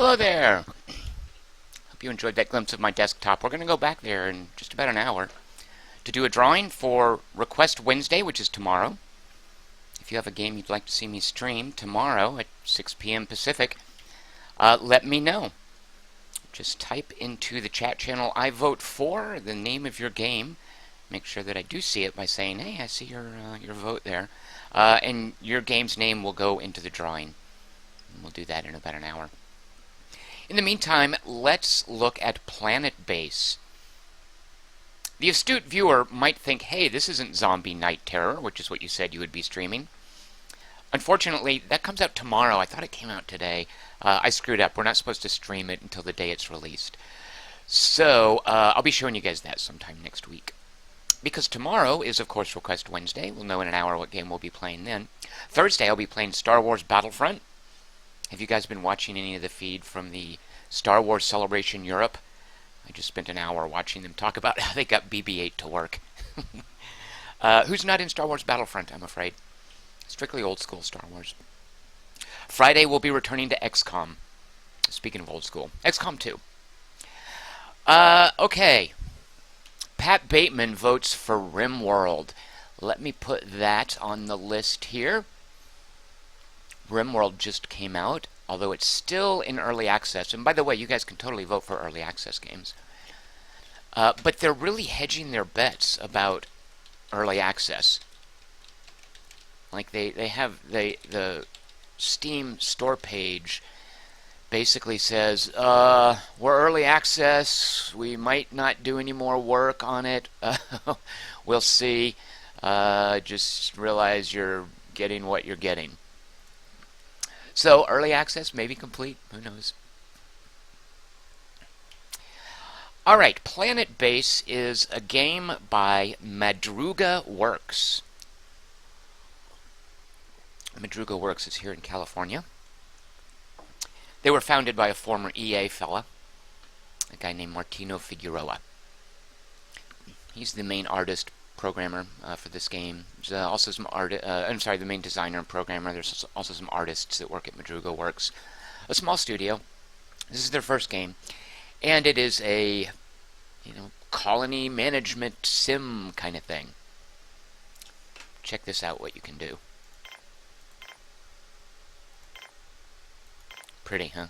Hello there! Hope you enjoyed that glimpse of my desktop. We're going to go back there in just about an hour to do a drawing for Request Wednesday, which is tomorrow. If you have a game you'd like to see me stream tomorrow at 6 p.m. Pacific, let me know. Just type into the chat channel, I vote for the name of your game. Make sure that I do see it by saying, hey, I see your vote there. And your game's name will go into the drawing. We'll do that in about an hour. In the meantime, let's look at Planetbase. The astute viewer might think, hey, this isn't Zombie Night Terror, which is what you said you would be streaming. Unfortunately, that comes out tomorrow. I thought it came out today. I screwed up. We're not supposed to stream it until the day it's released. So, I'll be showing you guys that sometime next week. Because tomorrow is, of course, Request Wednesday. We'll know in an hour what game we'll be playing then. Thursday, I'll be playing Star Wars Battlefront. Have you guys been watching any of the feed from the Star Wars Celebration Europe? I just spent an hour watching them talk about how they got BB-8 to work. Who's not in Star Wars Battlefront, I'm afraid. Strictly old school Star Wars. Friday, we'll be returning to XCOM. Speaking of old school. XCOM 2. Okay. Pat Bateman votes for RimWorld. Let me put that on the list here. RimWorld just came out, although it's still in early access. And by the way, you guys can totally vote for early access games. But they're really hedging their bets about early access. Like they have the Steam store page basically says, we're early access, we might not do any more work on it, we'll see, just realize you're getting what you're getting. So, early access, maybe complete, who knows. Alright, Planetbase is a game by Madruga Works. Madruga Works is here in California. They were founded by a former EA fella, a guy named Martino Figueroa. He's the main artist programmer for this game. There's also some the main designer and programmer. There's also some artists that work at Madruga Works. A small studio. This is their first game, and it is a colony management sim kind of thing. Check this out, what you can do. Pretty, huh?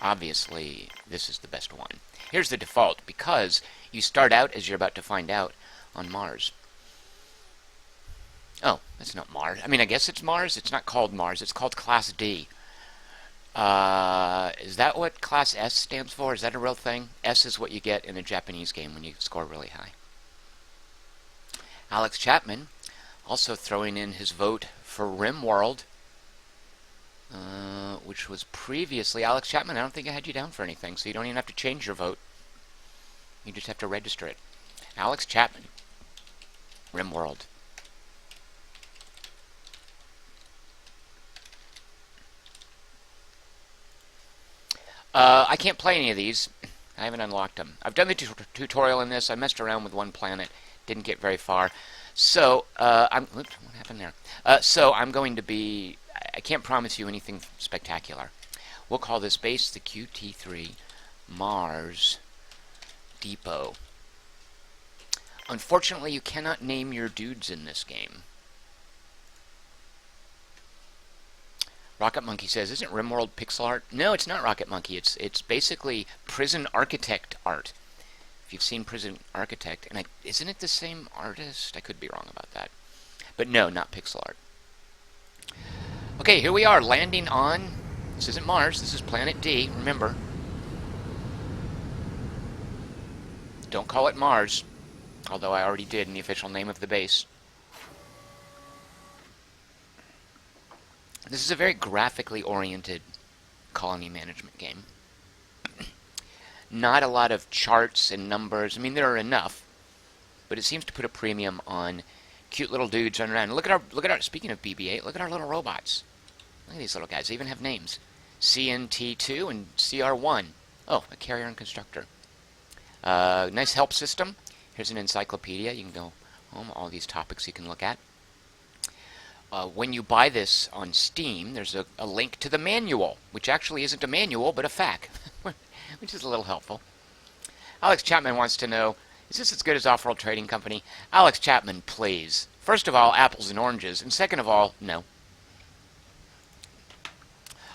Obviously, this is the best one. Here's the default, because you start out, as you're about to find out, on Mars. Oh, that's not Mars. I mean, I guess it's Mars. It's not called Mars. It's called Class D. Is that what Class S stands for? Is that a real thing? S is what you get in a Japanese game when you score really high. Alex Chapman also throwing in his vote for RimWorld. Which was previously Alex Chapman. I don't think I had you down for anything, so you don't even have to change your vote. You just have to register it. Alex Chapman, RimWorld. I can't play any of these. I haven't unlocked them. I've done the tutorial in this. I messed around with one planet. Didn't get very far. So, oops, what happened there? So, I'm going to be... I can't promise you anything spectacular. We'll call this base the QT3 Mars Depot. Unfortunately, you cannot name your dudes in this game. Rocket Monkey says, isn't RimWorld pixel art? No, it's not Rocket Monkey. It's basically Prison Architect art. If you've seen Prison Architect, and isn't it the same artist? I could be wrong about that. But no, not pixel art. Okay, here we are, landing on, this isn't Mars, this is Planet D, remember. Don't call it Mars, although I already did in the official name of the base. This is a very graphically oriented colony management game. Not a lot of charts and numbers. I mean, there are enough, but it seems to put a premium on cute little dudes running around. Look at our, speaking of BB-8, look at our little robots. Look at these little guys. They even have names. CNT2 and CR1. Oh, a carrier and constructor. Nice help system. Here's an encyclopedia. You can go home. All these topics you can look at. when you buy this on Steam, there's a link to the manual, which actually isn't a manual, but a FAQ, which is a little helpful. Alex Chapman wants to know, is this as good as Off-World Trading Company? Alex Chapman, please. First of all, apples and oranges, and second of all, no.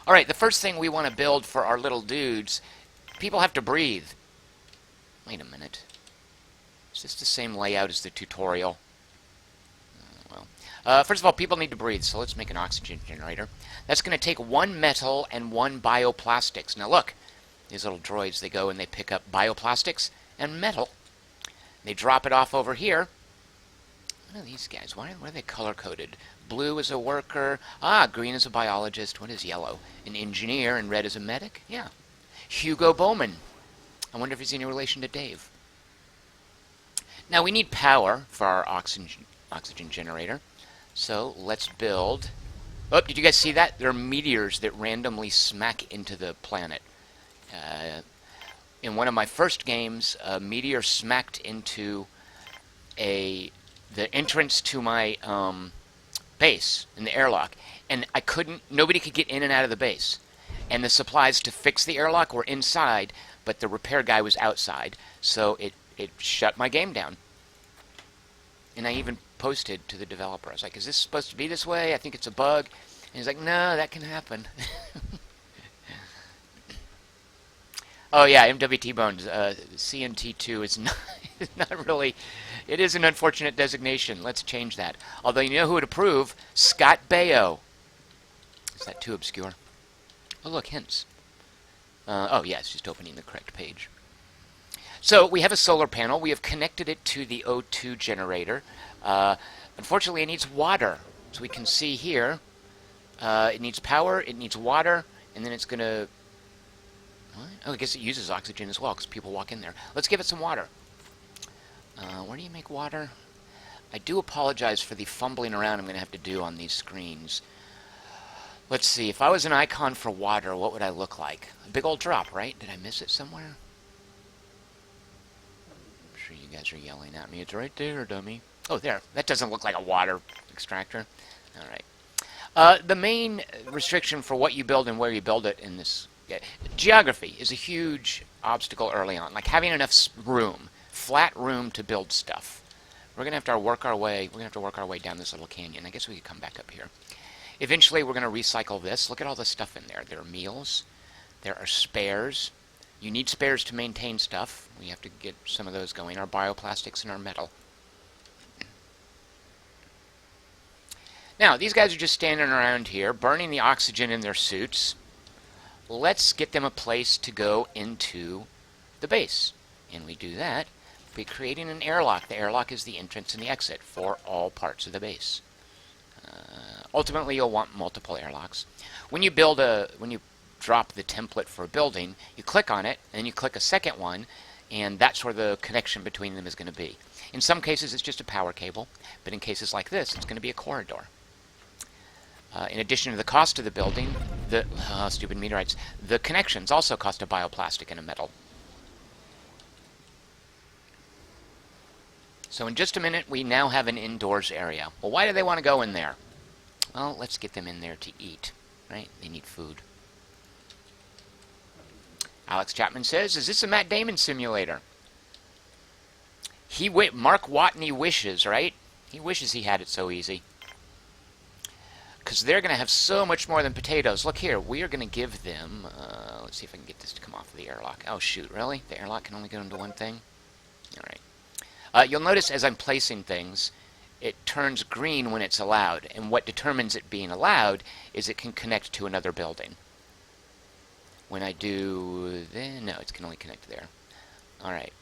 All right, the first thing we want to build for our little dudes, people have to breathe. Wait a minute. Is this the same layout as the tutorial? First of all, people need to breathe, so let's make an oxygen generator. That's going to take 1 metal and 1 bioplastics. Now look, these little droids, they go and they pick up bioplastics and metal. They drop it off over here. What are these guys? Why are they color-coded? Blue is a worker. Green is a biologist. What is yellow? An engineer, and red is a medic? Yeah. Hugo Bowman. I wonder if he's in relation to Dave. Now, we need power for our oxygen generator. So, let's build... Oh, did you guys see that? There are meteors that randomly smack into the planet. In one of my first games, a meteor smacked into the entrance to my base in the airlock, and nobody could get in and out of the base. And the supplies to fix the airlock were inside, but the repair guy was outside, so it shut my game down. And I even posted to the developer. I was like, is this supposed to be this way? I think it's a bug. And he's like, no, that can happen. Oh yeah, MWT Bones. CNT2 is not really... It is an unfortunate designation. Let's change that. Although you know who would approve? Scott Baio. Is that too obscure? Oh look, hints. Oh yeah, it's just opening the correct page. So we have a solar panel. We have connected it to the O2 generator. Unfortunately, it needs water. So we can see here, it needs power, it needs water, and then it's going to... Oh, I guess it uses oxygen as well because people walk in there. Let's give it some water. Where do you make water? I do apologize for the fumbling around I'm going to have to do on these screens. Let's see. If I was an icon for water, what would I look like? A big old drop, right? Did I miss it somewhere? I'm sure you guys are yelling at me. It's right there, dummy. Oh, there. That doesn't look like a water extractor. All right. The main restriction for what you build and where you build it in this... Geography is a huge obstacle early on. Like having enough room, flat room to build stuff. We're gonna have to work our way. We're gonna have to work our way down this little canyon. I guess we could come back up here. Eventually, we're gonna recycle this. Look at all the stuff in there. There are meals. There are spares. You need spares to maintain stuff. We have to get some of those going. Our bioplastics and our metal. Now, these guys are just standing around here, burning the oxygen in their suits. Let's get them a place to go into the base. And we do that by creating an airlock. The airlock is the entrance and the exit for all parts of the base. Ultimately, you'll want multiple airlocks. When you drop the template for a building, you click on it, and then you click a second one, and that's where the connection between them is going to be. In some cases, it's just a power cable, but in cases like this, it's going to be a corridor. In addition to the cost of the building, stupid meteorites, the connections also cost a bioplastic and a metal. So in just a minute, we now have an indoors area. Well, why do they want to go in there? Well, let's get them in there to eat, right? They need food. Alex Chapman says, is this a Matt Damon simulator? Mark Watney wishes, right? He wishes he had it so easy. Because they're going to have so much more than potatoes. Look here, we are going to give them... let's see if I can get this to come off of the airlock. Oh, shoot, really? The airlock can only go into one thing? All right. You'll notice as I'm placing things, it turns green when it's allowed. And what determines it being allowed is it can connect to another building. When I do... no, it can only connect there. All right.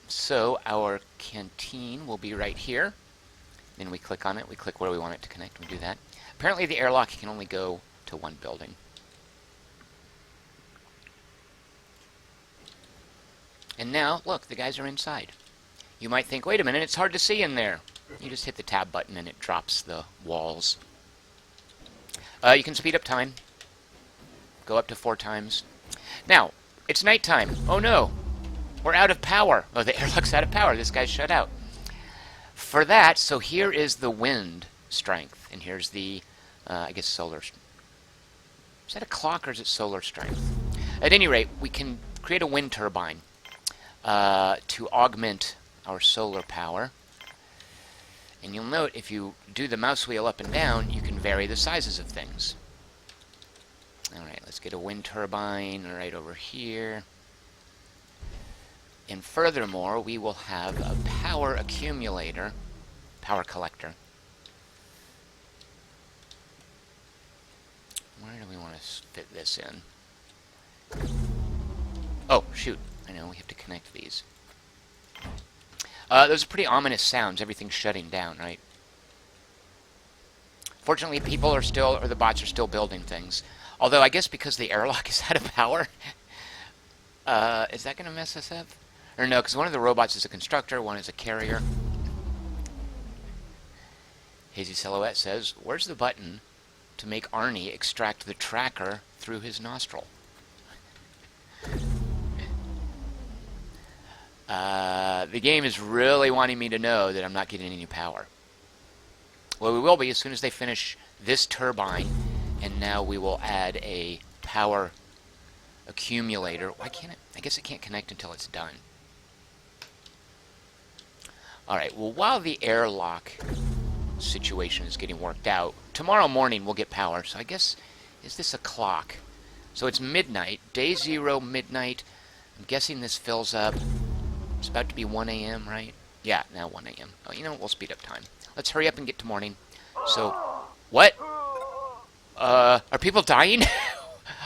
So our canteen will be right here. Then we click on it. We click where we want it to connect. We do that. Apparently the airlock can only go to one building. And now, look, the guys are inside. You might think, wait a minute, it's hard to see in there. You just hit the tab button and it drops the walls. You can speed up time. Go up to 4 times. Now, it's nighttime. Oh no, we're out of power. Oh, the airlock's out of power. This guy's shut out. For that, so here is the wind strength. And here's the, I guess, solar. Is that a clock or is it solar strength? At any rate, we can create a wind turbine to augment our solar power. And you'll note if you do the mouse wheel up and down, you can vary the sizes of things. Alright, let's get a wind turbine right over here. And furthermore, we will have a power accumulator, power collector. Where do we want to fit this in? Oh, shoot. I know, we have to connect these. Those are pretty ominous sounds. Everything's shutting down, right? Fortunately, people are still, or the bots are still building things. Although, I guess because the airlock is out of power, is that going to mess us up? Or no, because one of the robots is a constructor, one is a carrier. Hazy Silhouette says, where's the button to make Arnie extract the tracker through his nostril? The game is really wanting me to know that I'm not getting any power. Well, we will be as soon as they finish this turbine, and now we will add a power accumulator. Why can't it? I guess it can't connect until it's done. Alright, well, while the airlock situation is getting worked out, tomorrow morning we'll get power, so I guess, is this a clock? So it's midnight, day 0, midnight. I'm guessing this fills up. It's about to be 1 a.m., right? Yeah, now 1 a.m. Oh, you know what? We'll speed up time. Let's hurry up and get to morning. So, what? Are people dying?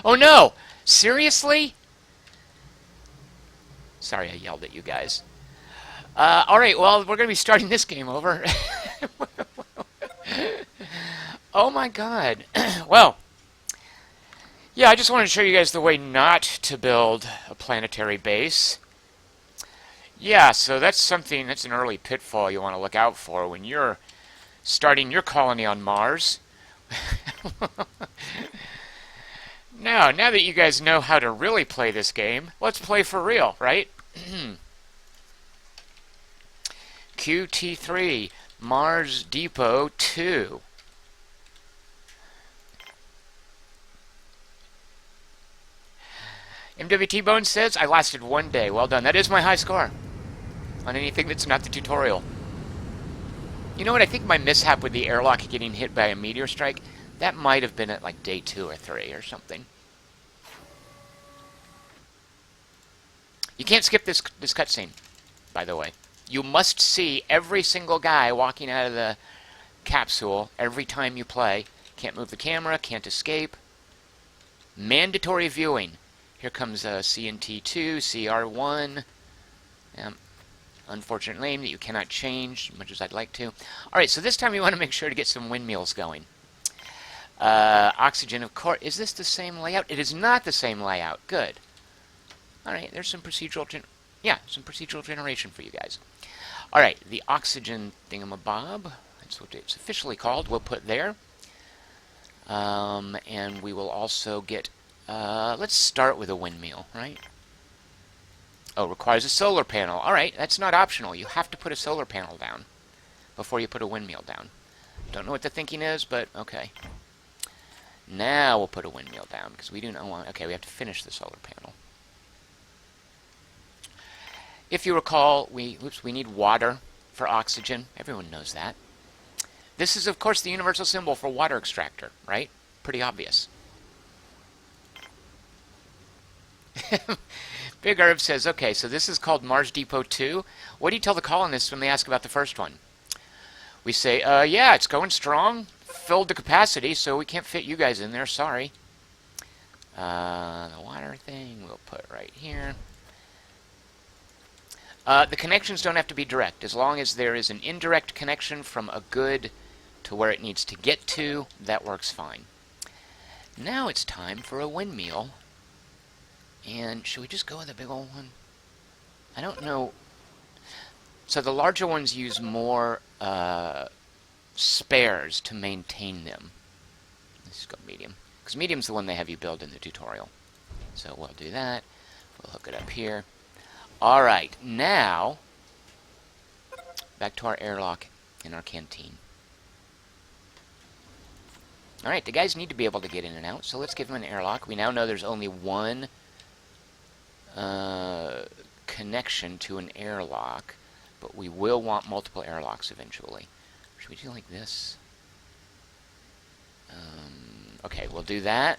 Oh, no! Seriously? Sorry I yelled at you guys. Alright, well, we're going to be starting this game over. Oh, my God. Well, yeah, I just wanted to show you guys the way not to build a planetary base. Yeah, so that's an early pitfall you want to look out for when you're starting your colony on Mars. Now that you guys know how to really play this game, let's play for real, right? QT3, Mars Depot 2. MWT Bones says, I lasted 1 day. Well done. That is my high score on anything that's not the tutorial. You know what? I think my mishap with the airlock getting hit by a meteor strike, that might have been at like day 2 or 3 or something. You can't skip this cutscene, by the way. You must see every single guy walking out of the capsule every time you play. Can't move the camera, can't escape. Mandatory viewing. Here comes CNT2, CR1. Unfortunate name that you cannot change, as much as I'd like to. Alright, so this time you want to make sure to get some windmills going. Oxygen, of course. Is this the same layout? It is not the same layout. Good. Alright, there's some procedural generation for you guys. Alright, the oxygen thingamabob, that's what it's officially called, we'll put there. And we will also get, let's start with a windmill, right? Oh, requires a solar panel. Alright, that's not optional. You have to put a solar panel down before you put a windmill down. Don't know what the thinking is, but okay. Now we'll put a windmill down, because we do not want... Okay, we have to finish the solar panel. If you recall, we need water for oxygen. Everyone knows that. This is, of course, the universal symbol for water extractor, right? Pretty obvious. Big Herb says, okay, so this is called Mars Depot 2. What do you tell the colonists when they ask about the first one? We say, yeah, it's going strong. Filled to capacity, so we can't fit you guys in there. Sorry. The water thing we'll put right here. The connections don't have to be direct. As long as there is an indirect connection from a good to where it needs to get to, that works fine. Now it's time for a windmill. And should we just go with a big old one? I don't know. So the larger ones use more spares to maintain them. Let's go medium. Because medium's the one they have you build in the tutorial. So we'll do that. We'll hook it up here. Alright, now back to our airlock in our canteen. Alright, the guys need to be able to get in and out, so let's give them an airlock. We now know there's only one connection to an airlock, but we will want multiple airlocks eventually. Should we do like this? Okay, we'll do that.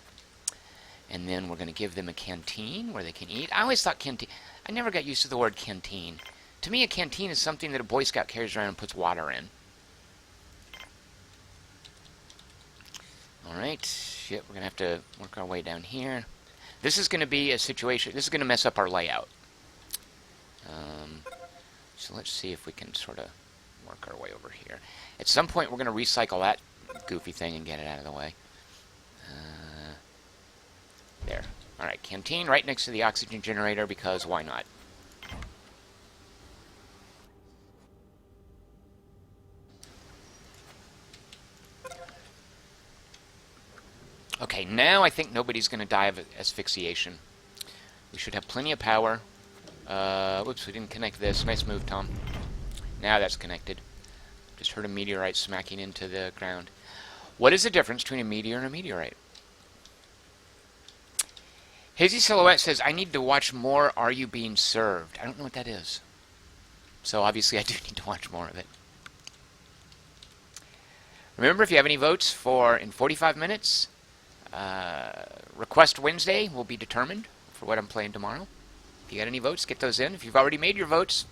And then we're going to give them a canteen where they can eat. I always thought canteen... I never got used to the word canteen. To me, a canteen is something that a Boy Scout carries around and puts water in. Alright, shit, we're going to have to work our way down here. This is going to be a situation... This is going to mess up our layout. So let's see if we can sort of work our way over here. At some point, we're going to recycle that goofy thing and get it out of the way. There. Alright, canteen right next to the oxygen generator, because why not? Okay, now I think nobody's going to die of asphyxiation. We should have plenty of power. Whoops, we didn't connect this. Nice move, Tom. Now that's connected. Just heard a meteorite smacking into the ground. What is the difference between a meteor and a meteorite? Hazy Silhouette says, I need to watch more Are You Being Served? I don't know what that is. So obviously I do need to watch more of it. Remember, if you have any votes for in 45 minutes, Request Wednesday will be determined for what I'm playing tomorrow. If you got any votes, get those in. If you've already made your votes,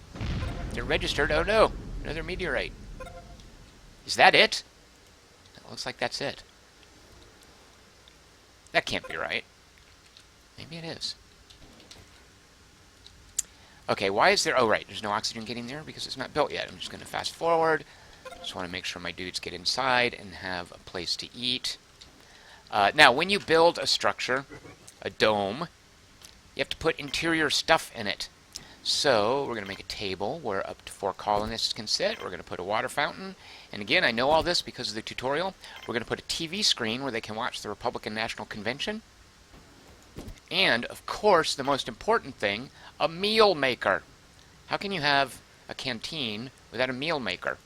they're registered. Oh no, another meteorite. Is that it? It looks like that's it. That can't be right. Maybe it is. Okay, why is there... Oh, right, there's no oxygen getting there because it's not built yet. I'm just going to fast forward. Just want to make sure my dudes get inside and have a place to eat. Now, when you build a structure, a dome, you have to put interior stuff in it. So, we're going to make a table where up to 4 colonists can sit. We're going to put a water fountain. And again, I know all this because of the tutorial. We're going to put a TV screen where they can watch the Republican National Convention. And, of course, the most important thing, a meal maker. How can you have a canteen without a meal maker?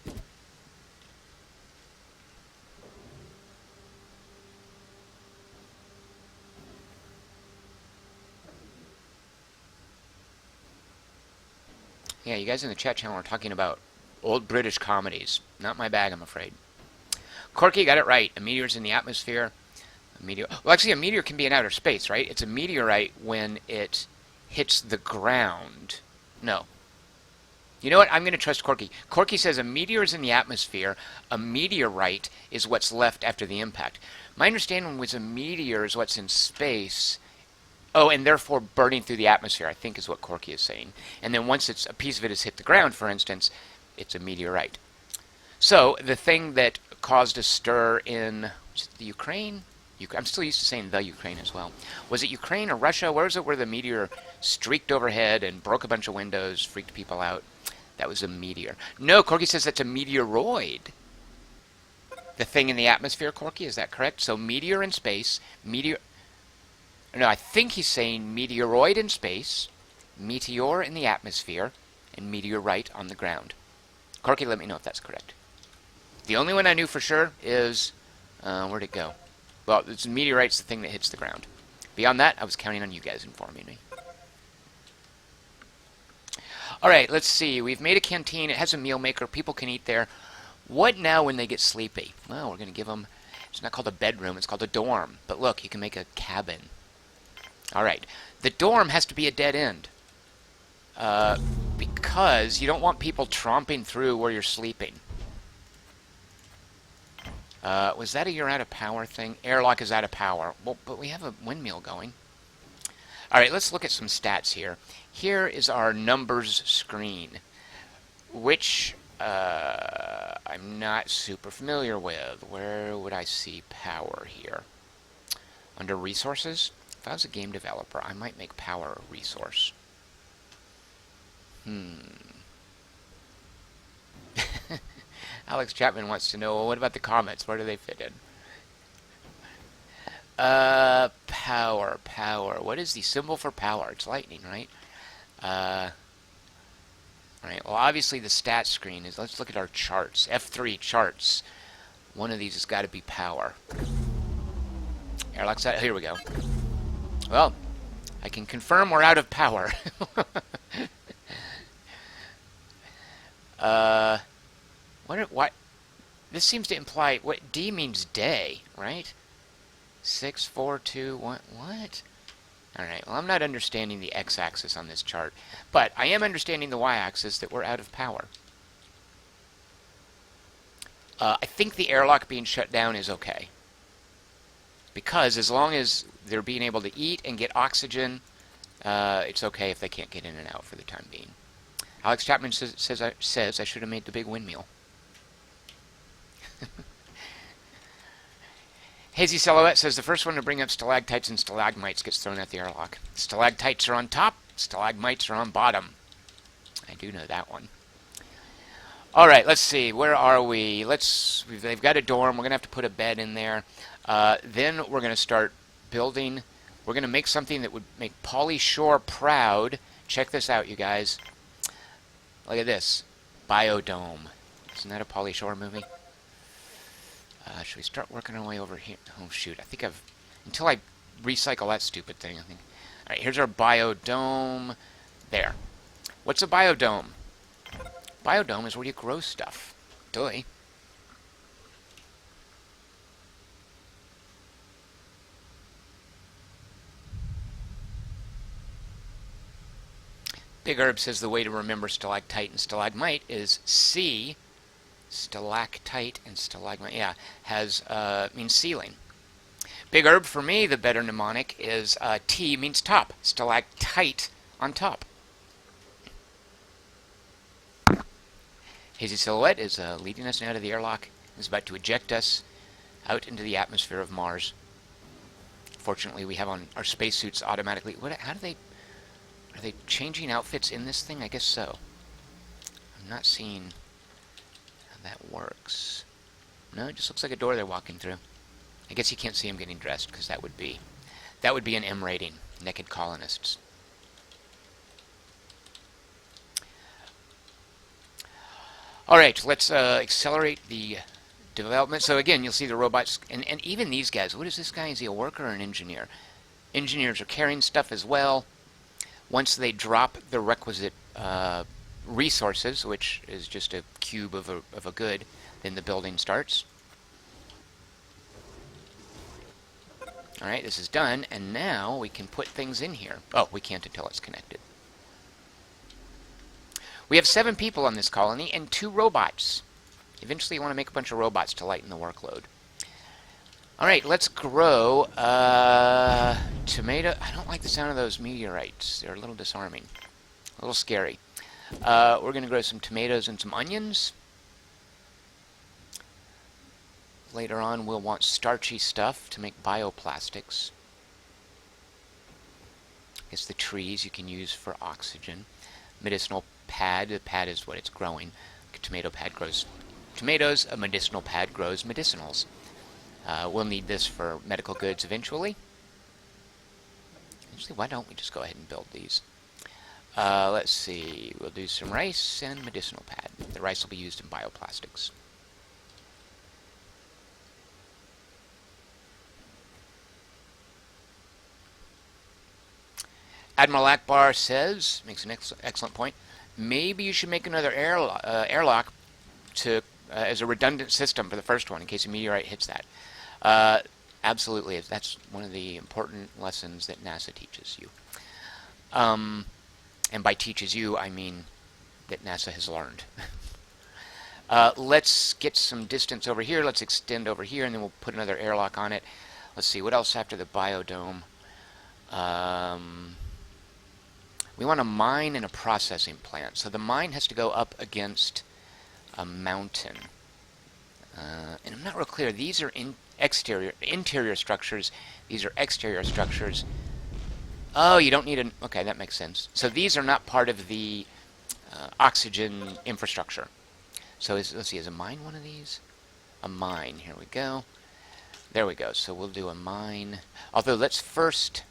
Yeah, you guys in the chat channel are talking about old British comedies. Not my bag, I'm afraid. Corky got it right. A meteor's in the atmosphere. A meteor... Well, actually, a meteor can be in outer space, right? It's a meteorite when it hits the ground. No. You know what? I'm going to trust Corky. Corky says a meteor is in the atmosphere. A meteorite is what's left after the impact. My understanding was a meteor is what's in space... Oh, and therefore burning through the atmosphere, I think is what Corky is saying. And then once a piece of it has hit the ground, for instance, it's a meteorite. So, the thing that caused a stir in the Ukraine? I'm still used to saying the Ukraine as well. Was it Ukraine or Russia? Where was it where the meteor streaked overhead and broke a bunch of windows, freaked people out? That was a meteor. No, Corky says that's a meteoroid. The thing in the atmosphere, Corky, is that correct? So, meteor in space, meteor... No, I think he's saying meteoroid in space, meteor in the atmosphere, and meteorite on the ground. Corky, let me know if that's correct. The only one I knew for sure is... where'd it go? Well, it's meteorite's the thing that hits the ground. Beyond that, I was counting on you guys informing me. Alright, let's see. We've made a canteen. It has a meal maker. People can eat there. What now when they get sleepy? Well, we're going to give them... It's not called a bedroom. It's called a dorm. But look, you can make a cabin. Alright, the dorm has to be a dead end. Because you don't want people tromping through where you're sleeping. Was that a you're out of power thing? Airlock is out of power. Well, but we have a windmill going. Alright, let's look at some stats here. Here is our numbers screen, which I'm not super familiar with. Where would I see power here? Under resources? If I was a game developer, I might make power a resource. Alex Chapman wants to know, well, what about the comets? Where do they fit in? Power. What is the symbol for power? It's lightning, right? Alright, well, obviously the stat screen is... Let's look at our charts. F3 charts. One of these has got to be power. Airlock's out. Here we go. Well, I can confirm we're out of power. What? This seems to imply what D means day, right? 6, 4, 2, 1. What? All right. Well, I'm not understanding the x-axis on this chart, but I am understanding the y-axis that we're out of power. I think the airlock being shut down is okay, because as long as they're being able to eat and get oxygen, it's okay if they can't get in and out for the time being. Alex Chapman says I should have made the big windmill. Hazy Silhouette says the first one to bring up stalactites and stalagmites gets thrown at the airlock. Stalactites are on top, stalagmites are on bottom. I do know that one. All right, let's see. Where are we? They've got a dorm. We're going to have to put a bed in there. Then we're going to start building. We're going to make something that would make Pauly Shore proud. Check this out, you guys. Look at this. Biodome. Isn't that a Pauly Shore movie? Should we start working our way over here? Oh, shoot. I think until I recycle that stupid thing, I think. All right, here's our biodome. There. What's a biodome? Biodome is where you grow stuff. Duh. Big Herb says the way to remember stalactite and stalagmite is C. Stalactite and stalagmite, yeah, means ceiling. Big Herb, for me, the better mnemonic is T means top. Stalactite on top. Hazy Silhouette is leading us now to the airlock. Is about to eject us out into the atmosphere of Mars. Fortunately, we have on our spacesuits automatically. Are they changing outfits in this thing? I guess so. I'm not seeing how that works. No, it just looks like a door they're walking through. I guess you can't see them getting dressed because that would be an M rating. Naked colonists. All right, let's accelerate the development. So again, you'll see the robots, and even these guys. What is this guy? Is he a worker or an engineer? Engineers are carrying stuff as well. Once they drop the requisite resources, which is just a cube of a good, then the building starts. All right, this is done, and now we can put things in here. Oh, we can't until it's connected. We have 7 people on this colony and 2 robots. Eventually you want to make a bunch of robots to lighten the workload. Alright, let's grow tomato. I don't like the sound of those meteorites. They're a little disarming. A little scary. We're going to grow some tomatoes and some onions. Later on we'll want starchy stuff to make bioplastics. I guess the trees you can use for oxygen. Medicinal pad. The pad is what it's growing. A tomato pad grows tomatoes. A medicinal pad grows medicinals. We'll need this for medical goods eventually. Actually, why don't we just go ahead and build these? Let's see. We'll do some rice and medicinal pad. The rice will be used in bioplastics. Admiral Akbar says, makes an excellent point, maybe you should make another airlock to as a redundant system for the first one in case a meteorite hits that. Absolutely, that's one of the important lessons that NASA teaches you. And by teaches you, I mean that NASA has learned. Let's get some distance over here. Let's extend over here, and then we'll put another airlock on it. Let's see, what else after the biodome? We want a mine and a processing plant. So the mine has to go up against a mountain. And I'm not real clear. These are interior structures. These are exterior structures. Oh, you don't need an... Okay, that makes sense. So these are not part of the oxygen infrastructure. So let's see, is a mine one of these? A mine. Here we go. There we go. So we'll do a mine. Although let's first...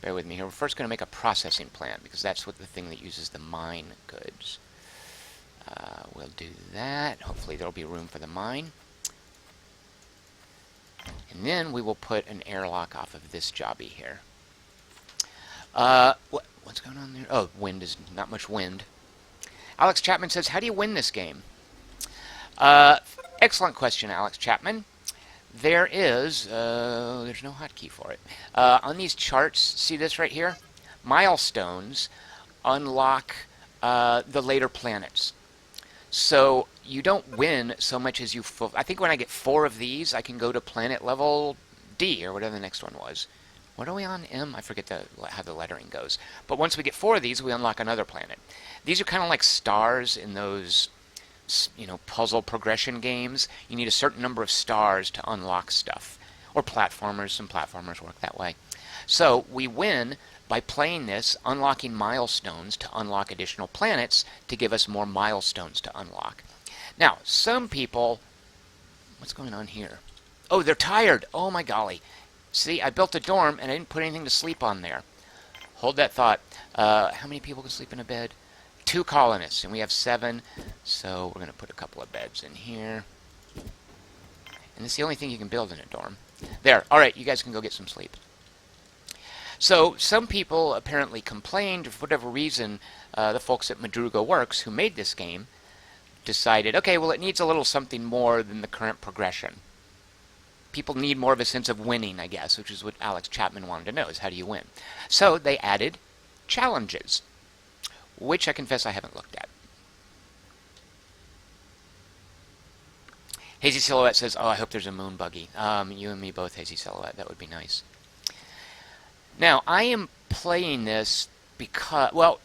Bear with me here. We're first going to make a processing plant because that's what the thing that uses the mine goods. We'll do that. Hopefully there'll be room for the mine. And then we will put an airlock off of this jobby here. What's going on there? Oh, wind is not much wind. Alex Chapman says, how do you win this game? Excellent question, Alex Chapman. There is, there's no hotkey for it. On these charts, see this right here? Milestones unlock the later planets. So you don't win so much as you... I think when I get 4 of these, I can go to planet level D, or whatever the next one was. What are we on? M? I forget how the lettering goes. But once we get 4 of these, we unlock another planet. These are kind of like stars in those, you know, puzzle progression games. You need a certain number of stars to unlock stuff. Or platformers. Some platformers work that way. So we win by playing this, unlocking milestones to unlock additional planets to give us more milestones to unlock. Now, some people... What's going on here? Oh, they're tired. Oh, my golly. See, I built a dorm and I didn't put anything to sleep on there. Hold that thought. How many people can sleep in a bed? 2 colonists, and we have 7. So we're going to put a couple of beds in here. And it's the only thing you can build in a dorm. There. All right, you guys can go get some sleep. So some people apparently complained, for whatever reason, the folks at Madruga Works who made this game decided, okay, well, it needs a little something more than the current progression. People need more of a sense of winning, I guess, which is what Alex Chapman wanted to know, is how do you win? So they added challenges, which I confess I haven't looked at. Hazy Silhouette says, oh, I hope there's a moon buggy. You and me both, Hazy Silhouette. That would be nice. Now, I am playing this because, well,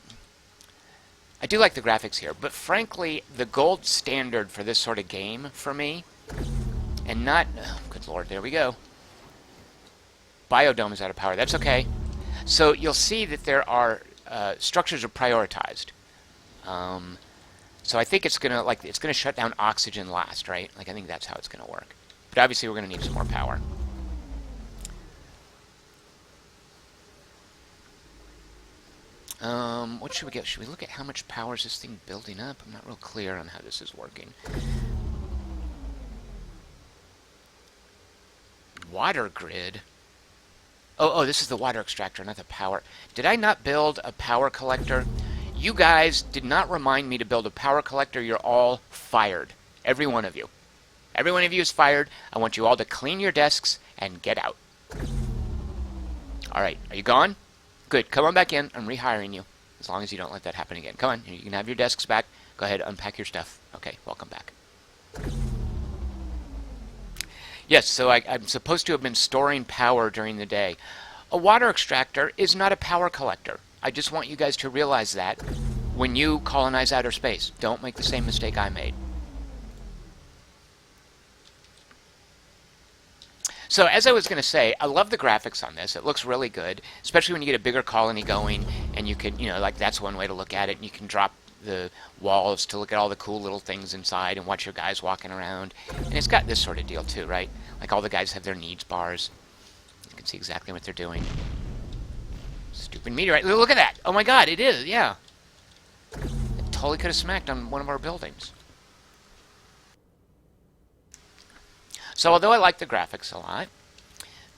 I do like the graphics here, but frankly, the gold standard for this sort of game for me, and not, oh, good lord, there we go. Biodome is out of power. That's okay. So you'll see that there are structures are prioritized. So I think it's gonna shut down oxygen last, right? Like I think that's how it's gonna work. But obviously we're gonna need some more power. What should we get? Should we look at how much power is this thing building up? I'm not real clear on how this is working. Water grid. Oh, this is the water extractor, not the power. Did I not build a power collector? You guys did not remind me to build a power collector. You're all fired. Every one of you. Every one of you is fired. I want you all to clean your desks and get out. All right, are you gone? Good, come on back in. I'm rehiring you. As long as you don't let that happen again. Come on, you can have your desks back. Go ahead, unpack your stuff. Okay, welcome back. Yes, so I'm supposed to have been storing power during the day. A water extractor is not a power collector. I just want you guys to realize that when you colonize outer space. Don't make the same mistake I made. So as I was going to say, I love the graphics on this. It looks really good, especially when you get a bigger colony going, and you can, like that's one way to look at it, and you can drop the walls to look at all the cool little things inside and watch your guys walking around. And it's got this sort of deal too, right? Like all the guys have their needs bars. You can see exactly what they're doing. Stupid meteorite. Look at that! Oh my god, it is, yeah. It totally could have smacked on one of our buildings. So although I like the graphics a lot,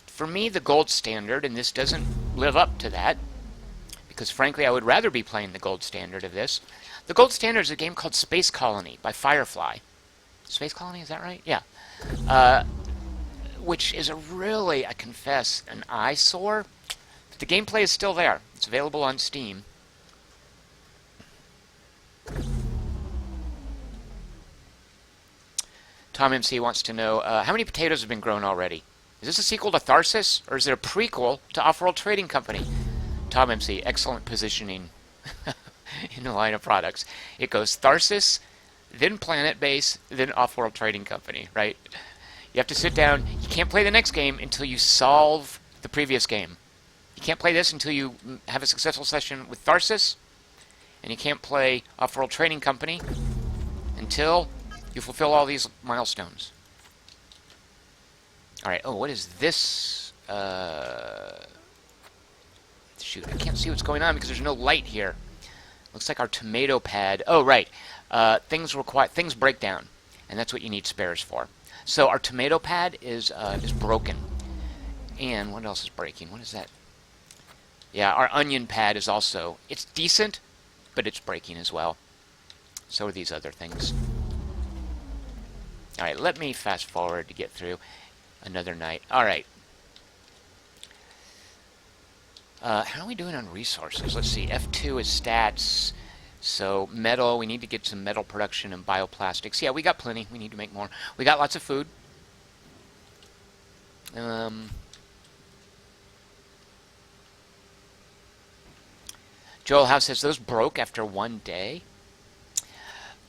for me the gold standard, and this doesn't live up to that, because frankly I would rather be playing the gold standard of this. The gold standard is a game called Space Colony by Firefly. Space Colony, is that right? Yeah. Which is a really, I confess, an eyesore. But the gameplay is still there. It's available on Steam. Tom MC wants to know, how many potatoes have been grown already? Is this a sequel to Tharsis, or is it a prequel to Off-World Trading Company? Tom MC, excellent positioning in the line of products. It goes Tharsis, then Planetbase, then Off-World Trading Company, right? You have to sit down. You can't play the next game until you solve the previous game. You can't play this until you have a successful session with Tharsis, and you can't play Off-World Trading Company until you fulfill all these milestones. Alright, oh, what is this? Shoot, I can't see what's going on because there's no light here. Looks like our tomato pad. Oh, right. Things break down, and that's what you need spares for. So our tomato pad is broken. And what else is breaking? What is that? Yeah, our onion pad is also, it's decent, but it's breaking as well. So are these other things. All right, let me fast forward to get through another night. All right. How are we doing on resources? Let's see. F2 is stats. So metal, we need to get some metal production and bioplastics. Yeah, we got plenty. We need to make more. We got lots of food. Joel House says those broke after one day.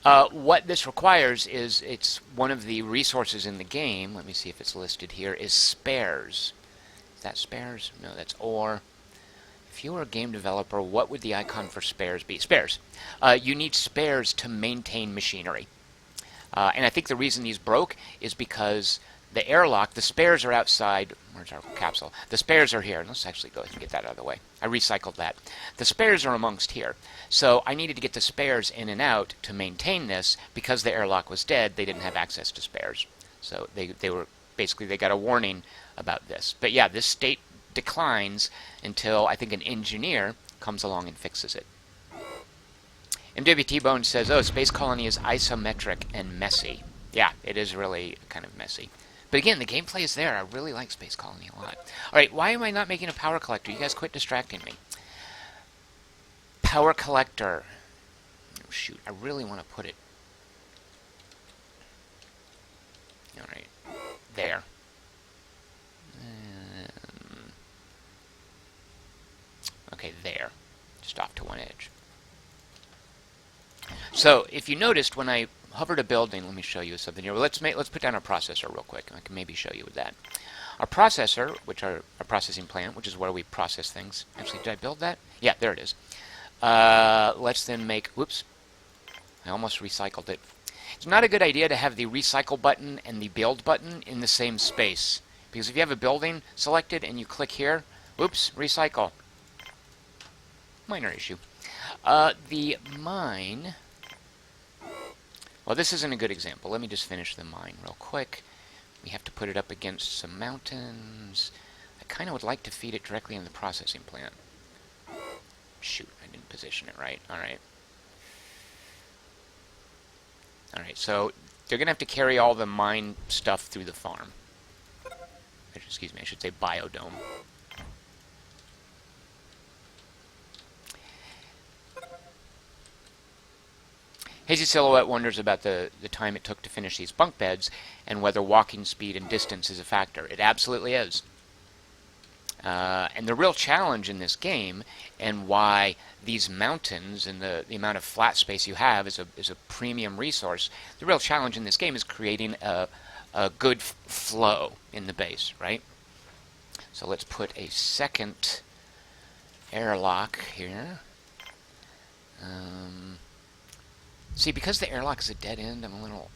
What this requires is it's one of the resources in the game. Let me see if it's listed here. Is spares. Is that spares? No, that's ore. If you were a game developer, what would the icon for spares be? Spares. You need spares to maintain machinery. And I think the reason these broke is because the airlock, the spares are outside. Where's our capsule? The spares are here. Let's actually go ahead and get that out of the way. I recycled that. The spares are amongst here. So I needed to get the spares in and out to maintain this. Because the airlock was dead, they didn't have access to spares. So they were basically, they got a warning about this. But yeah, this state declines until I think an engineer comes along and fixes it. MWT Bone says, oh, Space Colony is isometric and messy. Yeah, it is really kind of messy. But again, the gameplay is there. I really like Space Colony a lot. Alright, why am I not making a power collector? You guys quit distracting me. Power collector. Oh, shoot, I really want to put it. Alright, there. Okay, there. Just off to one edge. So, if you noticed, when I hovered a building, let me show you something here. Well, let's put down our processor real quick. I can maybe show you with that. Our processor, which are our processing plant, which is where we process things. Actually, did I build that? Yeah, there it is. Let's then make, whoops, I almost recycled it. It's not a good idea to have the recycle button and the build button in the same space. Because if you have a building selected and you click here, whoops, recycle. Minor issue. The mine, well, this isn't a good example. Let me just finish the mine real quick. We have to put it up against some mountains. I kind of would like to feed it directly in the processing plant. Shoot, I didn't position it right. Alright. Alright, so they're going to have to carry all the mine stuff through the farm. Excuse me, I should say biodome. Hazy Silhouette wonders about the time it took to finish these bunk beds and whether walking speed and distance is a factor. It absolutely is. And the real challenge in this game, and why these mountains and the amount of flat space you have is a premium resource, the real challenge in this game is creating a good flow in the base, right? So let's put a second airlock here. See, because the airlock is a dead end, I'm a little...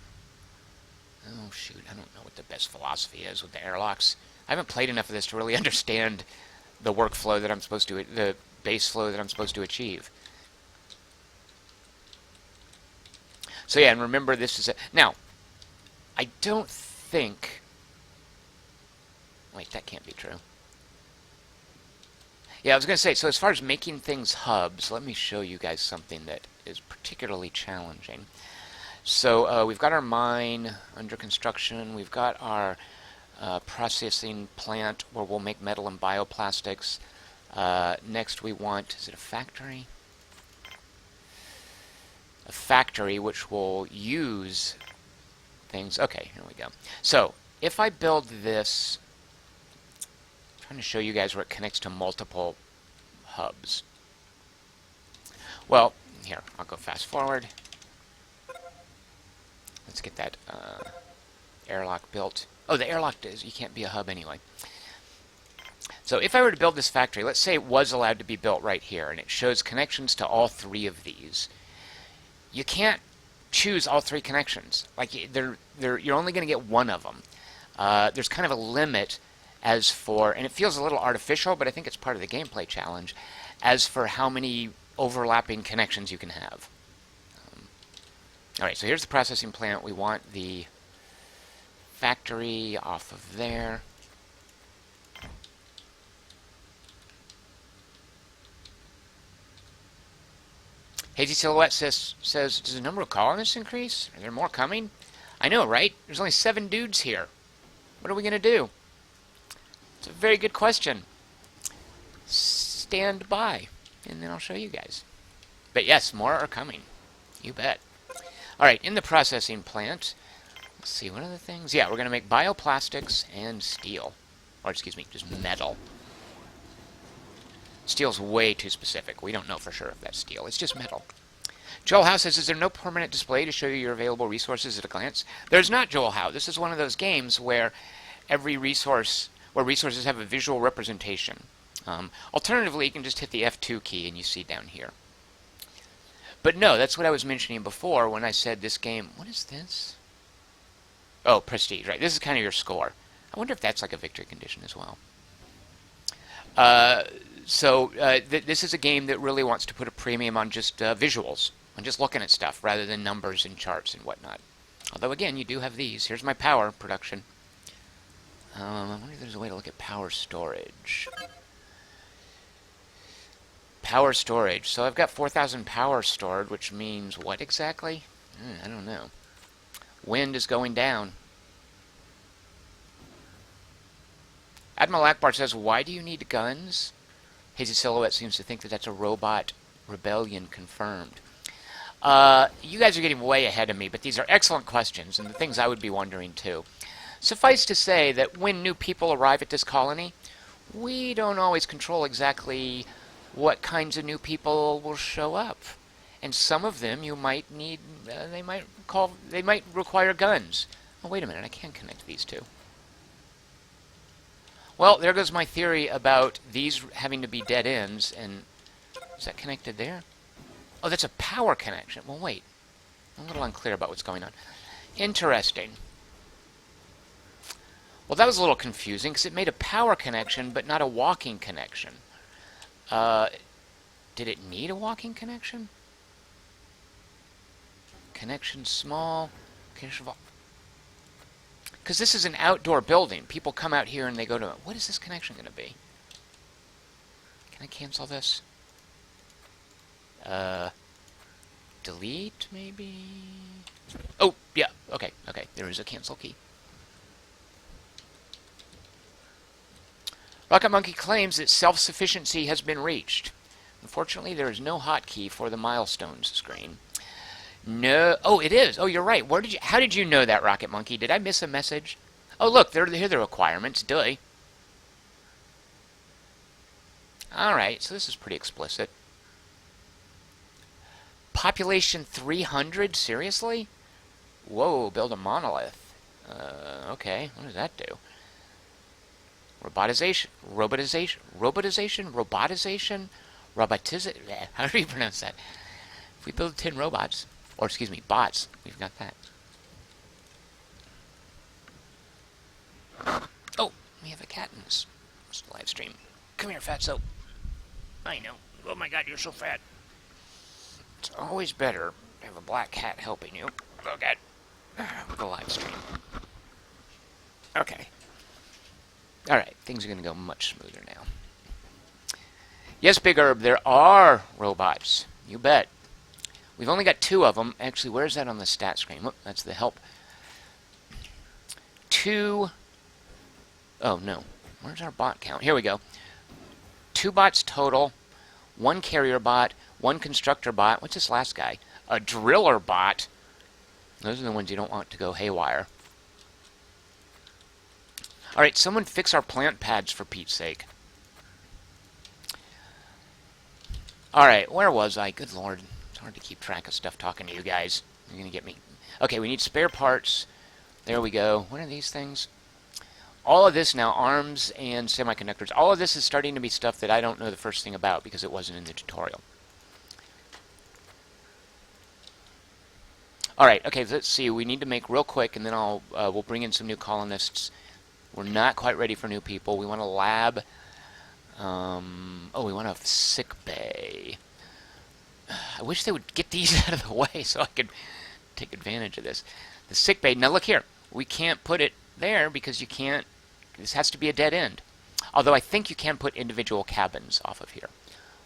Oh, shoot, I don't know what the best philosophy is with the airlocks. I haven't played enough of this to really understand the workflow that I'm supposed to... the base flow that I'm supposed to achieve. So yeah, and remember this is a... Now, I don't think... Wait, that can't be true. Yeah, I was going to say, so as far as making things hubs, let me show you guys something that is particularly challenging. So we've got our mine under construction. We've got our processing plant where we'll make metal and bioplastics. Next we want, is it a factory? A factory which will use things. Okay, here we go. So if I build this, I'm trying to show you guys where it connects to multiple hubs. Well, here, I'll go fast forward. Let's get that airlock built. Oh, the airlock is, you can't be a hub anyway. So if I were to build this factory, let's say it was allowed to be built right here, and it shows connections to all three of these. You can't choose all three connections. Like, you're only going to get one of them. There's kind of a limit as for, and it feels a little artificial, but I think it's part of the gameplay challenge, as for how many overlapping connections you can have. Alright, so here's the processing plant. We want the factory off of there. Hazy Silhouette says, does the number of colonists increase? Are there more coming? I know, right? There's only 7 dudes here. What are we going to do? It's a very good question. Stand by, and then I'll show you guys. But yes, more are coming. You bet. Alright, in the processing plant, let's see, what are the things? Yeah, we're going to make bioplastics and steel. Or, excuse me, just metal. Steel's way too specific. We don't know for sure if that's steel. It's just metal. Joel Howe says, is there no permanent display to show you your available resources at a glance? There's not, Joel Howe. This is one of those games where resources have a visual representation. Alternatively, you can just hit the F2 key and you see down here. But no, that's what I was mentioning before when I said this game... What is this? Oh, prestige, right. This is kind of your score. I wonder if that's like a victory condition as well. This is a game that really wants to put a premium on just visuals, on just looking at stuff, rather than numbers and charts and whatnot. Although, again, you do have these. Here's my power production. I wonder if there's a way to look at power storage. Power storage. So I've got 4,000 power stored, which means what exactly? I don't know. Wind is going down. Admiral Akbar says, why do you need guns? Hazy Silhouette seems to think that that's a robot rebellion confirmed. You guys are getting way ahead of me, but these are excellent questions, and the things I would be wondering too. Suffice to say that when new people arrive at this colony, we don't always control exactly what kinds of new people will show up. And some of them you might need, they might require guns. Oh, wait a minute, I can't connect these two. Well, there goes my theory about these having to be dead ends, and is that connected there? Oh, that's a power connection. Well, wait. I'm a little unclear about what's going on. Interesting. Well, that was a little confusing, because it made a power connection, but not a walking connection. Did it need a walking connection? Connection small. Because this is an outdoor building. People come out here and they go to... What is this connection going to be? Can I cancel this? Delete, maybe? Oh, yeah. Okay, okay. There is a cancel key. Rocket Monkey claims that self-sufficiency has been reached. Unfortunately, there is no hotkey for the milestones screen. No. Oh, it is. Oh, you're right. How did you know that, Rocket Monkey? Did I miss a message? Oh, look, here are the requirements. Duh. Alright, so this is pretty explicit. Population 300? Seriously? Whoa, build a monolith. Okay, what does that do? Robotization. How do you pronounce that? If we build 10 robots, or excuse me, bots, we've got that. Oh, we have a cat in this live stream. Come here, fatso. I know. Oh my god, you're so fat. It's always better to have a black cat helping you. Oh god. With a live stream. Okay. Alright, things are going to go much smoother now. Yes, Big Herb, there are robots. You bet. We've only got 2 of them. Actually, where's that on the stat screen? Whoop, that's the help. 2... Oh, no. Where's our bot count? Here we go. 2 bots total. 1 carrier bot. 1 constructor bot. What's this last guy? A driller bot. Those are the ones you don't want to go haywire. Alright, someone fix our plant pads for Pete's sake. Alright, where was I? Good lord. It's hard to keep track of stuff talking to you guys. You're going to get me. Okay, we need spare parts. There we go. What are these things? All of this now, arms and semiconductors, all of this is starting to be stuff that I don't know the first thing about because it wasn't in the tutorial. Alright, okay, let's see. We need to make real quick, and then we'll bring in some new colonists. We're not quite ready for new people. We want a lab. Oh, we want a sick bay. I wish they would get these out of the way so I could take advantage of this. The sick bay. Now look here. We can't put it there because you can't, this has to be a dead end. Although I think you can put individual cabins off of here.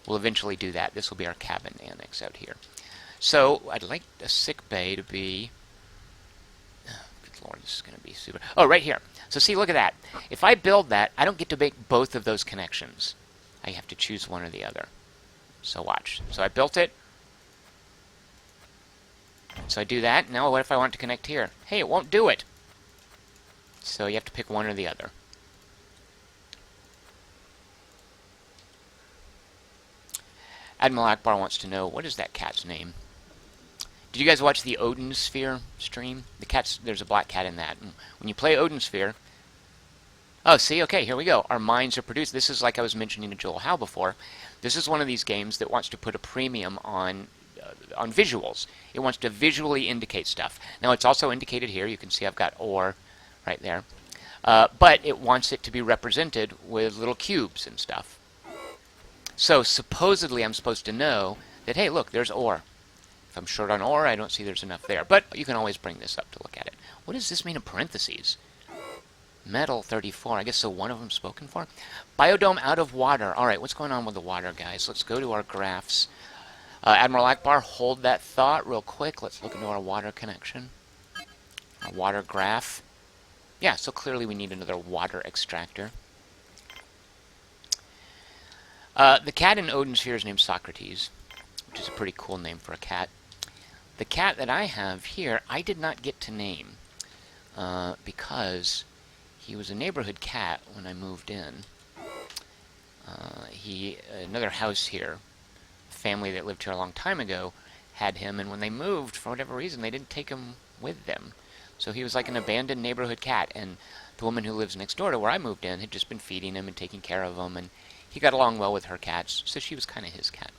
We'll eventually do that. This will be our cabin annex out here. So I'd like a sick bay to be, oh, good lord, this is going to be super, oh, right here. So see, look at that. If I build that, I don't get to make both of those connections. I have to choose one or the other. So watch. So I built it. So I do that. Now what if I want to connect here? Hey, it won't do it. So you have to pick one or the other. Admiral Akbar wants to know, what is that cat's name? Did you guys watch the Odin Sphere stream? The cat's, there's a black cat in that. And when you play Odin Sphere, oh, see, okay, here we go. Our minds are produced. This is like I was mentioning to Joel Howe before. This is one of these games that wants to put a premium on visuals. It wants to visually indicate stuff. Now, it's also indicated here. You can see I've got ore right there. But it wants it to be represented with little cubes and stuff. So supposedly I'm supposed to know that, hey, look, there's ore. If I'm short on ore, I don't see there's enough there. But you can always bring this up to look at it. What does this mean in parentheses? Metal 34. I guess so one of them spoken for. Biodome out of water. All right, what's going on with the water, guys? Let's go to our graphs. Admiral Akbar, hold that thought real quick. Let's look into our water connection. Our water graph. Yeah, so clearly we need another water extractor. The cat in Odin Sphere is named Socrates, which is a pretty cool name for a cat. The cat that I have here, I did not get to name because he was a neighborhood cat when I moved in. Another house here, a family that lived here a long time ago, had him, and when they moved, for whatever reason, they didn't take him with them. So he was like an abandoned neighborhood cat, and the woman who lives next door to where I moved in had just been feeding him and taking care of him, and he got along well with her cats, so she was kind of his cat.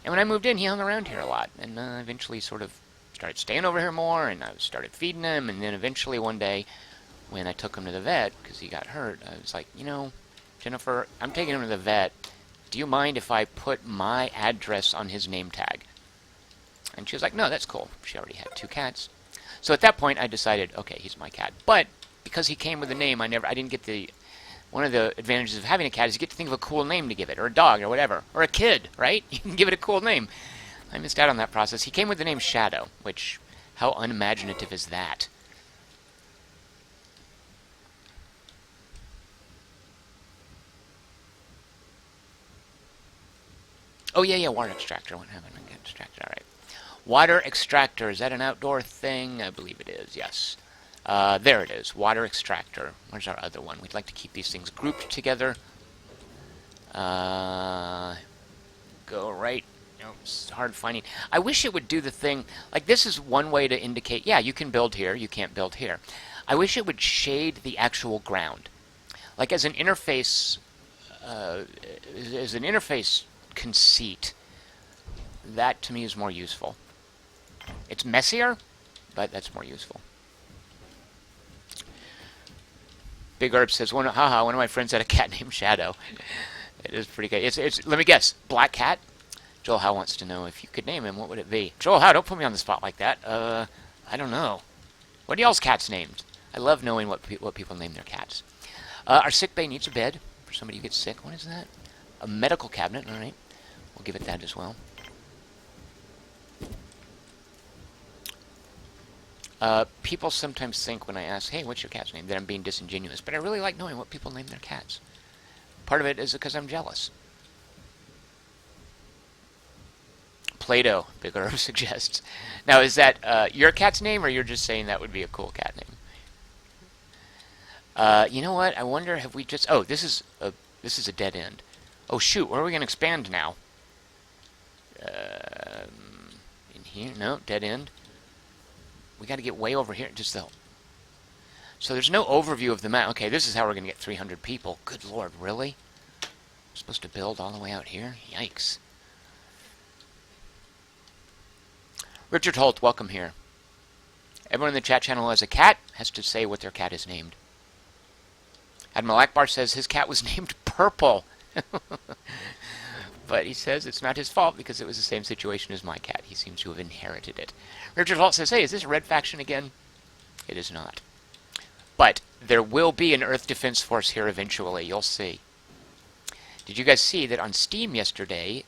And when I moved in, he hung around here a lot, and eventually sort of started staying over here more, and I started feeding him, and then eventually one day, when I took him to the vet, because he got hurt, I was like, you know, Jennifer, I'm taking him to the vet. Do you mind if I put my address on his name tag? And she was like, no, that's cool. She already had 2 cats. So at that point, I decided, okay, he's my cat. But because he came with a name, I didn't get the... One of the advantages of having a cat is you get to think of a cool name to give it, or a dog, or whatever. Or a kid, right? You can give it a cool name. I missed out on that process. He came with the name Shadow, which, how unimaginative is that? Oh, yeah, water extractor. What happened? I got extractor, all right. Water extractor, is that an outdoor thing? I believe it is, yes. There it is, water extractor. Where's our other one? We'd like to keep these things grouped together. Go right. No, it's hard finding. I wish it would do the thing, like this is one way to indicate, yeah, you can build here, you can't build here. I wish it would shade the actual ground. Like as an interface conceit, that to me is more useful. It's messier, but that's more useful. Big Herb says, one of my friends had a cat named Shadow. It is pretty good. It's let me guess, black cat? Joel Howe wants to know if you could name him, what would it be? Joel Howe, don't put me on the spot like that. I don't know. What are y'all's cats named? I love knowing what people name their cats. Our sick bay needs a bed for somebody who gets sick. What is that? A medical cabinet, all right. We'll give it that as well. People sometimes think when I ask, hey, what's your cat's name, that I'm being disingenuous, but I really like knowing what people name their cats. Part of it is because I'm jealous. Plato, Big Herb suggests. Now, is that your cat's name, or you're just saying that would be a cool cat name? You know what? I wonder, have we just... Oh, this is a dead end. Oh, shoot, where are we going to expand now? In here? No, dead end. We got to get way over here. Just the... So there's no overview of the map. Okay, this is how we're going to get 300 people. Good lord, really? I'm supposed to build all the way out here? Yikes. Richard Holt, welcome here. Everyone in the chat channel who has a cat has to say what their cat is named. Admiral Akbar says his cat was named Purple. But he says it's not his fault because it was the same situation as my cat. He seems to have inherited it. Richard Holt says, hey, is this Red Faction again? It is not. But there will be an Earth Defense Force here eventually. You'll see. Did you guys see that on Steam yesterday?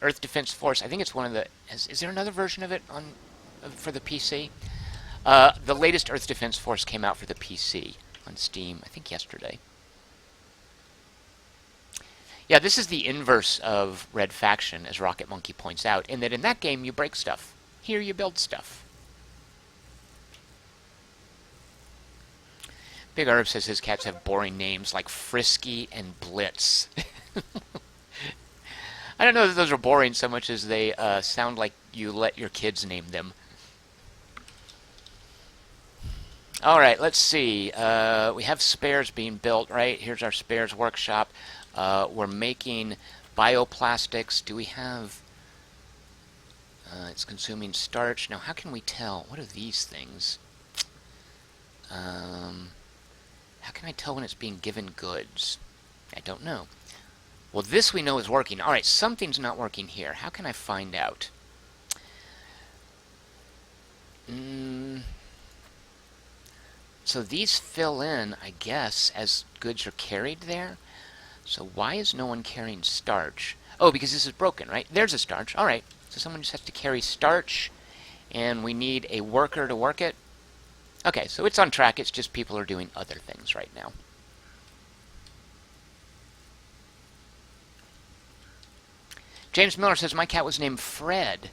Earth Defense Force. I think it's one of the. Is there another version of it on for the PC? The latest Earth Defense Force came out for the PC on Steam. I think yesterday. Yeah, this is the inverse of Red Faction, as Rocket Monkey points out, in that in that game you break stuff. Here you build stuff. Big Herb says his cats have boring names like Frisky and Blitz. I don't know that those are boring so much as they sound like you let your kids name them. Alright, let's see. We have spares being built, right? Here's our spares workshop. We're making bioplastics. Do we have... it's consuming starch. Now, how can we tell? What are these things? How can I tell when it's being given goods? I don't know. Well, this we know is working. Alright, something's not working here. How can I find out? So these fill in, I guess, as goods are carried there. So why is no one carrying starch? Oh, because this is broken, right? There's a starch. Alright, so someone just has to carry starch, and we need a worker to work it. Okay, so it's on track. It's just people are doing other things right now. James Miller says, my cat was named Fred.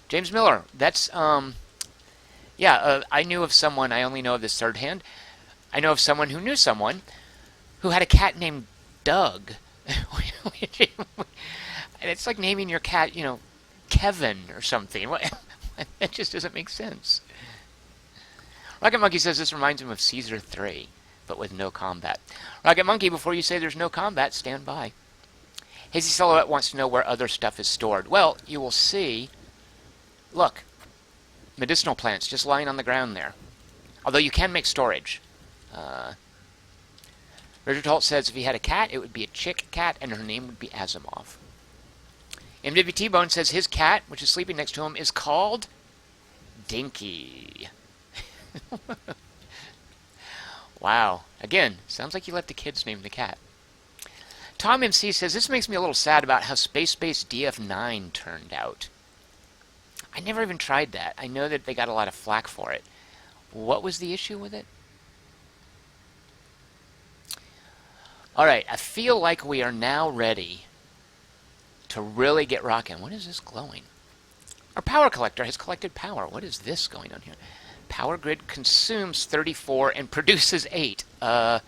James Miller, that's, yeah, I knew of someone, I only know of this third hand. I know of someone who knew someone who had a cat named Doug. It's like naming your cat, you know, Kevin or something. That just doesn't make sense. Rocket Monkey says this reminds him of Caesar 3, but with no combat. Rocket Monkey, before you say there's no combat, stand by. Hazy Silhouette wants to know where other stuff is stored. Well, you will see, look, medicinal plants just lying on the ground there. Although you can make storage. Richard Holt says if he had a cat, it would be a chick cat, and her name would be Asimov. MWT Bone says his cat, which is sleeping next to him, is called Dinky. Wow. Again, sounds like you let the kids name the cat. Tom MC says, this makes me a little sad about how Space Base DF9 turned out. I never even tried that. I know that they got a lot of flack for it. What was the issue with it? Alright, I feel like we are now ready to really get rocking. What is this glowing? Our power collector has collected power. What is this going on here? Power grid consumes 34 and produces 8. Wow.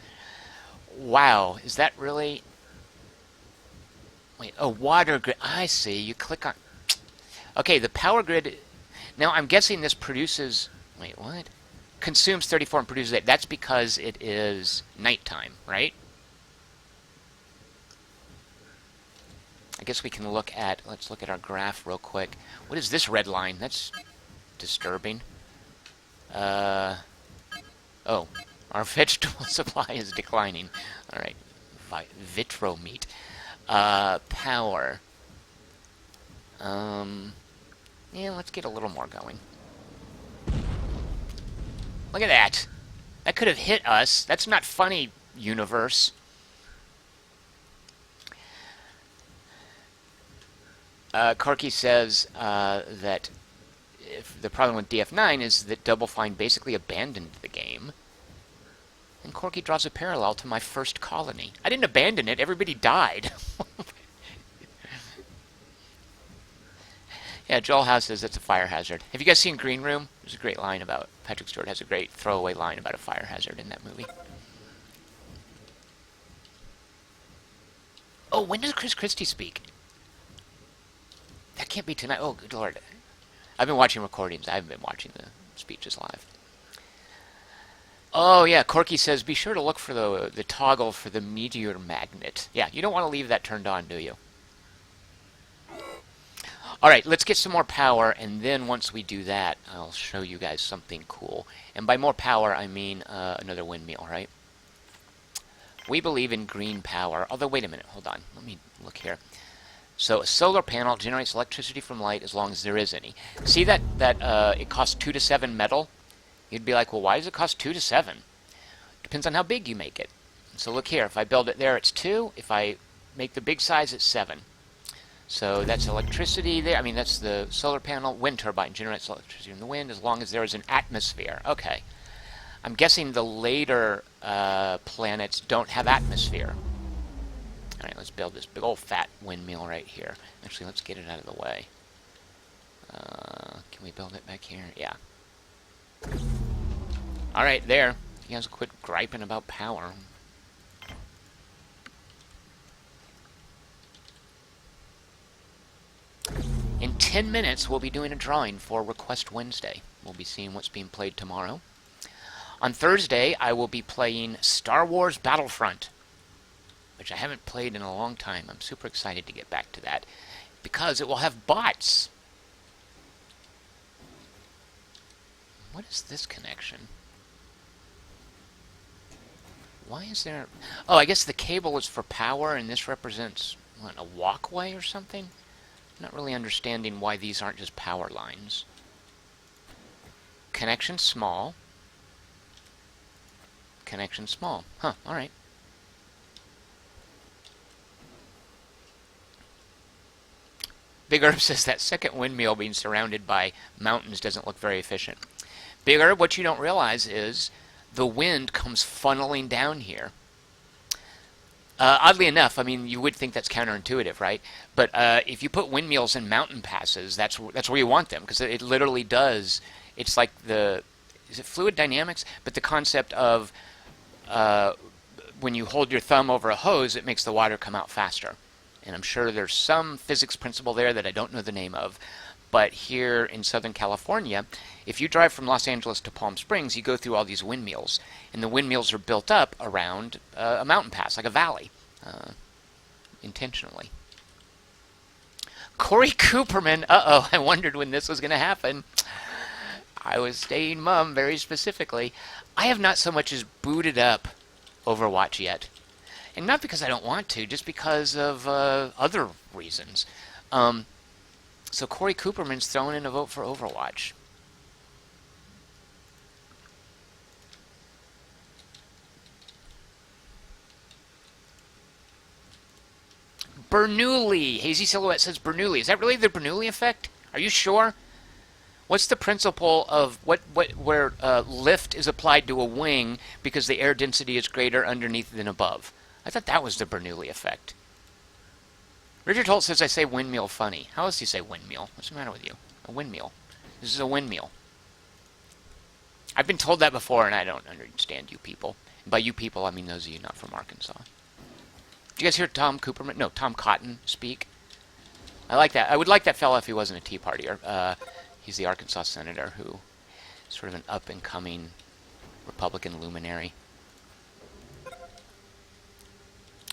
Is that really... Wait, oh, water grid. I see. You click on... Okay, the power grid... Now, I'm guessing this produces... Wait, what? Consumes 34 and produces 8. That's because it is nighttime, right? I guess we can look at... Let's look at our graph real quick. What is this red line? That's disturbing. Oh, our vegetable supply is declining. All right, vitro meat. Power. Yeah, let's get a little more going. Look at that. That could have hit us. That's not funny, universe. Corky says that if the problem with DF9 is that Double Fine basically abandoned the game. And Corky draws a parallel to my first colony. I didn't abandon it. Everybody died. Yeah, Joel House says that's a fire hazard. Have you guys seen Green Room? There's a great line about... Patrick Stewart has a great throwaway line about a fire hazard in that movie. Oh, when does Chris Christie speak? That can't be tonight. Oh, good lord. I've been watching recordings. I haven't been watching the speeches live. Oh, yeah, Corky says, be sure to look for the toggle for the meteor magnet. Yeah, you don't want to leave that turned on, do you? Alright, let's get some more power, and then once we do that, I'll show you guys something cool. And by more power, I mean another windmill, right? We believe in green power. Although, wait a minute, hold on. Let me look here. So a solar panel generates electricity from light as long as there is any. See that it costs 2 to 7 metal? You'd be like, well, why does it cost 2 to 7? Depends on how big you make it. So look here, if I build it there, it's 2. If I make the big size, it's 7. So that's electricity there. I mean, that's the solar panel. Wind turbine generates electricity from the wind as long as there is an atmosphere. Okay. I'm guessing the later planets don't have atmosphere. All right, let's build this big old fat windmill right here. Actually, let's get it out of the way. Can we build it back here? Yeah. All right, there. You guys quit griping about power. In 10 minutes, we'll be doing a drawing for Request Wednesday. We'll be seeing what's being played tomorrow. On Thursday, I will be playing Star Wars Battlefront, which I haven't played in a long time. I'm super excited to get back to that, because it will have bots. What is this connection? Why is there... Oh, I guess the cable is for power, and this represents, what, a walkway or something? Not really understanding why these aren't just power lines. Connection small. Connection small. Huh, alright. Big Herb says that second windmill being surrounded by mountains doesn't look very efficient. Big Herb, what you don't realize is the wind comes funneling down here. Oddly enough, I mean, you would think that's counterintuitive, right? But if you put windmills in mountain passes, that's where you want them, because it literally does. It's like is it fluid dynamics? But the concept of when you hold your thumb over a hose, it makes the water come out faster. And I'm sure there's some physics principle there that I don't know the name of. But here in Southern California, if you drive from Los Angeles to Palm Springs, you go through all these windmills. And the windmills are built up around a mountain pass, like a valley, intentionally. Corey Cooperman, uh-oh, I wondered when this was going to happen. I was staying mum very specifically. I have not so much as booted up Overwatch yet. And not because I don't want to, just because of other reasons. So Corey Cooperman's throwing in a vote for Overwatch. Bernoulli. Hazy Silhouette says Bernoulli. Is that really the Bernoulli effect? Are you sure? What's the principle of where lift is applied to a wing because the air density is greater underneath than above? I thought that was the Bernoulli effect. Richard Holt says I say windmill funny. How else do you say windmill? What's the matter with you? A windmill. This is a windmill. I've been told that before, and I don't understand you people. And by you people, I mean those of you not from Arkansas. Did you guys hear Tom Cotton speak? I like that. I would like that fella if he wasn't a Tea Partier. He's the Arkansas senator who is sort of an up-and-coming Republican luminary.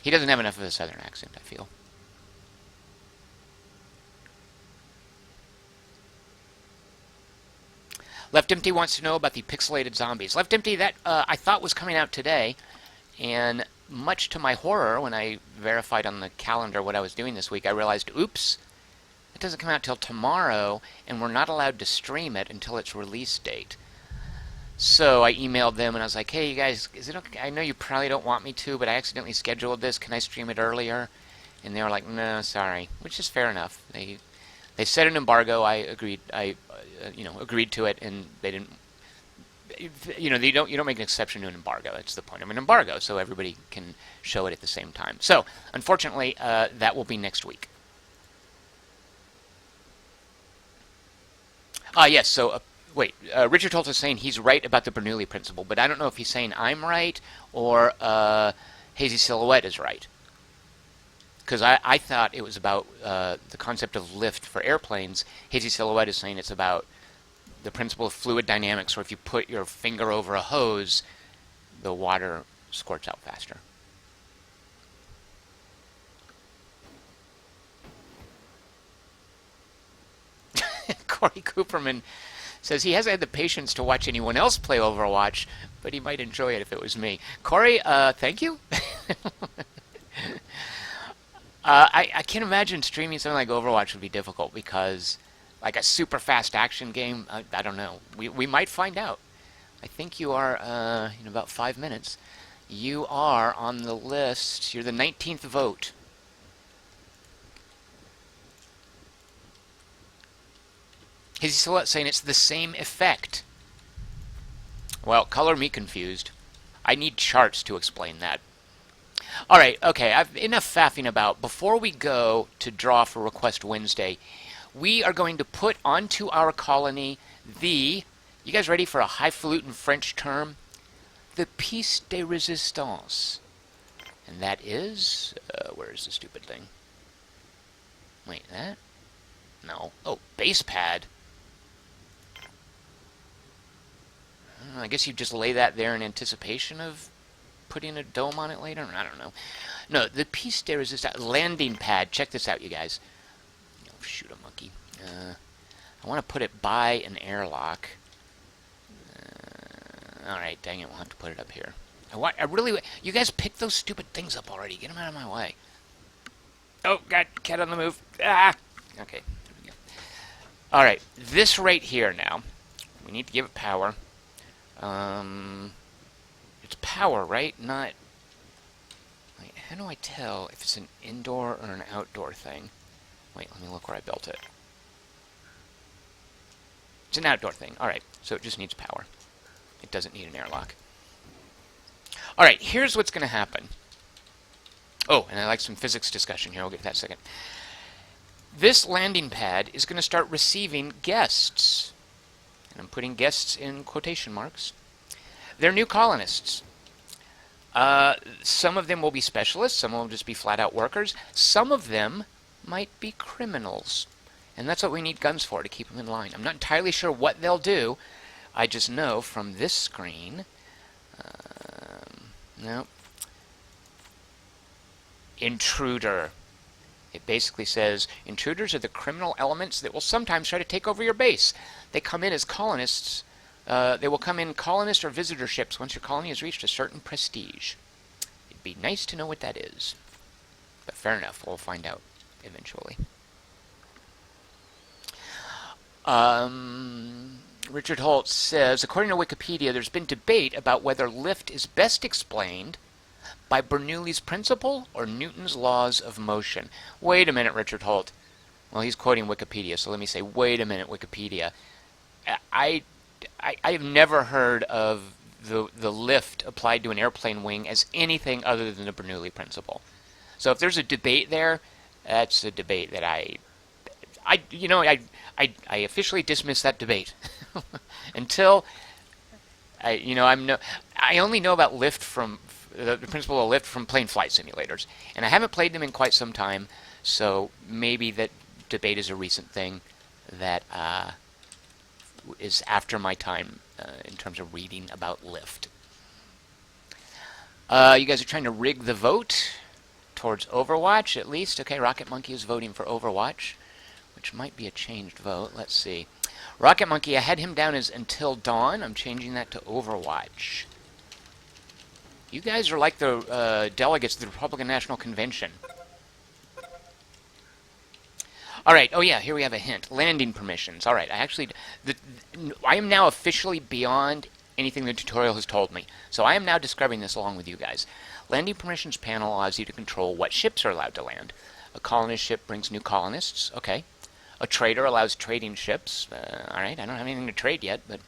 He doesn't have enough of a Southern accent, I feel. Left Empty wants to know about the pixelated zombies. Left Empty, that I thought was coming out today, and much to my horror, when I verified on the calendar what I was doing this week, I realized, oops, it doesn't come out till tomorrow, and we're not allowed to stream it until its release date. So I emailed them, and I was like, hey, you guys, is it okay? I know you probably don't want me to, but I accidentally scheduled this. Can I stream it earlier? And they were like, no, sorry, which is fair enough. They set an embargo. I agreed. I agreed to it, and they didn't. You don't make an exception to an embargo. That's the point of an embargo, so everybody can show it at the same time. So unfortunately, that will be next week. Yes. So wait, Richard Holt is saying he's right about the Bernoulli principle, but I don't know if he's saying I'm right or Hazy Silhouette is right. Because I thought it was about the concept of lift for airplanes. Hazy Silhouette is saying it's about the principle of fluid dynamics, where if you put your finger over a hose, the water squirts out faster. Corey Cooperman says he hasn't had the patience to watch anyone else play Overwatch, but he might enjoy it if it was me. Corey, thank you. I can't imagine streaming something like Overwatch would be difficult, because like a super fast action game, I don't know. We might find out. I think you are, in about 5 minutes, you are on the list. You're the 19th vote. He's still saying it's the same effect. Well, color me confused. I need charts to explain that. All right, okay, I've enough faffing about. Before we go to draw for Request Wednesday, we are going to put onto our colony the, you guys ready for a highfalutin French term? The piece de resistance. And that is, where is the stupid thing? Wait, that? No. Oh, base pad. I guess you just lay that there in anticipation of putting a dome on it later? I don't know. No, the piece de resistance, landing pad. Check this out, you guys. Oh, shoot a monkey. I want to put it by an airlock. Alright, dang it, we'll have to put it up here. I really, you guys pick those stupid things up already. Get them out of my way. Oh, God, cat on the move. Ah! Okay, there we go. Alright, this right here now, we need to give it power. It's power, right? Not... Wait, how do I tell if it's an indoor or an outdoor thing? Wait, let me look where I built it. It's an outdoor thing. Alright, so it just needs power. It doesn't need an airlock. Alright, here's what's going to happen. Oh, and I like some physics discussion here. We'll get to that in a second. This landing pad is going to start receiving guests. And I'm putting guests in quotation marks. They're new colonists. Some of them will be specialists. Some will just be flat-out workers. Some of them might be criminals. And that's what we need guns for, to keep them in line. I'm not entirely sure what they'll do. I just know from this screen... no. Intruder. It basically says, intruders are the criminal elements that will sometimes try to take over your base. They come in as colonists. They will come in colonist or visitor ships once your colony has reached a certain prestige. It'd be nice to know what that is. But fair enough, we'll find out eventually. Richard Holt says, according to Wikipedia, there's been debate about whether lift is best explained by Bernoulli's principle or Newton's laws of motion. Wait a minute, Richard Holt. Well, he's quoting Wikipedia, so let me say, wait a minute, Wikipedia. I have never heard of the lift applied to an airplane wing as anything other than the Bernoulli principle. So if there's a debate there, that's a debate that I officially dismiss that debate until I only know about lift from the principle of lift from plane flight simulators, and I haven't played them in quite some time. So maybe that debate is a recent thing that is after my time in terms of reading about lift. You guys are trying to rig the vote towards Overwatch, at least. Okay, Rocket Monkey is voting for Overwatch, which might be a changed vote. Let's see. Rocket Monkey, I had him down as Until Dawn. I'm changing that to Overwatch. You guys are like the delegates to the Republican National Convention. Alright, oh yeah, here we have a hint. Landing permissions. Alright, I am now officially beyond anything the tutorial has told me. So I am now describing this along with you guys. Landing permissions panel allows you to control what ships are allowed to land. A colonist ship brings new colonists. Okay. A trader allows trading ships. Alright, I don't have anything to trade yet, but...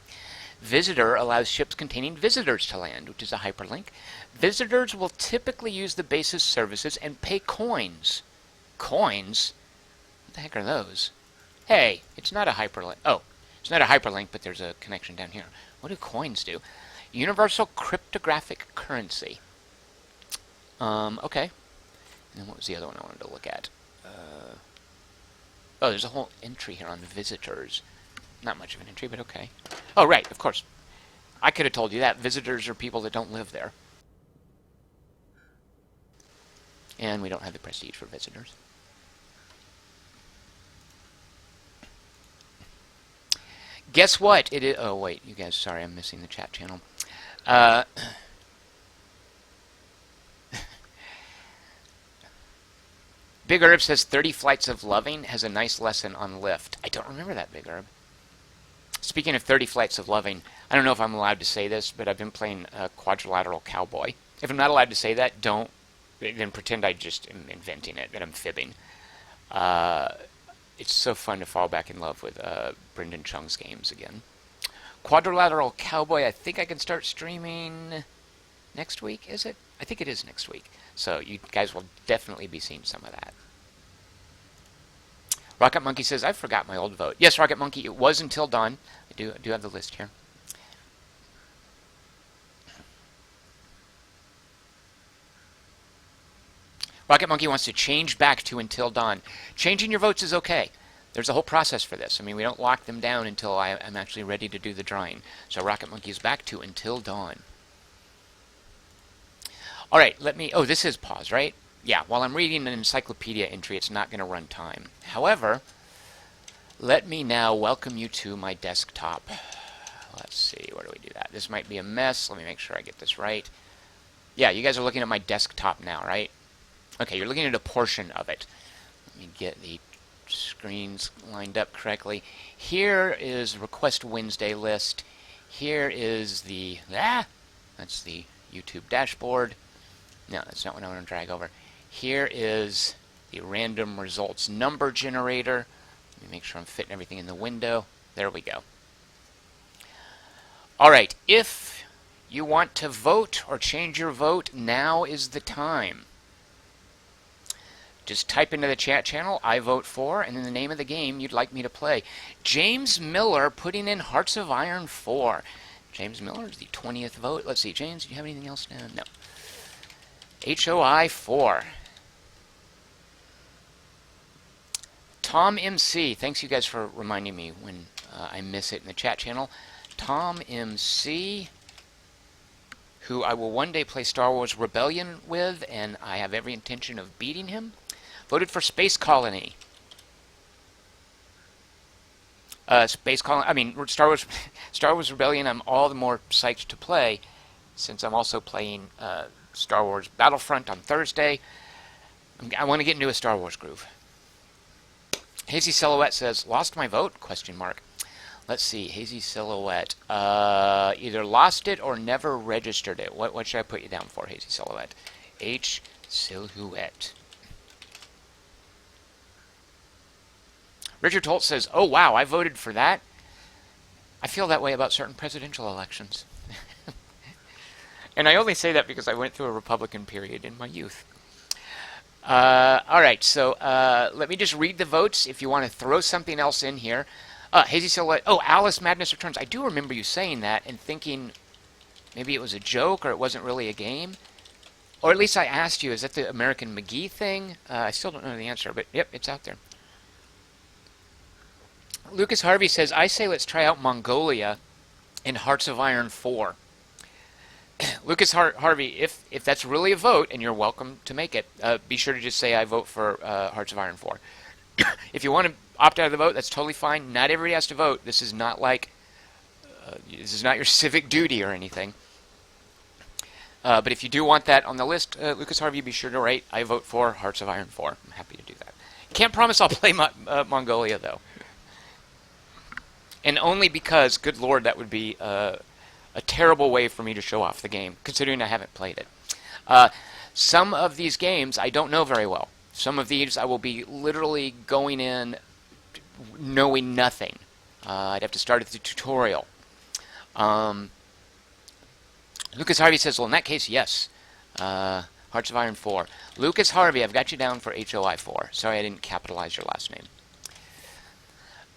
Visitor allows ships containing visitors to land, which is a hyperlink. Visitors will typically use the base's services and pay coins. Coins? What the heck are those? Hey, it's not a hyperlink. Oh, it's not a hyperlink, but there's a connection down here. What do coins do? Universal cryptographic currency. Okay. And then what was the other one I wanted to look at? Oh, there's a whole entry here on visitors. Not much of an entry, but okay. Oh, right, of course. I could have told you that. Visitors are people that don't live there. And we don't have the prestige for visitors. Guess what? It is... Oh, wait, you guys, sorry, I'm missing the chat channel. Big Herb says 30 Flights of Loving has a nice lesson on lift. I don't remember that, Big Herb. Speaking of 30 Flights of Loving, I don't know if I'm allowed to say this, but I've been playing Quadrilateral Cowboy. If I'm not allowed to say that, don't then pretend I just am inventing it, that I'm fibbing. Uh, it's so fun to fall back in love with Brendan Chung's games again. Quadrilateral Cowboy, I think I can start streaming next week, is it? I think it is next week. So you guys will definitely be seeing some of that. Rocket Monkey says, I forgot my old vote. Yes, Rocket Monkey, it was Until Dawn. I do have the list here. Rocket Monkey wants to change back to Until Dawn. Changing your votes is okay. There's a whole process for this. I mean, we don't lock them down until I'm actually ready to do the drawing. So Rocket Monkey is back to Until Dawn. All right, oh, this is pause, right? Yeah, while I'm reading an encyclopedia entry, it's not going to run time. However, let me now welcome you to my desktop. Let's see, where do we do that? This might be a mess. Let me make sure I get this right. Yeah, you guys are looking at my desktop now, right? Okay, you're looking at a portion of it. Let me get the screens lined up correctly. Here is Request Wednesday list. Here is the... that's the YouTube dashboard. No, that's not what I want to drag over. Here is the random results number generator. Let me make sure I'm fitting everything in the window. There we go. All right, if you want to vote or change your vote, now is the time. Just type into the chat channel, I vote for, and then the name of the game you'd like me to play. James Miller putting in Hearts of Iron 4. James Miller is the 20th vote. Let's see, James, do you have anything else now? No. HOI 4. Tom MC, thanks you guys for reminding me when I miss it in the chat channel. Tom MC, who I will one day play Star Wars Rebellion with, and I have every intention of beating him, voted for Space Colony. Star Wars Rebellion, I'm all the more psyched to play, since I'm also playing Star Wars Battlefront on Thursday. I want to get into a Star Wars groove. Hazy Silhouette says, lost my vote? Question mark. Let's see, Hazy Silhouette. Either lost it or never registered it. What should I put you down for, Hazy Silhouette? H Silhouette. Richard Holt says, oh wow, I voted for that. I feel that way about certain presidential elections. And I only say that because I went through a Republican period in my youth. All right, so let me just read the votes if you want to throw something else in here. Hazy Silhouette. Oh, Alice Madness Returns. I do remember you saying that and thinking maybe it was a joke or it wasn't really a game. Or at least I asked you, is that the American McGee thing? I still don't know the answer, but yep, it's out there. Lucas Harvey says, I say let's try out Mongolia in Hearts of Iron 4. Lucas Harvey, if that's really a vote, and you're welcome to make it, be sure to just say I vote for Hearts of Iron 4. If you want to opt out of the vote, that's totally fine. Not everybody has to vote. This is not like, this is not your civic duty or anything. But if you do want that on the list, Lucas Harvey, be sure to write I vote for Hearts of Iron 4. I'm happy to do that. Can't promise I'll play Mongolia, though. And only because, good lord, that would be a terrible way for me to show off the game, considering I haven't played it. Some of these games I don't know very well. Some of these I will be literally going in knowing nothing. I'd have to start at the tutorial. Lucas Harvey says, well, in that case, yes. Hearts of Iron 4. Lucas Harvey, I've got you down for HOI 4. Sorry I didn't capitalize your last name.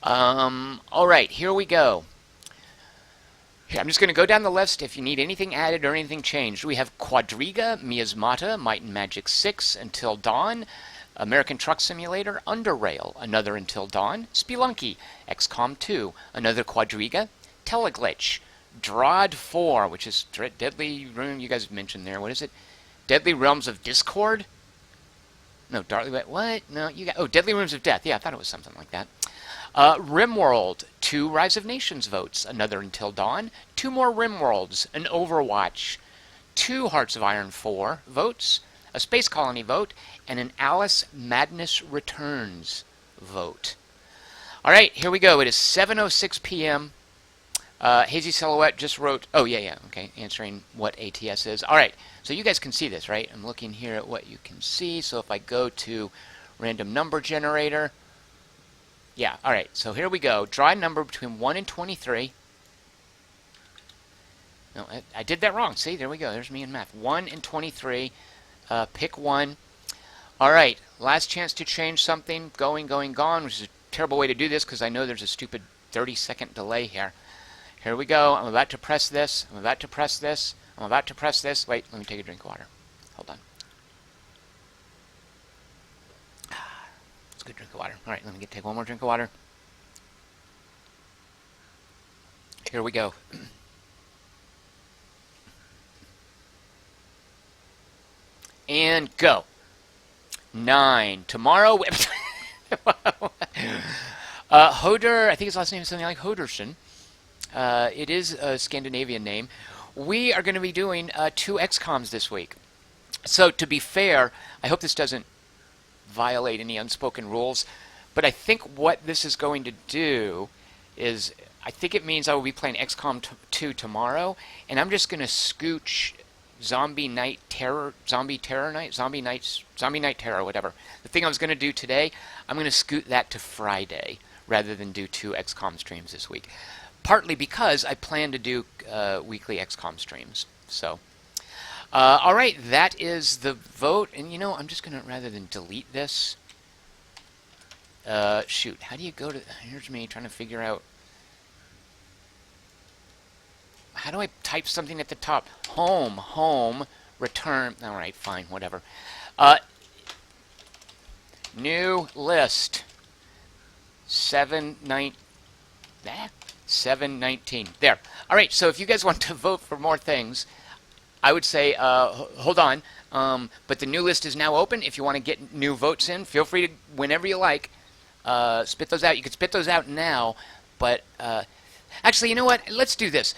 All right, here we go. I'm just going to go down the list. If you need anything added or anything changed, we have Quadriga, Miasmata, Might and Magic 6, Until Dawn, American Truck Simulator, Underrail, another Until Dawn, Spelunky, XCOM 2, another Quadriga, Teleglitch, Drod 4, which is Deadly Room, you guys mentioned there. What is it? Deadly Realms of Discord? No, what? No, you got... Deadly Rooms of Death. Yeah, I thought it was something like that. RimWorld, 2 Rise of Nations votes, another Until Dawn, 2 more RimWorlds, an Overwatch, 2 Hearts of Iron 4 votes, a Space Colony vote, and an Alice Madness Returns vote. All right, here we go. It is 7:06 p.m. Hazy Silhouette just wrote, oh, yeah, okay, answering what ATS is. All right, so you guys can see this, right? I'm looking here at what you can see. So if I go to random number generator, yeah, all right, so here we go. Draw a number between 1 and 23. No, I did that wrong. See, there we go. There's me in math. 1 and 23. Pick one. All right, last chance to change something. Going, gone, which is a terrible way to do this because I know there's a stupid 30-second delay here. Here we go. I'm about to press this. I'm about to press this. I'm about to press this. Wait, let me take a drink of water. Hold on. It's a good drink of water. All right, let me take one more drink of water. Here we go. And go. 9. Tomorrow. Hoder, I think his last name is something like Hoderson. It is a Scandinavian name. We are going to be doing 2 XCOMs this week. So to be fair, I hope this doesn't violate any unspoken rules, but I think what this is going to do is, I think it means I will be playing XCOM 2 tomorrow, and I'm just going to scooch Zombie Night Terror, Zombie Night Terror, whatever. The thing I was going to do today, I'm going to scoot that to Friday rather than do 2 XCOM streams this week. Partly because I plan to do weekly XCOM streams. So, all right, that is the vote. And you know, I'm just going to, rather than delete this, shoot, how do you go to, here's me trying to figure out, how do I type something at the top? Home, return. All right, fine, whatever. New list. 719. There. All right, so if you guys want to vote for more things, I would say hold on. But the new list is now open. If you want to get new votes in, feel free to, whenever you like, spit those out. You can spit those out now, but actually, you know what? Let's do this.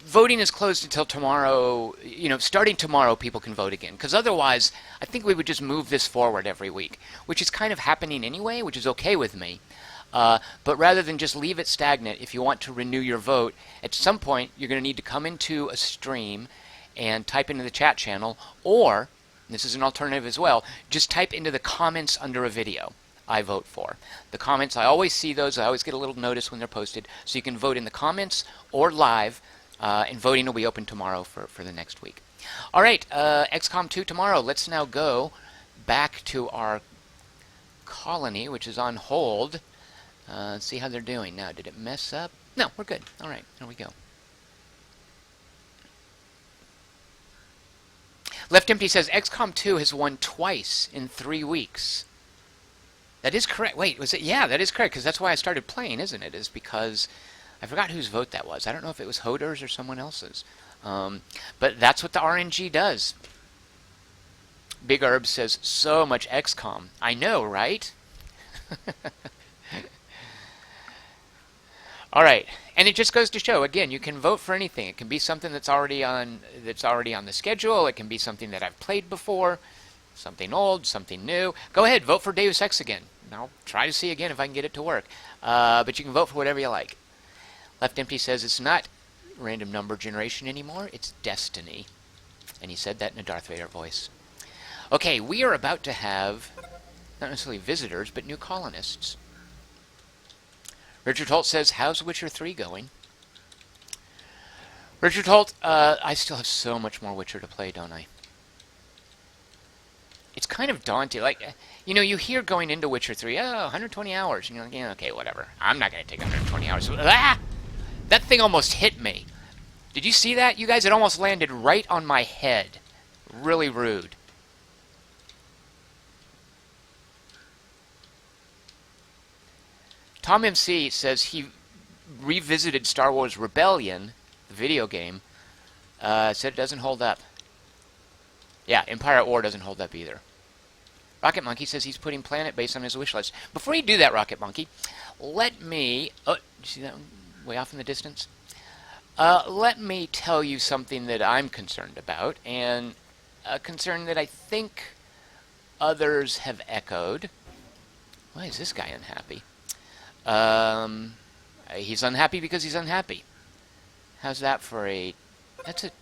Voting is closed until tomorrow. You know, starting tomorrow, people can vote again. Because otherwise, I think we would just move this forward every week, which is kind of happening anyway, which is okay with me. But rather than just leave it stagnant, if you want to renew your vote, at some point, you're going to need to come into a stream and type into the chat channel, or, this is an alternative as well, just type into the comments under a video. I vote for. The comments, I always see those. I always get a little notice when they're posted. So you can vote in the comments or live, and voting will be open tomorrow for the next week. All right, XCOM 2 tomorrow. Let's now go back to our colony, which is on hold. See how they're doing. Now, did it mess up? No, we're good. All right, there we go. Left Empty says XCOM 2 has won twice in 3 weeks. That is correct. Wait, was it? Yeah, that is correct, because that's why I started playing, isn't it? Is because I forgot whose vote that was. I don't know if it was Hoder's or someone else's. But that's what the RNG does. Big Herb says, so much XCOM. I know, right? All right, and it just goes to show, again, you can vote for anything. It can be something that's already on the schedule. It can be something that I've played before, something old, something new. Go ahead, vote for Deus Ex again. I'll try to see again if I can get it to work. But you can vote for whatever you like. Left Empty says it's not random number generation anymore, it's destiny. And he said that in a Darth Vader voice. Okay, we are about to have, not necessarily visitors, but new colonists. Richard Holt says, how's Witcher 3 going? Richard Holt, I still have so much more Witcher to play, don't I? It's kind of daunting. Like, you know, you hear going into Witcher 3, oh, 120 hours. And you're like, yeah, okay, whatever. I'm not going to take 120 hours. Ah! That thing almost hit me. Did you see that? You guys, it almost landed right on my head. Really rude. Tom MC says he revisited Star Wars Rebellion, the video game, said it doesn't hold up. Yeah, Empire at War doesn't hold up either. Rocket Monkey says he's putting Planetbase on his wish list. Before you do that, Rocket Monkey, let me... Oh, you see that one way off in the distance? Let me tell you something that I'm concerned about, and a concern that I think others have echoed. Why is this guy unhappy? He's unhappy because he's unhappy. How's that for a... That's a...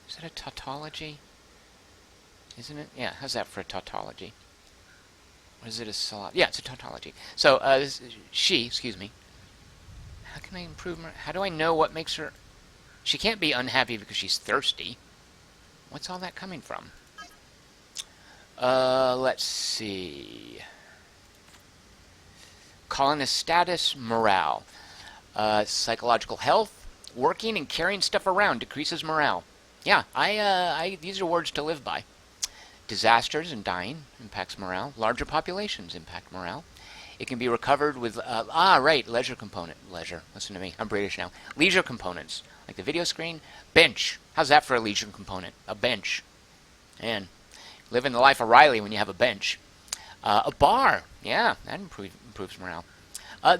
Is that a tautology? Isn't it? Yeah, how's that for a tautology? Or is it a solid? Yeah, it's a tautology. So, she, excuse me. How can I improve her? How do I know what makes her... She can't be unhappy because she's thirsty. What's all that coming from? Let's see. Colonist status, morale. Psychological health, working and carrying stuff around decreases morale. Yeah, these are words to live by. Disasters and dying impacts morale. Larger populations impact morale. It can be recovered with, right, leisure component. Leisure, listen to me, I'm British now. Leisure components, like the video screen. Bench, how's that for a leisure component? A bench. Man, living the life of Riley when you have a bench. A bar, yeah, that improves morale.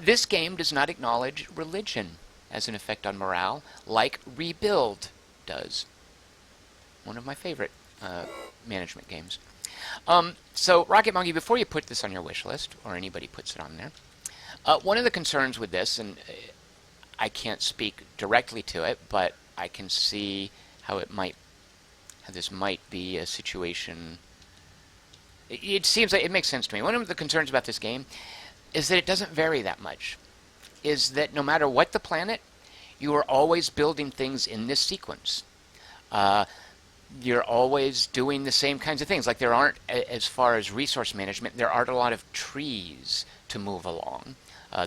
This game does not acknowledge religion as an effect on morale, like Rebuild does. One of my favorite management games. So, Rocket Monkey, before you put this on your wish list, or anybody puts it on there, one of the concerns with this, and I can't speak directly to it, but I can see how this might be a situation. It seems like it makes sense to me. One of the concerns about this game is that it doesn't vary that much. Is that no matter what the planet, you are always building things in this sequence. You're always doing the same kinds of things. Like there aren't, as far as resource management, there aren't a lot of trees to move along.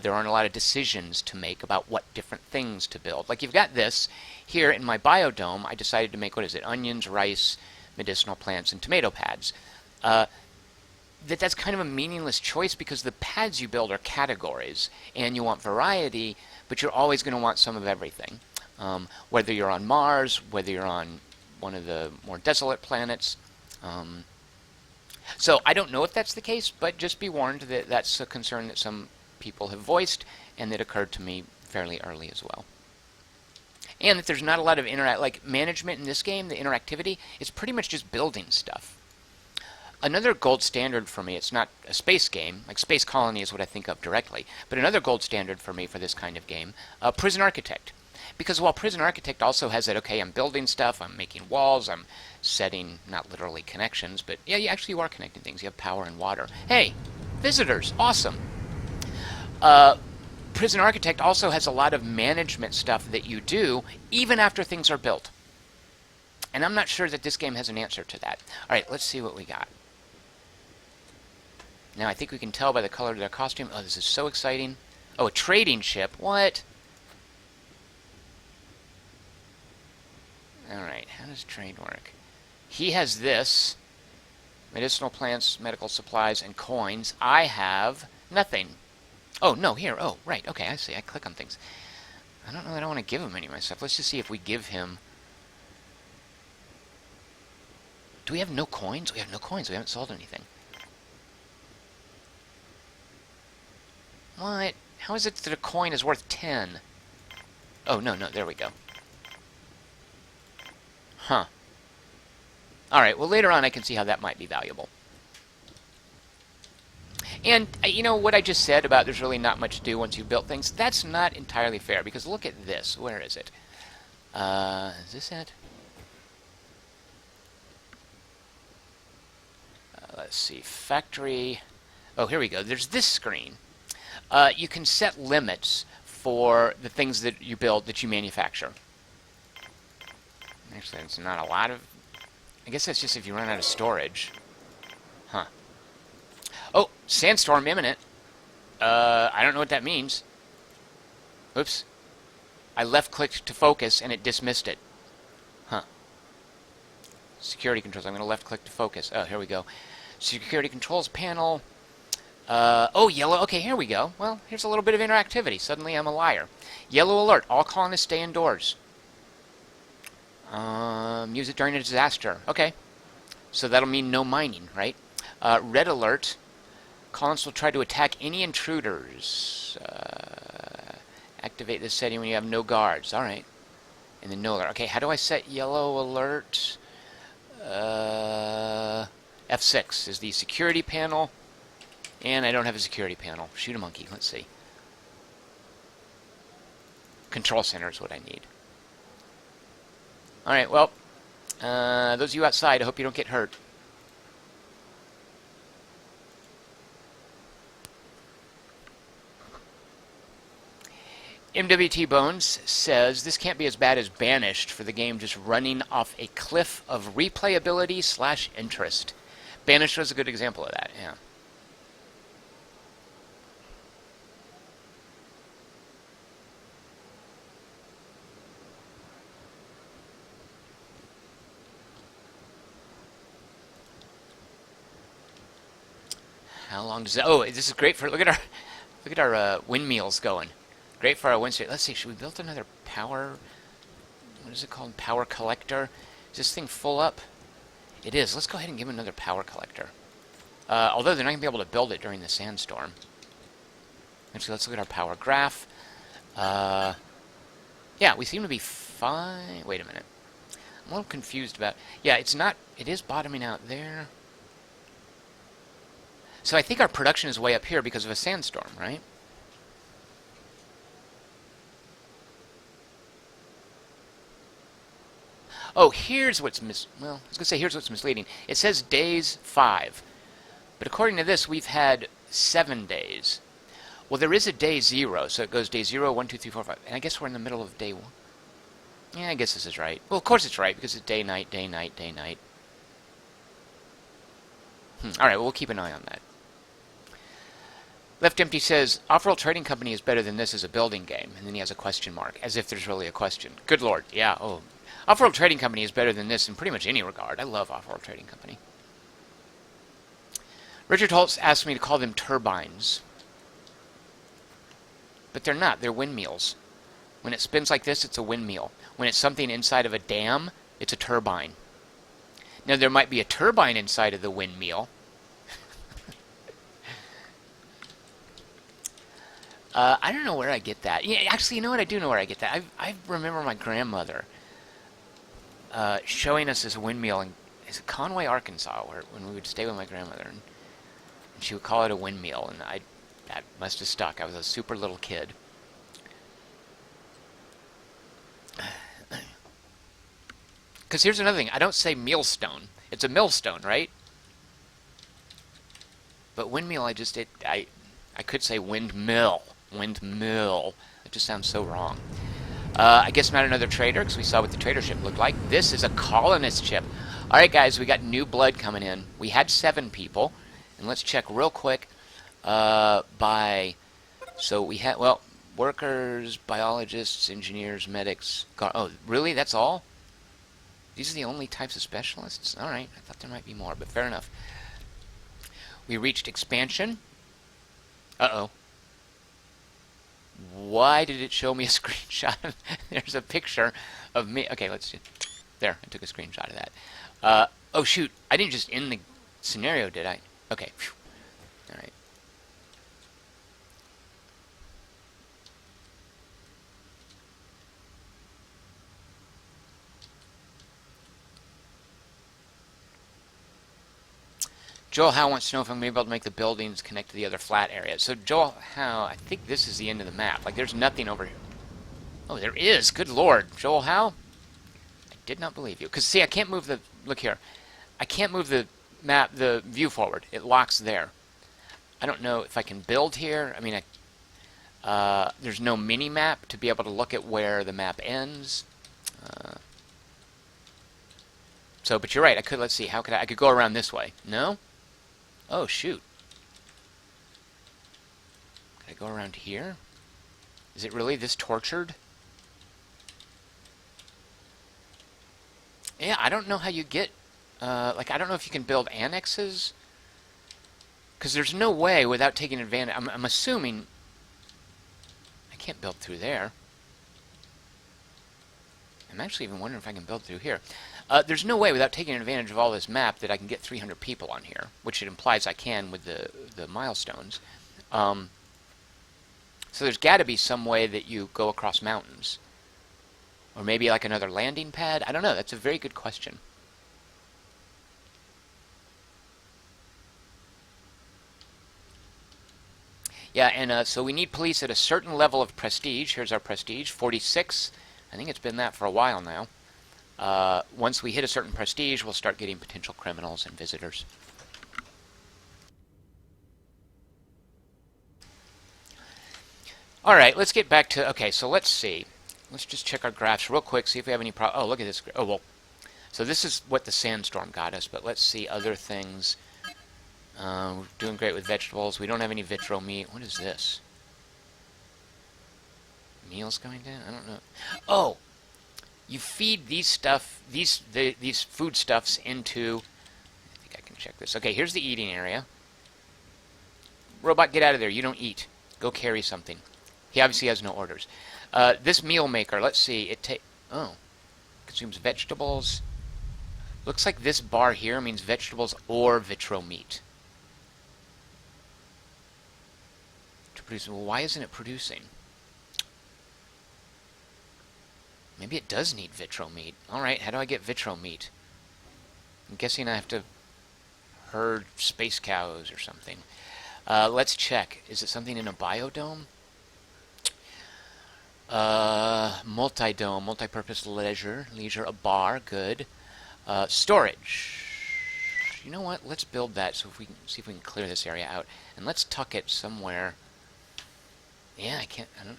There aren't a lot of decisions to make about what different things to build. Like you've got this here in my biodome. I decided to make, what is it, onions, rice, medicinal plants, and tomato pads. That's kind of a meaningless choice because the pads you build are categories, and you want variety, but you're always going to want some of everything. Whether you're on Mars, whether you're on one of the more desolate planets. So I don't know if that's the case, but just be warned that that's a concern that some people have voiced, and that occurred to me fairly early as well. And that there's not a lot of like management in this game, the interactivity, is pretty much just building stuff. Another gold standard for me, it's not a space game, like Space Colony is what I think of directly, but another gold standard for me for this kind of game, Prison Architect. Because while Prison Architect also has that, okay, I'm building stuff, I'm making walls, I'm setting, not literally connections, but yeah, you are connecting things. You have power and water. Hey, visitors, awesome. Prison Architect also has a lot of management stuff that you do, even after things are built. And I'm not sure that this game has an answer to that. All right, let's see what we got. Now, I think we can tell by the color of their costume. Oh, this is so exciting. Oh, a trading ship. What? Alright, how does trade work? He has this. Medicinal plants, medical supplies, and coins. I have nothing. Oh, no, here. Oh, right. Okay, I see. I click on things. I don't know that I want to give him any of my stuff. Let's just see if we give him... Do we have no coins? We have no coins. We haven't sold anything. What? How is it that a coin is worth 10? Oh, no, there we go. Huh. Alright, well, later on I can see how that might be valuable. And, you know, what I just said about there's really not much to do once you've built things, that's not entirely fair, because look at this. Where is it? Is this it? Let's see. Factory. Oh, here we go. There's this screen. You can set limits for the things that you build, that you manufacture. Actually, it's not a lot of... I guess that's just if you run out of storage. Huh. Oh, sandstorm imminent. I don't know what that means. Oops. I left-clicked to focus, and it dismissed it. Huh. Security controls. I'm going to left-click to focus. Oh, here we go. Security controls panel. Oh, yellow. Okay, here we go. Well, here's a little bit of interactivity. Suddenly I'm a liar. Yellow alert. All colonists stay indoors. Use it during a disaster. Okay. So that'll mean no mining, right? Red alert. Colonists will try to attack any intruders. Activate this setting when you have no guards. All right. And then no alert. Okay, how do I set yellow alert? F6 is the security panel. And I don't have a security panel. Shoot a monkey. Let's see. Control center is what I need. All right, well, those of you outside, I hope you don't get hurt. MWT Bones says this can't be as bad as Banished for the game just running off a cliff of replayability slash interest. Banished was a good example of that, yeah. How long does that? Oh, this is great for look at our windmills going. Great for our wind speed. Let's see. Should we build another power? What is it called? Power collector. Is this thing full up? It is. Let's go ahead and give them another power collector. Although they're not gonna be able to build it during the sandstorm. Actually, let's look at our power graph. Yeah, we seem to be fine. Wait a minute. I'm a little confused about. Yeah, it's not. It is bottoming out there. So I think our production is way up here because of a sandstorm, right? Oh, here's what's well, I was gonna say here's what's misleading. It says days 5, but according to this, we've had 7 days. Well, there is a day 0, so it goes day 0, 1, 2, 3, 4, 5, and I guess we're in the middle of day 1. Yeah, I guess this is right. Well, of course it's right because it's day, night, day, night, day, night. All right, well, we'll keep an eye on that. Left Empty says, Off-World Trading Company is better than this as a building game. And then he has a question mark, as if there's really a question. Good lord, yeah, oh. Off-World Trading Company is better than this in pretty much any regard. I love Off-World Trading Company. Richard Holtz asked me to call them turbines. But they're not, they're windmills. When it spins like this, it's a windmill. When it's something inside of a dam, it's a turbine. Now, there might be a turbine inside of the windmill. I don't know where I get that. Yeah, actually, you know what? I do know where I get that. I remember my grandmother showing us this windmill in Conway, Arkansas, when we would stay with my grandmother, and she would call it a windmill, and that must have stuck. I was a super little kid. Because here's another thing. I don't say millstone. It's a millstone, right? But windmill, I could say windmill. Windmill. It just sounds so wrong. I guess not another trader, because we saw what the trader ship looked like. This is a colonist ship. All right, guys, we got new blood coming in. We had 7 people. And let's check real quick so we had, well, workers, biologists, engineers, medics. Oh, really? That's all? These are the only types of specialists? All right. I thought there might be more, but fair enough. We reached expansion. Uh-oh. Why did it show me a screenshot? There's a picture of me. Okay, let's see. There, I took a screenshot of that. Oh, shoot. I didn't just end the scenario, did I? Okay. Whew. All right. Joel Howe wants to know if I'm going to be able to make the buildings connect to the other flat areas. So Joel Howe, I think this is the end of the map. Like, there's nothing over here. Oh, there is. Good lord. Joel Howe? I did not believe you. Because, see, I can't move the... Look here. I can't move the map, the view forward. It locks there. I don't know if I can build here. I mean, there's no mini-map to be able to look at where the map ends. But you're right. I could, let's see. How could I could go around this way. No? Oh, shoot. Can I go around here? Is it really this tortured? Yeah, I don't know how you get... I don't know if you can build annexes. Because there's no way without taking advantage... I'm assuming... I can't build through there. I'm actually even wondering if I can build through here. There's no way without taking advantage of all this map that I can get 300 people on here, which it implies I can with the milestones. So there's got to be some way that you go across mountains. Or maybe like another landing pad? I don't know. That's a very good question. Yeah, and so we need police at a certain level of prestige. Here's our prestige, 46. I think it's been that for a while now. Once we hit a certain prestige, we'll start getting potential criminals and visitors. All right, let's get back to, okay, so let's see. Let's just check our graphs real quick, see if we have any oh, look at this. Oh, well, so this is what the sandstorm got us, but let's see other things. We're doing great with vegetables. We don't have any vitro meat. What is this? Meals going down? I don't know. Oh, you feed these foodstuffs into, I think I can check this. Okay, here's the eating area. Robot, get out of there. You don't eat. Go carry something. He obviously has no orders. This meal maker, let's see. Consumes vegetables. Looks like this bar here means vegetables or vitro meat. To produce, well, why isn't it producing? Maybe it does need vitro meat. Alright, how do I get vitro meat? I'm guessing I have to herd space cows or something. Let's check. Is it something in a biodome? Multi-dome, multi-purpose leisure, a bar, good. Storage. You know what? Let's build that so if we can see if we can clear this area out, and let's tuck it somewhere. Yeah, I don't.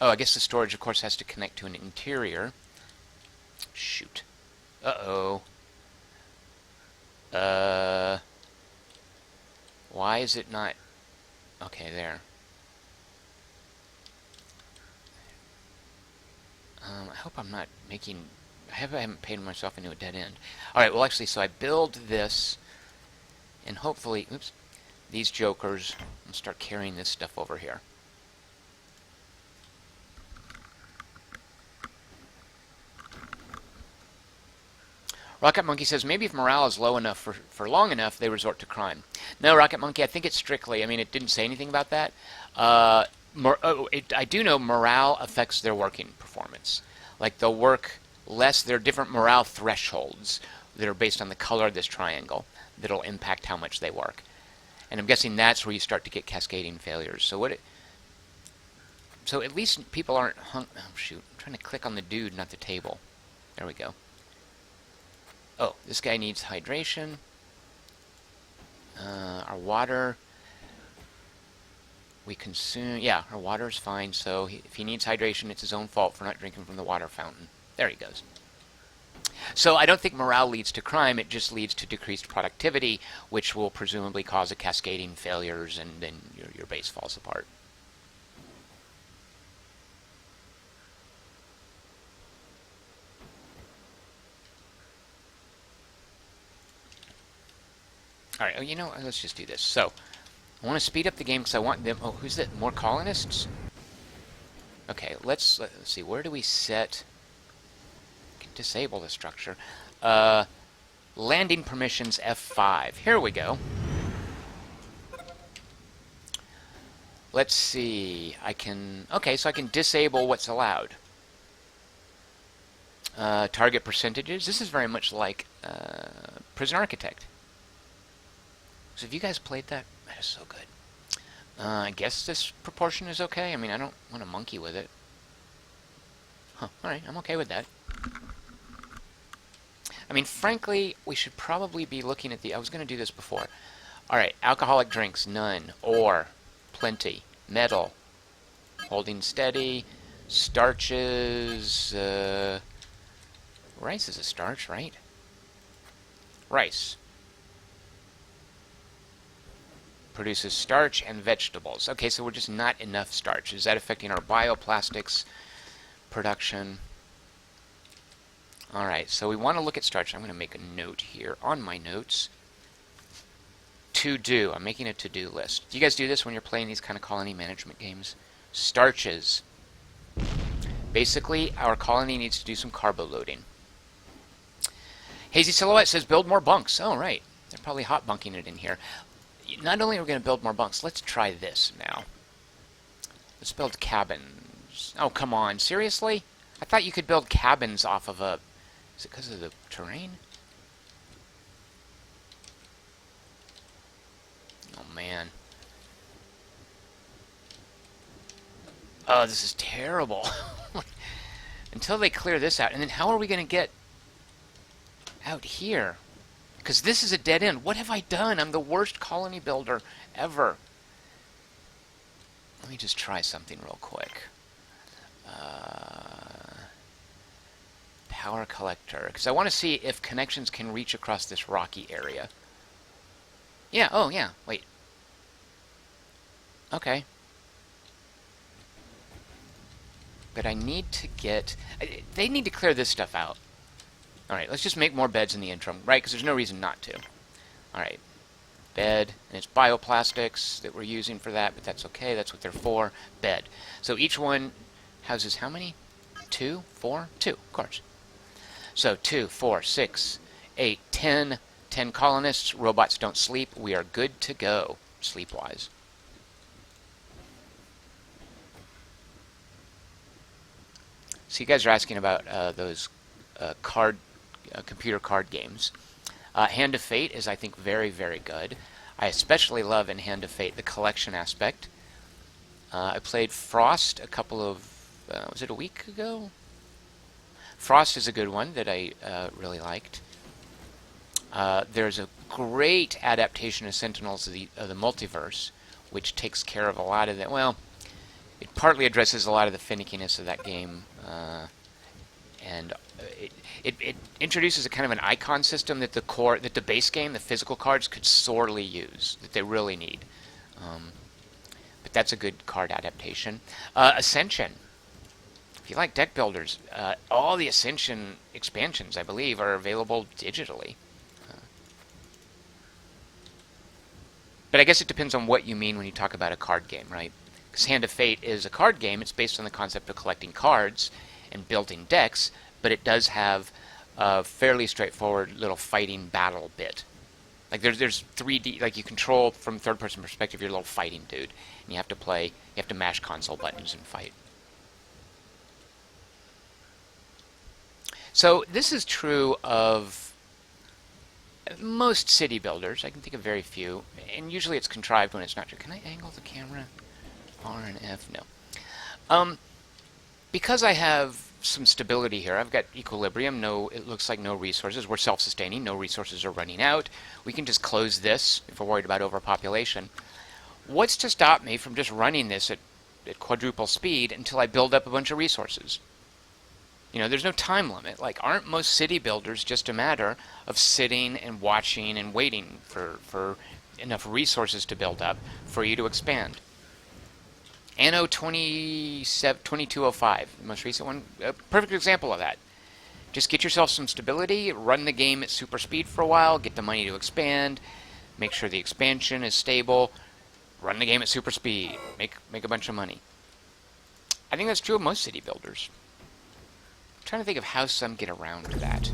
Oh, I guess the storage, of course, has to connect to an interior. Shoot. Uh-oh. Why is it not? Okay, there. I hope I'm not making... I haven't painted myself into a dead end. Alright, well, actually, so I build this, and hopefully... Oops. These jokers will start carrying this stuff over here. Rocket Monkey says, maybe if morale is low enough for long enough, they resort to crime. No, Rocket Monkey, I think it's strictly, I mean, it didn't say anything about that. I do know morale affects their working performance. Like, they'll work less, there are different morale thresholds that are based on the color of this triangle that'll impact how much they work. And I'm guessing that's where you start to get cascading failures. So at least people aren't oh shoot, I'm trying to click on the dude, not the table. There we go. Oh, this guy needs hydration. Our water, we consume, yeah, our water is fine, so if he needs hydration, it's his own fault for not drinking from the water fountain. There he goes. So I don't think morale leads to crime, it just leads to decreased productivity, which will presumably cause a cascading failures, and then your base falls apart. Alright, oh, you know, let's just do this. So, I want to speed up the game because I want them... Oh, who's that? More colonists? Okay, let's see. Where do we set... Can disable the structure. Landing permissions F5. Here we go. Let's see. I can... Okay, so I can disable what's allowed. Target percentages. This is very much like Prison Architect. So have you guys played that? That is so good. I guess this proportion is okay. I mean, I don't want to monkey with it. Huh, alright, I'm okay with that. I mean, frankly, we should probably be looking at the... I was going to do this before. Alright, alcoholic drinks, none. Ore, plenty. Metal, holding steady. Starches, rice is a starch, right? Rice. Produces starch and vegetables. Okay, so we're just not enough starch. Is that affecting our bioplastics production? Alright, so we want to look at starch. I'm going to make a note here on my notes. To do. I'm making a to-do list. Do you guys do this when you're playing these kind of colony management games? Starches. Basically, our colony needs to do some carbo loading. Hazy Silhouette says build more bunks. Oh, right. They're probably hot bunking it in here. Not only are we going to build more bunks, let's try this now. Let's build cabins. Oh, come on. Seriously? I thought you could build cabins off of a... Is it because of the terrain? Oh, man. Oh, this is terrible. until they clear this out. And then how are we going to get out here? Because this is a dead end. What have I done? I'm the worst colony builder ever. Let me just try something real quick. Power collector. Because I want to see if connections can reach across this rocky area. Yeah, oh yeah, wait. Okay. But I need to get... They need to clear this stuff out. Alright, let's just make more beds in the interim, right? Because there's no reason not to. Alright. Bed, and it's bioplastics that we're using for that, but that's okay, that's what they're for. Bed. So each one houses how many? 2? 4? 2, of course. So 2, 4, 6, 8, 10. 10 colonists. Robots don't sleep. We are good to go, sleep-wise. So you guys are asking about those computer card games. Hand of Fate is, I think, very, very good. I especially love in Hand of Fate the collection aspect. I played Frost a couple of... was it a week ago? Frost is a good one that I really liked. There's a great adaptation of Sentinels of the Multiverse, which takes care of a lot of that. Well, it partly addresses a lot of the finickiness of that game, and it introduces a kind of an icon system that the base game, the physical cards, could sorely use, that they really need. But that's a good card adaptation. Ascension. If you like deck builders, all the Ascension expansions, I believe, are available digitally. But I guess it depends on what you mean when you talk about a card game, right? Because Hand of Fate is a card game. It's based on the concept of collecting cards and building decks, but it does have a fairly straightforward little fighting battle bit. Like there's 3D, like you control from third-person perspective your little fighting dude, and you have to mash console buttons and fight. So this is true of most city builders. I can think of very few, and usually it's contrived when it's not true. Can I angle the camera? R and F? No. Because I have some stability here, I've got equilibrium, it looks like no resources. We're self-sustaining, no resources are running out. We can just close this if we're worried about overpopulation. What's to stop me from just running this at quadruple speed until I build up a bunch of resources? You know, there's no time limit. Like, aren't most city builders just a matter of sitting and watching and waiting for enough resources to build up for you to expand? Anno 2205, the most recent one, a perfect example of that. Just get yourself some stability, run the game at super speed for a while, get the money to expand, make sure the expansion is stable, run the game at super speed, make a bunch of money. I think that's true of most city builders. I'm trying to think of how some get around that.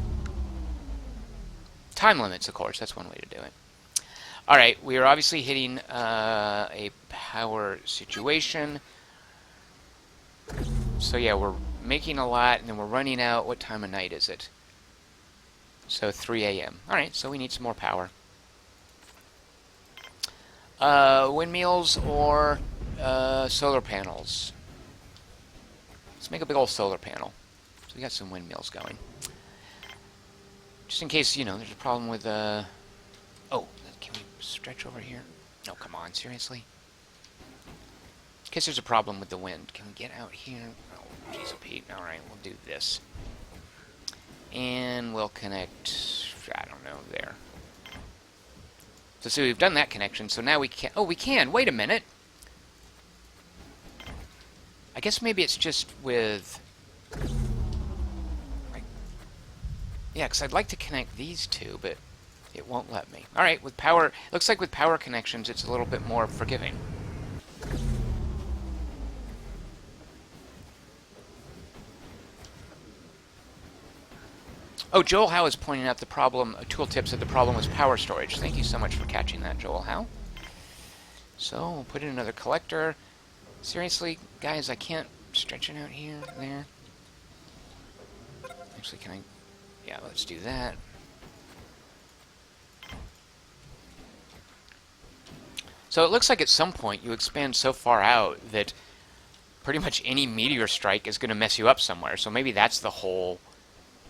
Time limits, of course, that's one way to do it. Alright, we are obviously hitting a power situation. So yeah, we're making a lot, and then we're running out. What time of night is it? So 3 a.m. Alright, so we need some more power. Windmills or solar panels? Let's make a big old solar panel. So we got some windmills going. Just in case, you know, there's a problem with... Oh, can we stretch over here? No, come on, seriously? In case there's a problem with the wind. Can we get out here? Oh, jeez, Pete. Alright, we'll do this. And we'll connect, I don't know, there. So see, we've done that connection, so now we can... Oh, we can! Wait a minute! I guess maybe it's just with... Yeah, because I'd like to connect these two, but it won't let me. Alright, with power... Looks like with power connections, it's a little bit more forgiving. Oh, Joel Howe is pointing out the problem, tooltip said the problem was power storage. Thank you so much for catching that, Joel Howe. So, we'll put in another collector. Seriously, guys, I can't stretch it out here, there. Actually, can I... Yeah, let's do that. So it looks like at some point you expand so far out that pretty much any meteor strike is going to mess you up somewhere. So maybe that's the whole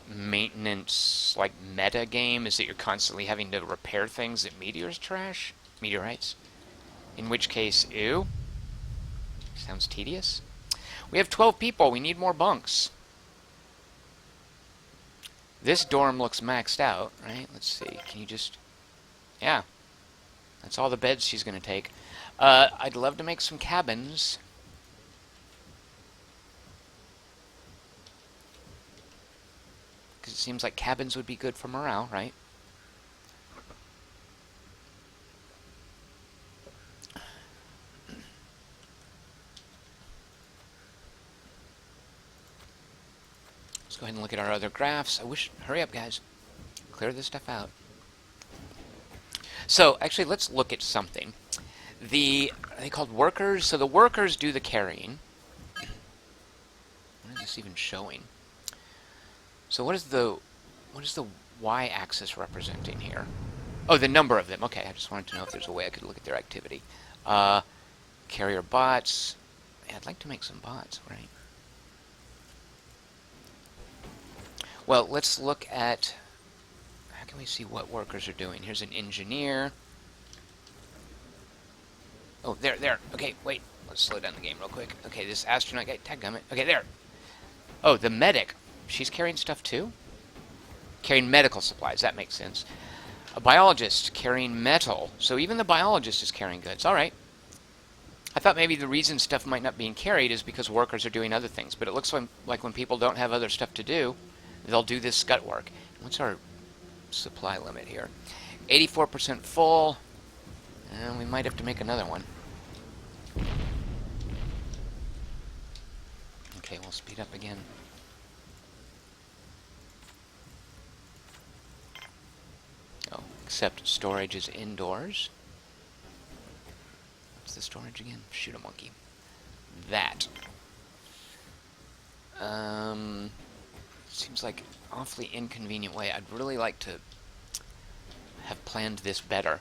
maintenance, like, meta game, is that you're constantly having to repair things that meteorites. In which case, ew. Sounds tedious. We have 12 people. We need more bunks. This dorm looks maxed out, right? Let's see. Can you just... Yeah. That's all the beds she's going to take. I'd love to make some cabins. Because it seems like cabins would be good for morale, right? Let's go ahead and look at our other graphs. Hurry up, guys. Clear this stuff out. So, actually, let's look at something. Are they called workers? So the workers do the carrying. What is this even showing? So what is the y-axis representing here? Oh, the number of them. Okay, I just wanted to know if there's a way I could look at their activity. Carrier bots. Yeah, I'd like to make some bots, right? Well, let's look at... How can we see what workers are doing? Here's an engineer. Oh, there. Okay, wait. Let's slow down the game real quick. Okay, this astronaut guy... Dadgummit. Okay, there. Oh, the medic. She's carrying stuff too? Carrying medical supplies. That makes sense. A biologist carrying metal. So even the biologist is carrying goods. All right. I thought maybe the reason stuff might not be carried is because workers are doing other things. But it looks like when people don't have other stuff to do, they'll do this scut work. What's our supply limit here? 84% full. And we might have to make another one. Okay, we'll speed up again. Oh, except storage is indoors. What's the storage again? Shoot a monkey. That. Seems like an awfully inconvenient way. I'd really like to have planned this better.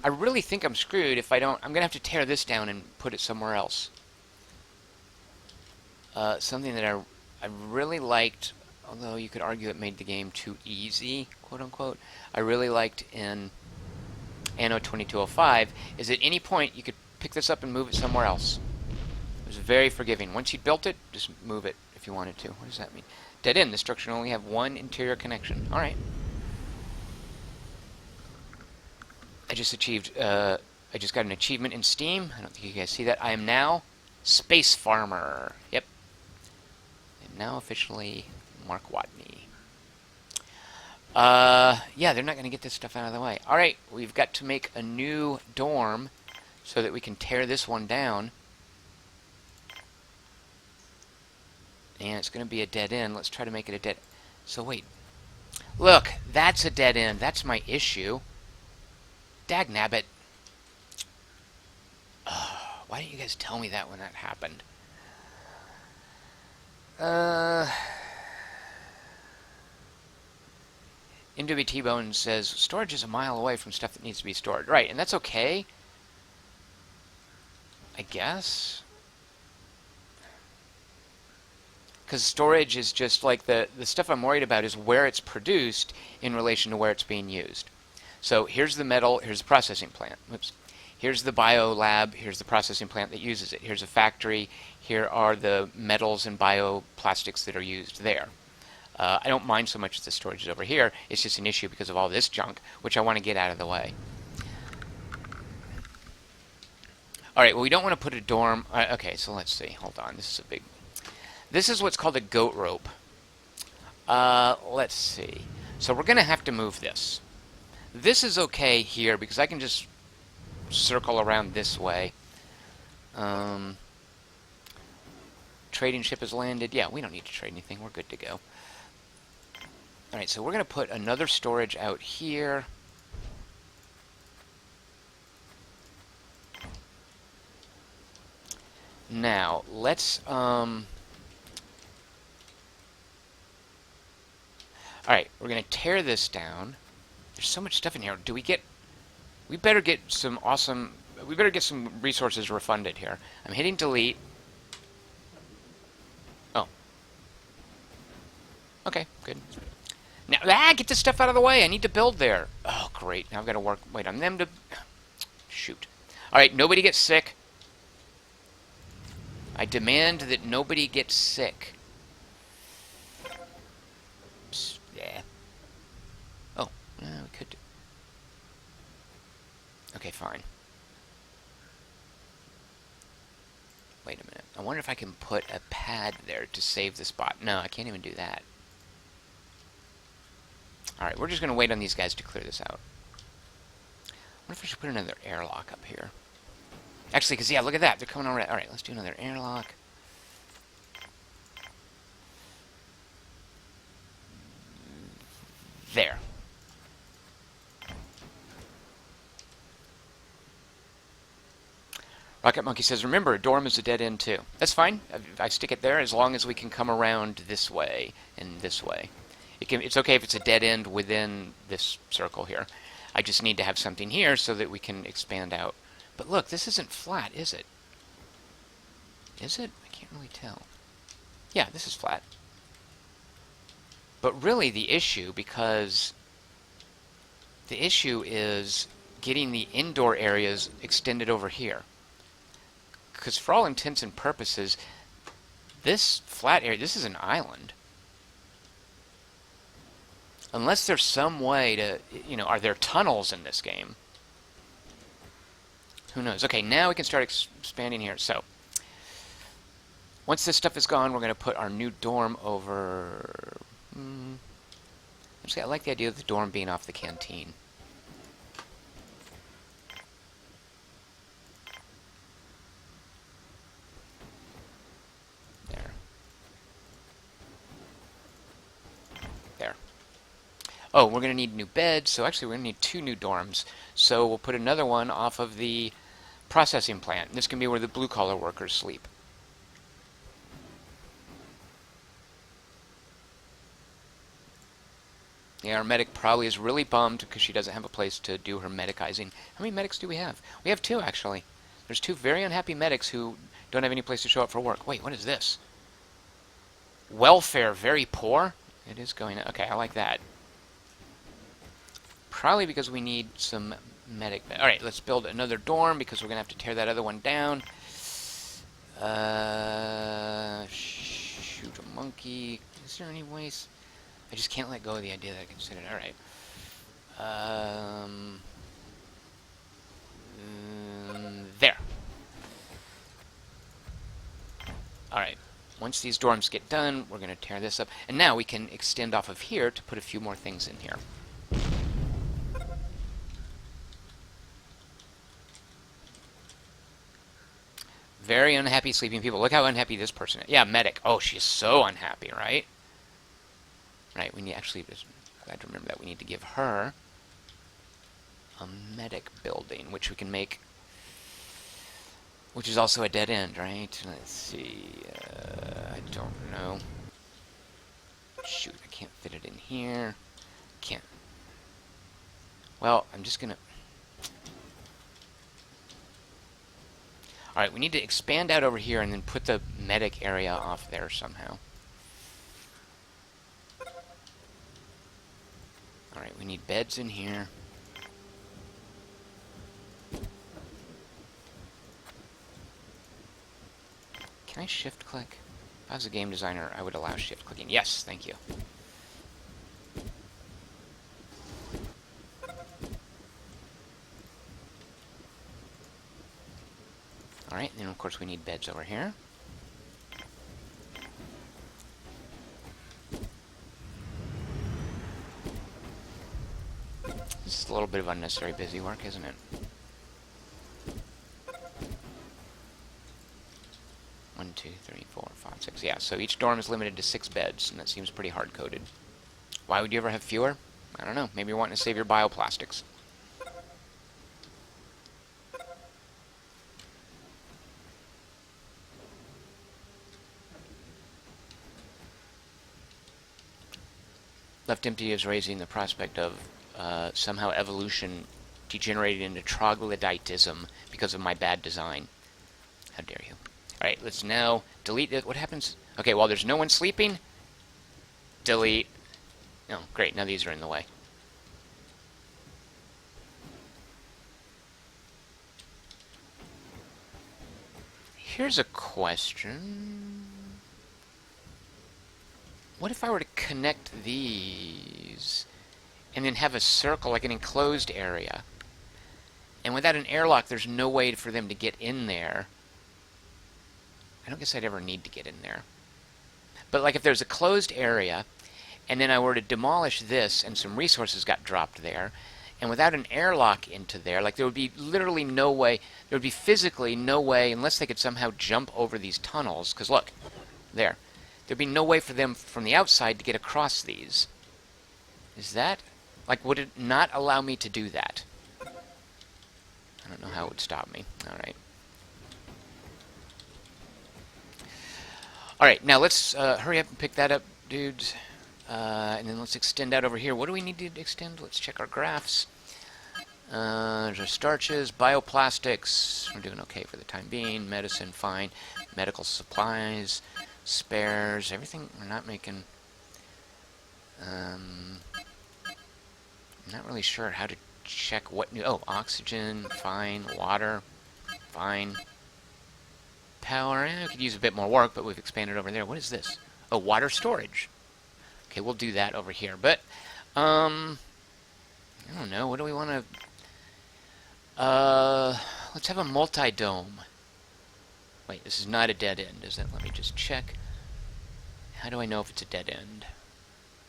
I really think I'm screwed if I don't... I'm going to have to tear this down and put it somewhere else. Something that I really liked, although you could argue it made the game too easy, quote-unquote, I really liked in Anno 2205, is at any point you could pick this up and move it somewhere else. It was very forgiving. Once you built it, just move it if you wanted to. What does that mean? Dead end. The structure only have one interior connection. All right. I just got an achievement in Steam. I don't think you guys see that. I am now Space Farmer. Yep. I'm now officially Mark Watney. Yeah, they're not going to get this stuff out of the way. All right, we've got to make a new dorm so that we can tear this one down. And it's going to be a dead end. Let's try to make it a dead... So wait. Look, that's a dead end. That's my issue. Dagnabbit. Why didn't you guys tell me that when that happened? MWT Bone says, storage is a mile away from stuff that needs to be stored. Right, and that's okay. I guess. Because storage is just like the stuff I'm worried about is where it's produced in relation to where it's being used. So here's the metal, here's the processing plant. Whoops. Here's the bio lab, here's the processing plant that uses it. Here's a factory, here are the metals and bioplastics that are used there. I don't mind so much that the storage is over here, it's just an issue because of all this junk, which I want to get out of the way. Alright, well we don't want to put a dorm... okay, so let's see, hold on, this is a big... This is what's called a goat rope. Let's see. So we're going to have to move this. This is okay here because I can just circle around this way. Trading ship has landed. Yeah, we don't need to trade anything. We're good to go. Alright, so we're going to put another storage out here. Now, let's... Alright, we're going to tear this down. There's so much stuff in here. Do we get... We better get some awesome... We better get some resources refunded here. I'm hitting delete. Okay, good. Now, get this stuff out of the way. I need to build there. Oh, great. Now I've got to wait on them to... Shoot. All right, nobody gets sick. I demand that nobody gets sick. Psst, yeah. Oh, we could do... Okay, fine. Wait a minute. I wonder if I can put a pad there to save the spot. No, I can't even do that. Alright, we're just going to wait on these guys to clear this out. I wonder if I should put another airlock up here. Actually, because, yeah, look at that. They're coming over. Alright, let's do another airlock. There. Rocket Monkey says, remember, a dorm is a dead end, too. That's fine. I stick it there as long as we can come around this way and this way. It's okay if it's a dead end within this circle here. I just need to have something here so that we can expand out. But look, this isn't flat, is it? Is it? I can't really tell. Yeah, this is flat. But really the issue, because the issue is getting the indoor areas extended over here. Because for all intents and purposes, this flat area, this is an island. Unless there's some way to, are there tunnels in this game? Who knows? Okay, now we can start expanding here. So, once this stuff is gone, we're going to put our new dorm over... Actually, I like the idea of the dorm being off the canteen. Oh, we're going to need new beds, so actually we're going to need 2 new dorms. So we'll put another one off of the processing plant. This can be where the blue-collar workers sleep. Yeah, our medic probably is really bummed because she doesn't have a place to do her medicizing. How many medics do we have? We have 2, actually. There's 2 very unhappy medics who don't have any place to show up for work. Wait, what is this? Welfare very poor? It is going... Okay, I like that. Probably because we need some medic... Alright, let's build another dorm because we're going to have to tear that other one down. Shoot a monkey. Is there any ways... I just can't let go of the idea that I considered. Alright. There. Alright. Once these dorms get done, we're going to tear this up. And now we can extend off of here to put a few more things in here. Very unhappy sleeping people. Look how unhappy this person is. Yeah, medic. Oh, she's so unhappy, right? Right, we need actually, glad to remember that, we need to give her a medic building, which we can make, which is also a dead end, right? Let's see, I don't know. Shoot, I can't fit it in here. Can't. Well, I'm just gonna... Alright, we need to expand out over here and then put the medic area off there somehow. Alright, we need beds in here. Can I shift click? If I was a game designer, I would allow shift clicking. Yes, thank you. Alright, and then of course we need beds over here. This is a little bit of unnecessary busy work, isn't it? 1, 2, 3, 4, 5, 6. Yeah, so each dorm is limited to 6 beds, and that seems pretty hard-coded. Why would you ever have fewer? I don't know. Maybe you're wanting to save your bioplastics. Left Empty is raising the prospect of somehow evolution degenerated into troglodytism because of my bad design. How dare you. Alright, let's now delete it. What happens? Okay, while there's no one sleeping, delete. Oh, great. Now these are in the way. Here's a question. What if I were to connect these and then have a circle, like an enclosed area? And without an airlock, there's no way for them to get in there. I don't guess I'd ever need to get in there. But like if there's a closed area, and then I were to demolish this, and some resources got dropped there, and without an airlock into there, like there would be literally no way, there would be physically no way, unless they could somehow jump over these tunnels, because look, there'd be no way for them from the outside to get across these. Is that, like, would it not allow me to do that? I don't know how it would stop me. Alright. Alright, now let's hurry up and pick that up, dudes. And then let's extend out over here. What do we need to extend? Let's check our graphs. There's our starches, bioplastics. We're doing okay for the time being. Medicine, fine. Medical supplies, spares, everything. We're not making... I'm not really sure how to check what new... Oh, oxygen, fine. Water, fine. Power, we could use a bit more work, but we've expanded over there. What is this? Oh, water storage. Okay, we'll do that over here. But, I don't know. What do we want to... let's have a multi-dome. Wait, this is not a dead end, is it? Let me just check. How do I know if it's a dead end?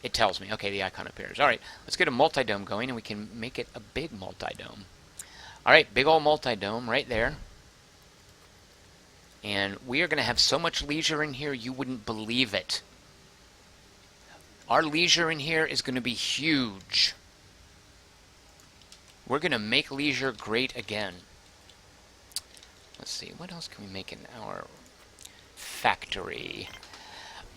It tells me. Okay, the icon appears. All right, let's get a multi-dome going, and we can make it a big multi-dome. All right, big old multi-dome right there. And we are going to have so much leisure in here, you wouldn't believe it. Our leisure in here is going to be huge. We're going to make leisure great again. Let's see, what else can we make in our factory?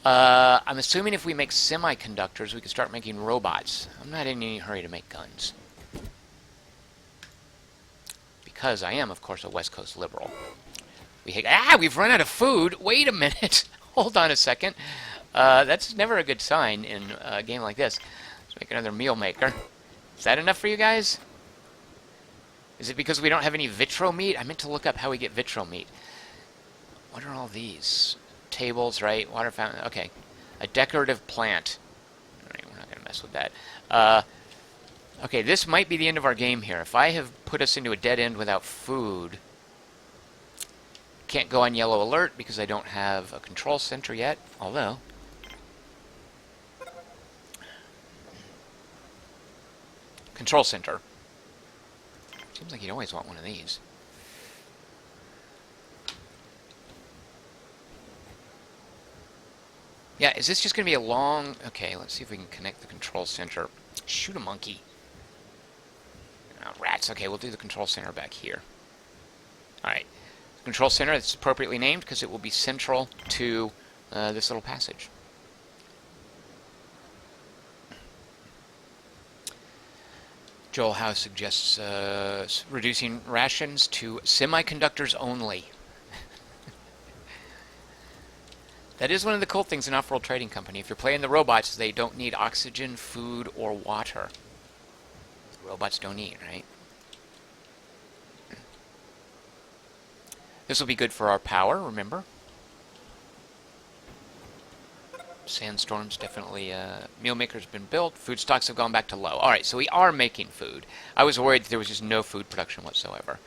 I'm assuming if we make semiconductors, we can start making robots. I'm not in any hurry to make guns. Because I am, of course, a West Coast liberal. We've run out of food. Wait a minute. Hold on a second. That's never a good sign in a game like this. Let's make another meal maker. Is that enough for you guys? Is it because we don't have any vitro meat? I meant to look up how we get vitro meat. What are all these? Tables, right? Water fountain. Okay. A decorative plant. Alright, we're not going to mess with that. Okay, this might be the end of our game here. If I have put us into a dead end without food... Can't go on yellow alert because I don't have a control center yet, although... Control center. Seems like you'd always want one of these. Yeah, is this just going to be a long... Okay, let's see if we can connect the control center. Shoot a monkey. Oh, rats. Okay, we'll do the control center back here. Alright. Control center, it's appropriately named because it will be central to this little passage. Joel House suggests reducing rations to semiconductors only. That is one of the cool things in Off-World Trading Company. If you're playing the robots, they don't need oxygen, food, or water. The robots don't eat, right? This will be good for our power, remember? Sandstorms, definitely. Meal maker's been built. Food stocks have gone back to low. Alright, so we are making food. I was worried that there was just no food production whatsoever.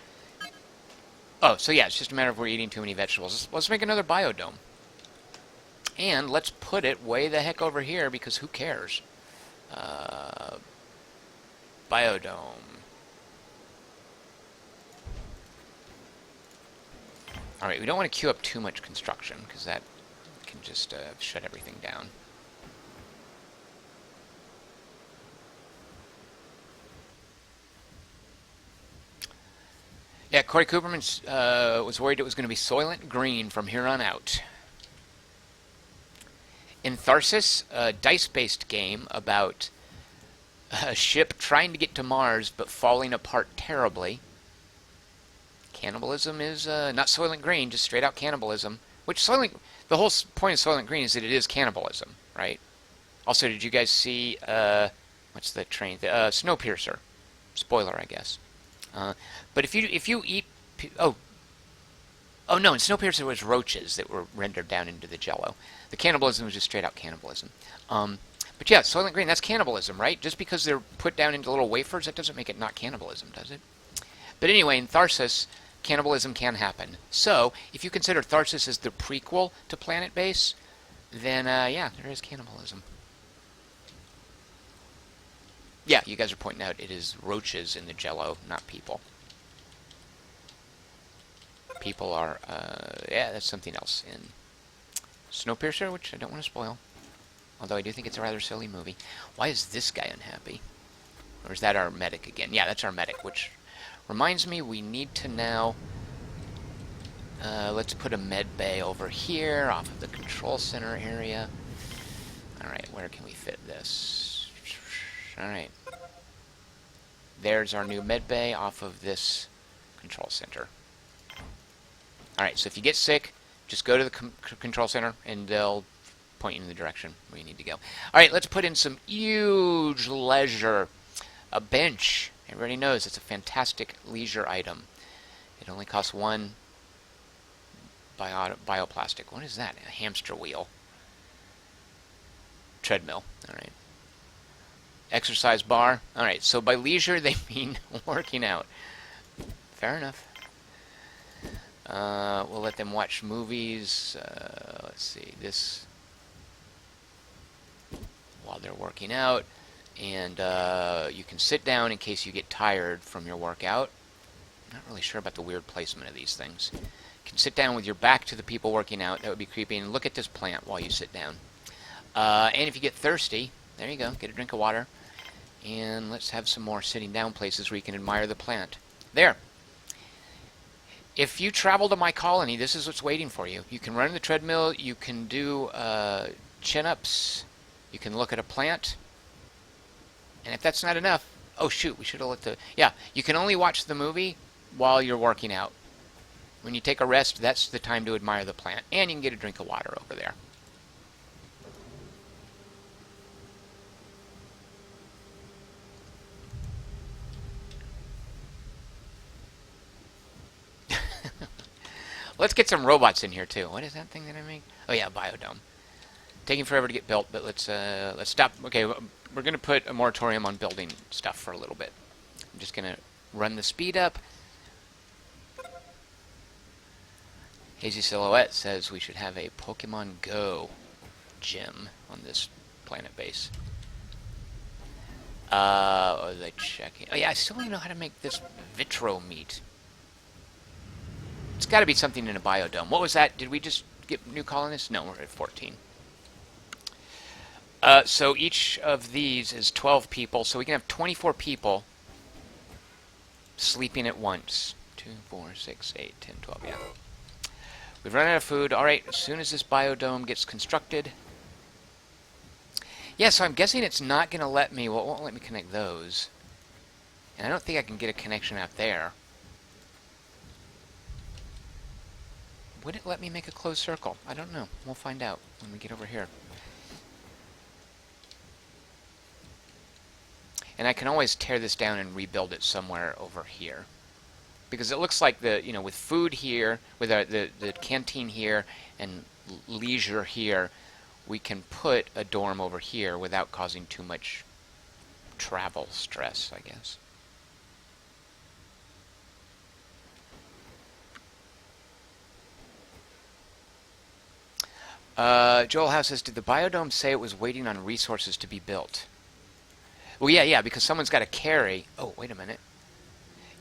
Oh, so yeah, it's just a matter of we're eating too many vegetables. Let's make another biodome. And let's put it way the heck over here, because who cares? Biodome. Alright, we don't want to queue up too much construction, because that can just shut everything down. Yeah, Corey Cooperman was worried it was going to be Soylent Green from here on out. In Tharsis, a dice-based game about a ship trying to get to Mars but falling apart terribly. Cannibalism is not Soylent Green, just straight-out cannibalism. Which the whole point of Soylent Green is that it is cannibalism, right? Also, did you guys see, what's the train? The Snowpiercer. Spoiler, I guess. But if you eat, oh no, in Snowpiercer was roaches that were rendered down into the jello. The cannibalism was just straight out cannibalism. But yeah, Soylent Green, that's cannibalism, right? Just because they're put down into little wafers, that doesn't make it not cannibalism, does it? But anyway, in Tharsis, cannibalism can happen. So, if you consider Tharsis as the prequel to Planetbase, then yeah, there is cannibalism. Yeah, you guys are pointing out it is roaches in the jello, not people. People are, yeah, that's something else in Snowpiercer, which I don't want to spoil. Although I do think it's a rather silly movie. Why is this guy unhappy? Or is that our medic again? Yeah, that's our medic, which reminds me we need to now... let's put a med bay over here, off of the control center area. Alright, where can we fit this? Alright. There's our new med bay off of this control center. Alright, so if you get sick, just go to the control center and they'll point you in the direction where you need to go. Alright, let's put in some huge leisure. A bench. Everybody knows it's a fantastic leisure item. It only costs one bioplastic. What is that? A hamster wheel. Treadmill. Alright. Exercise bar. Alright, so by leisure they mean working out. Fair enough. We'll let them watch movies. Let's see, this while they're working out, and you can sit down in case you get tired from your workout. I'm not really sure about the weird placement of these things. You can sit down with your back to the people working out. That would be creepy. And look at this plant while you sit down. And if you get thirsty, there you go. Get a drink of water. And let's have some more sitting down places where you can admire the plant. There. If you travel to my colony, this is what's waiting for you. You can run the treadmill. You can do chin-ups. You can look at a plant. And if that's not enough... Oh, shoot. We should have let the... Yeah, you can only watch the movie while you're working out. When you take a rest, that's the time to admire the plant. And you can get a drink of water over there. Let's get some robots in here too. What is that thing that I make? Oh yeah, biodome. Taking forever to get built, but let's stop. Okay, we're gonna put a moratorium on building stuff for a little bit. I'm just gonna run the speed up. Hazy Silhouette says we should have a Pokemon Go gym on this planet base. Are they checking? Oh yeah, I still don't know how to make this vitro meat. It's got to be something in a biodome. What was that? Did we just get new colonists? No, we're at 14. So each of these is 12 people, so we can have 24 people sleeping at once. 2, 4, 6, 8, 10, 12, yeah. We've run out of food. Alright, as soon as this biodome gets constructed... Yeah, so I'm guessing it's not going to let me... Well, it won't let me connect those. And I don't think I can get a connection out there. Would it let me make a closed circle? I don't know. We'll find out when we get over here. And I can always tear this down and rebuild it somewhere over here. Because it looks like the, you know, with food here, with the canteen here, and leisure here, we can put a dorm over here without causing too much travel stress, I guess. Joel House says, did the biodome say it was waiting on resources to be built? Well, yeah, because someone's got to carry... Oh, wait a minute.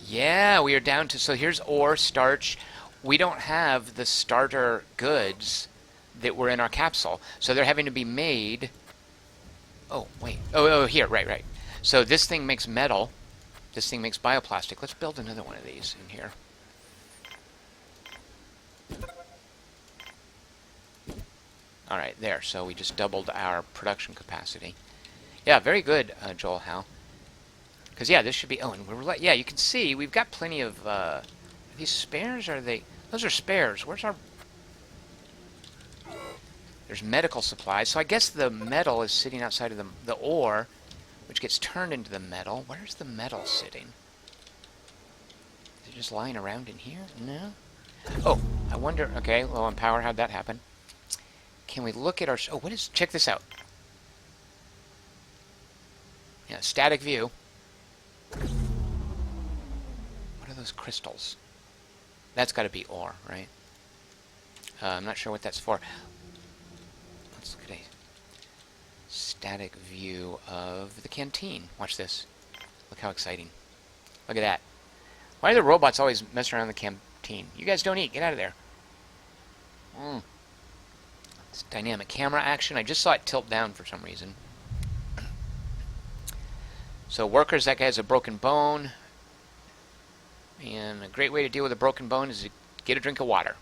Yeah, we are down to... So here's ore, starch. We don't have the starter goods that were in our capsule. So they're having to be made... Oh, wait. Oh, here, right. So this thing makes metal. This thing makes bioplastic. Let's build another one of these in here. Alright, there. So we just doubled our production capacity. Yeah, very good, Joel Howe. Because, yeah, this should be... Oh, and we're... Yeah, you can see we've got plenty of... Are these spares? Or are they... Those are spares. Where's our... There's medical supplies. So I guess the metal is sitting outside of the ore, which gets turned into the metal. Where's the metal sitting? Is it just lying around in here? No? Oh, I wonder... Okay, low on power. How'd that happen? Can we look at our... Oh, what is... Check this out. Yeah, static view. What are those crystals? That's got to be ore, right? I'm not sure what that's for. Let's look at a static view of the canteen. Watch this. Look how exciting. Look at that. Why are the robots always messing around the canteen? You guys don't eat. Get out of there. It's dynamic camera action. I just saw it tilt down for some reason. So workers, that guy has a broken bone. And a great way to deal with a broken bone is to get a drink of water.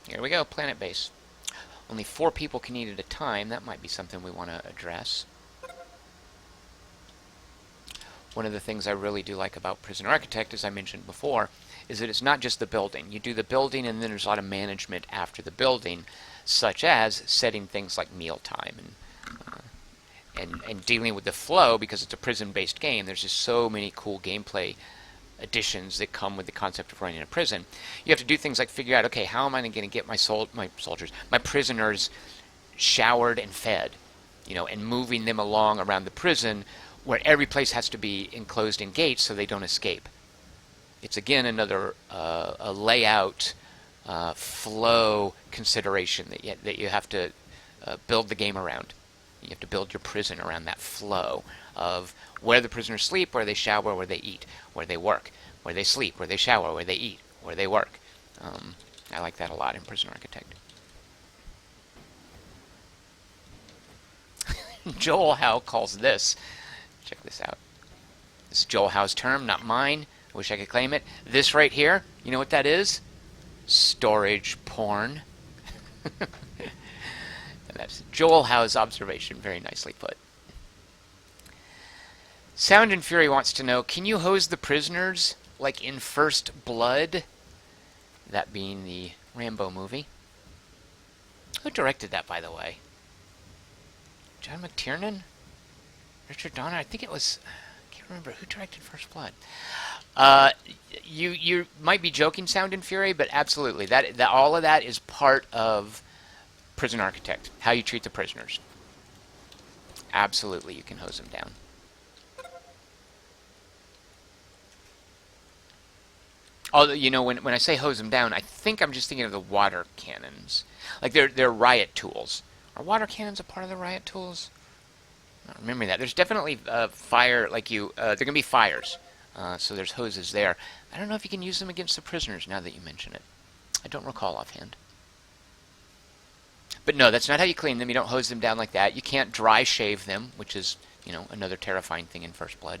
Here we go, Planetbase. Only 4 people can eat at a time. That might be something we want to address. One of the things I really do like about Prison Architect, as I mentioned before, is that it's not just the building. You do the building and then there's a lot of management after the building, such as setting things like mealtime and dealing with the flow, because it's a prison-based game. There's just so many cool gameplay additions that come with the concept of running a prison. You have to do things like figure out, okay, how am I going to get my prisoners showered and fed, you know, and moving them along around the prison, where every place has to be enclosed in gates so they don't escape. It's again another a layout flow consideration that you have to build the game around. You have to build your prison around that flow of where the prisoners sleep, where they shower, where they eat, where they work, where they sleep, where they shower, where they eat, where they work. I like that a lot in Prison Architect. Joel Howe calls this, check this out. This is Joel Howe's term, not mine. I wish I could claim it. This right here, you know what that is? Storage porn. And that's Joel Howe's observation, very nicely put. Sound and Fury wants to know, can you hose the prisoners like in First Blood? That being the Rambo movie. Who directed that, by the way? John McTiernan? Richard Donner? I think it was... I can't remember. Who directed First Blood? You might be joking, Sound and Fury, but absolutely. That all of that is part of Prison Architect. How you treat the prisoners. Absolutely, you can hose them down. Although, you know, when I say hose them down, I think I'm just thinking of the water cannons. Like, they're riot tools. Are water cannons a part of the riot tools? I'm not remembering that. There's definitely fire, like they're going to be fires. So there's hoses there. I don't know if you can use them against the prisoners now that you mention it. I don't recall offhand. But no, that's not how you clean them. You don't hose them down like that. You can't dry shave them, which is, you know, another terrifying thing in First Blood.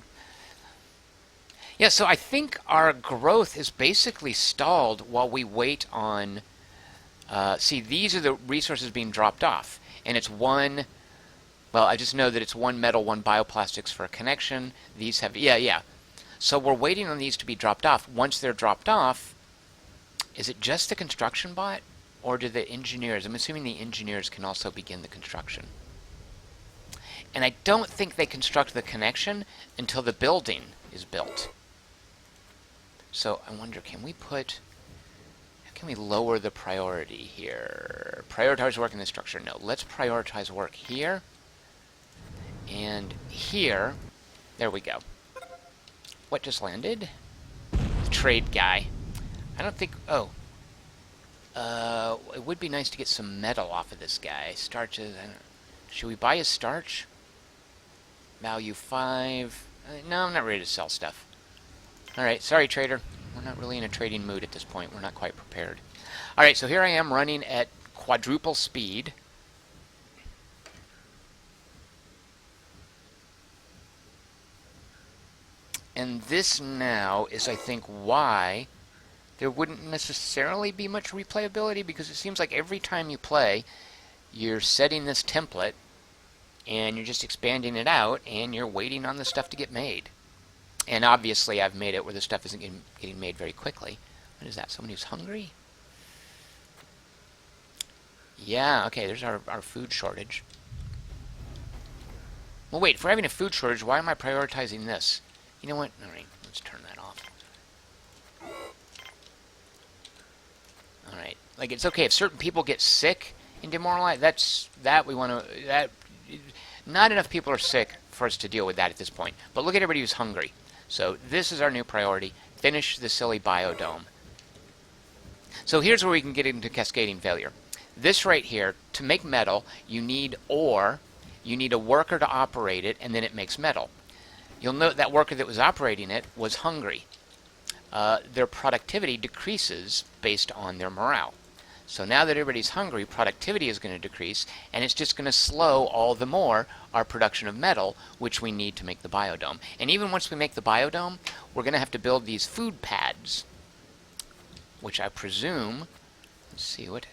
Yeah, so I think our growth is basically stalled while we wait on... see, these are the resources being dropped off. And it's one... Well, I just know that it's one metal, one bioplastics for a connection. These have... Yeah. So we're waiting on these to be dropped off. Once they're dropped off, is it just the construction bot? Or do the engineers... I'm assuming the engineers can also begin the construction. And I don't think they construct the connection until the building is built. So I wonder, can we put... How can we lower the priority here? Prioritize work in the structure. No, let's prioritize work here. And here. There we go. What just landed? The trade guy. I don't think... Oh. It would be nice to get some metal off of this guy. Starches... I don't, should we buy his starch? Value 5. No, I'm not ready to sell stuff. Alright, sorry trader. We're not really in a trading mood at this point. We're not quite prepared. Alright, so here I am running at quadruple speed. And this now is, I think, why there wouldn't necessarily be much replayability, because it seems like every time you play, you're setting this template, and you're just expanding it out, and you're waiting on the stuff to get made. And obviously I've made it where the stuff isn't getting made very quickly. What is that? Someone who's hungry? Yeah, okay, there's our food shortage. Well, wait, if we're having a food shortage, why am I prioritizing this? You know what? All right, let's turn that off. All right, like it's okay if certain people get sick and demoralized. That we want to. That not enough people are sick for us to deal with that at this point. But look at everybody who's hungry. So this is our new priority. Finish the silly biodome. So here's where we can get into cascading failure. This right here, to make metal, you need ore. You need a worker to operate it, and then it makes metal. You'll note that worker that was operating it was hungry. Their productivity decreases based on their morale. So now that everybody's hungry, productivity is going to decrease, and it's just going to slow all the more our production of metal, which we need to make the biodome. And even once we make the biodome, we're going to have to build these food pads, which I presume, let's see, what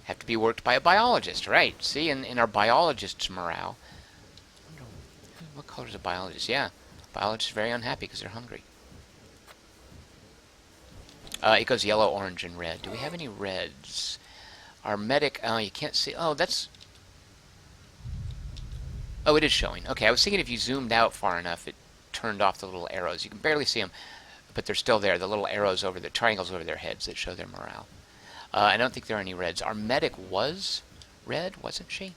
have to be worked by a biologist, right? See, in our biologist's morale. What color is a biologist? Yeah, biologists are very unhappy because they're hungry. It goes yellow, orange, and red. Do we have any reds? Our medic, you can't see. Oh, that's... Oh, it is showing. Okay, I was thinking if you zoomed out far enough, it turned off the little arrows. You can barely see them, but they're still there. The little arrows over the triangles over their heads that show their morale. I don't think there are any reds. Our medic was red, wasn't she?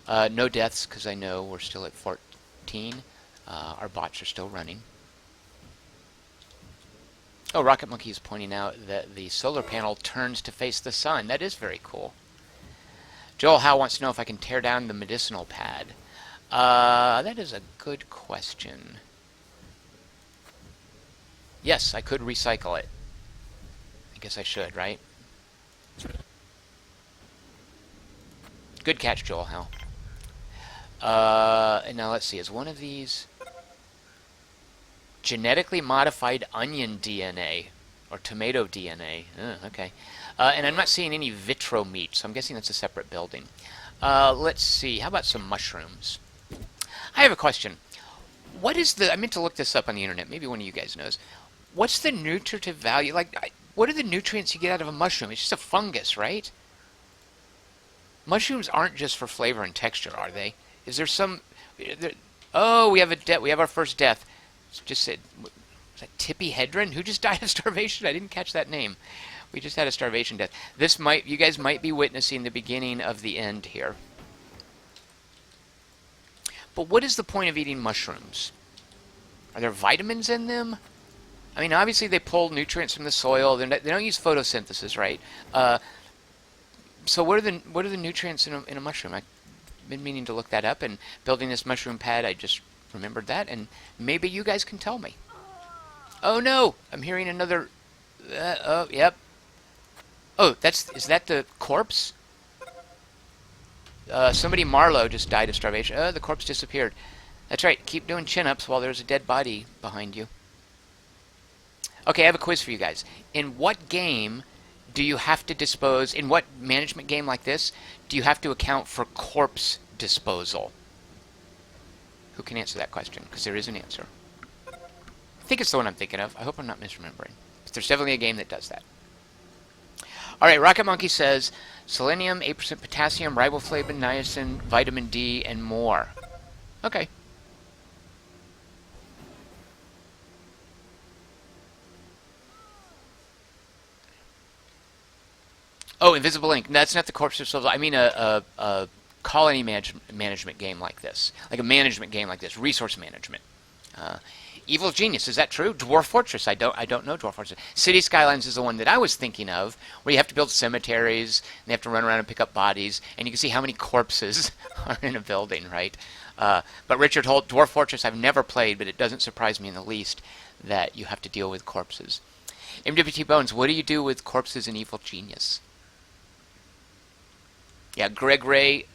No deaths, because I know we're still at 14. Our bots are still running. Oh, Rocket Monkey is pointing out that the solar panel turns to face the sun. That is very cool. Joel Howe wants to know if I can tear down the medicinal pad. That is a good question. Yes, I could recycle it. I guess I should, right? Good catch, Joel Howe. And now let's see, is one of these genetically modified onion DNA or tomato DNA? Okay. And I'm not seeing any vitro meat, so I'm guessing that's a separate building. Let's see, how about some mushrooms? I have a question. What is the, I meant to look this up on the internet, maybe one of you guys knows. What's the nutritive value? Like, what are the nutrients you get out of a mushroom? It's just a fungus, right? Mushrooms aren't just for flavor and texture, are they? Is there some... oh, we have our first death. It's just said... Was that Tippy Hedron? Who just died of starvation? I didn't catch that name. We just had a starvation death. This might... You guys might be witnessing the beginning of the end here. But what is the point of eating mushrooms? Are there vitamins in them? I mean, obviously they pull nutrients from the soil. They don't use photosynthesis, right? So what are the nutrients in a mushroom? I've been meaning to look that up, and building this mushroom pad, I just remembered that, and maybe you guys can tell me. Oh no! I'm hearing another... oh, yep. Oh, is that the corpse? Somebody, Marlowe, just died of starvation. Oh, the corpse disappeared. That's right, keep doing chin-ups while there's a dead body behind you. Okay, I have a quiz for you guys. In what game do you have to dispose, in what management game like this, do you have to account for corpse disposal? Who can answer that question? Because there is an answer. I think it's the one I'm thinking of. I hope I'm not misremembering. But there's definitely a game that does that. Alright, Rocket Monkey says, selenium, 8% potassium, riboflavin, niacin, vitamin D, and more. Okay. Oh, Invisible Ink. That's not the corpse disposal. I mean a colony management game like this. Like a management game like this. Resource management. Evil Genius. Is that true? Dwarf Fortress. I don't know Dwarf Fortress. City Skylines is the one that I was thinking of, where you have to build cemeteries, and you have to run around and pick up bodies, and you can see how many corpses are in a building, right? But Richard Holt, Dwarf Fortress, I've never played, but it doesn't surprise me in the least that you have to deal with corpses. MWT Bones, what do you do with corpses in Evil Genius? Yeah, Greg Ray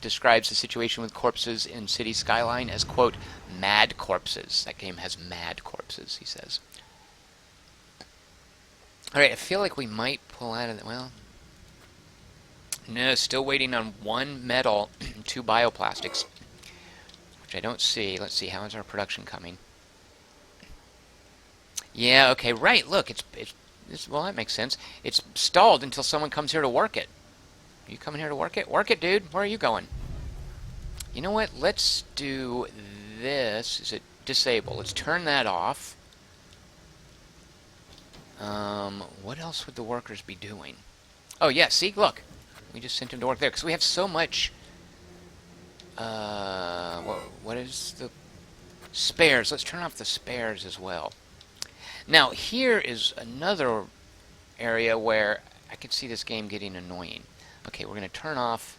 describes the situation with corpses in City Skyline as, quote, mad corpses. That game has mad corpses, he says. Alright, I feel like we might pull out of the... Well... No, still waiting on one metal and 2 bioplastics. which I don't see. Let's see, how is our production coming? Yeah, okay, right. Look, well, that makes sense. It's stalled until someone comes here to work it. You coming here to work it? Work it, dude. Where are you going? You know what? Let's do this. Is it disable? Let's turn that off. What else would the workers be doing? Oh, yeah, see? Look. We just sent him to work there because we have so much... what is the... Spares. Let's turn off the spares as well. Now, here is another area where I could see this game getting annoying. Okay, we're going to turn off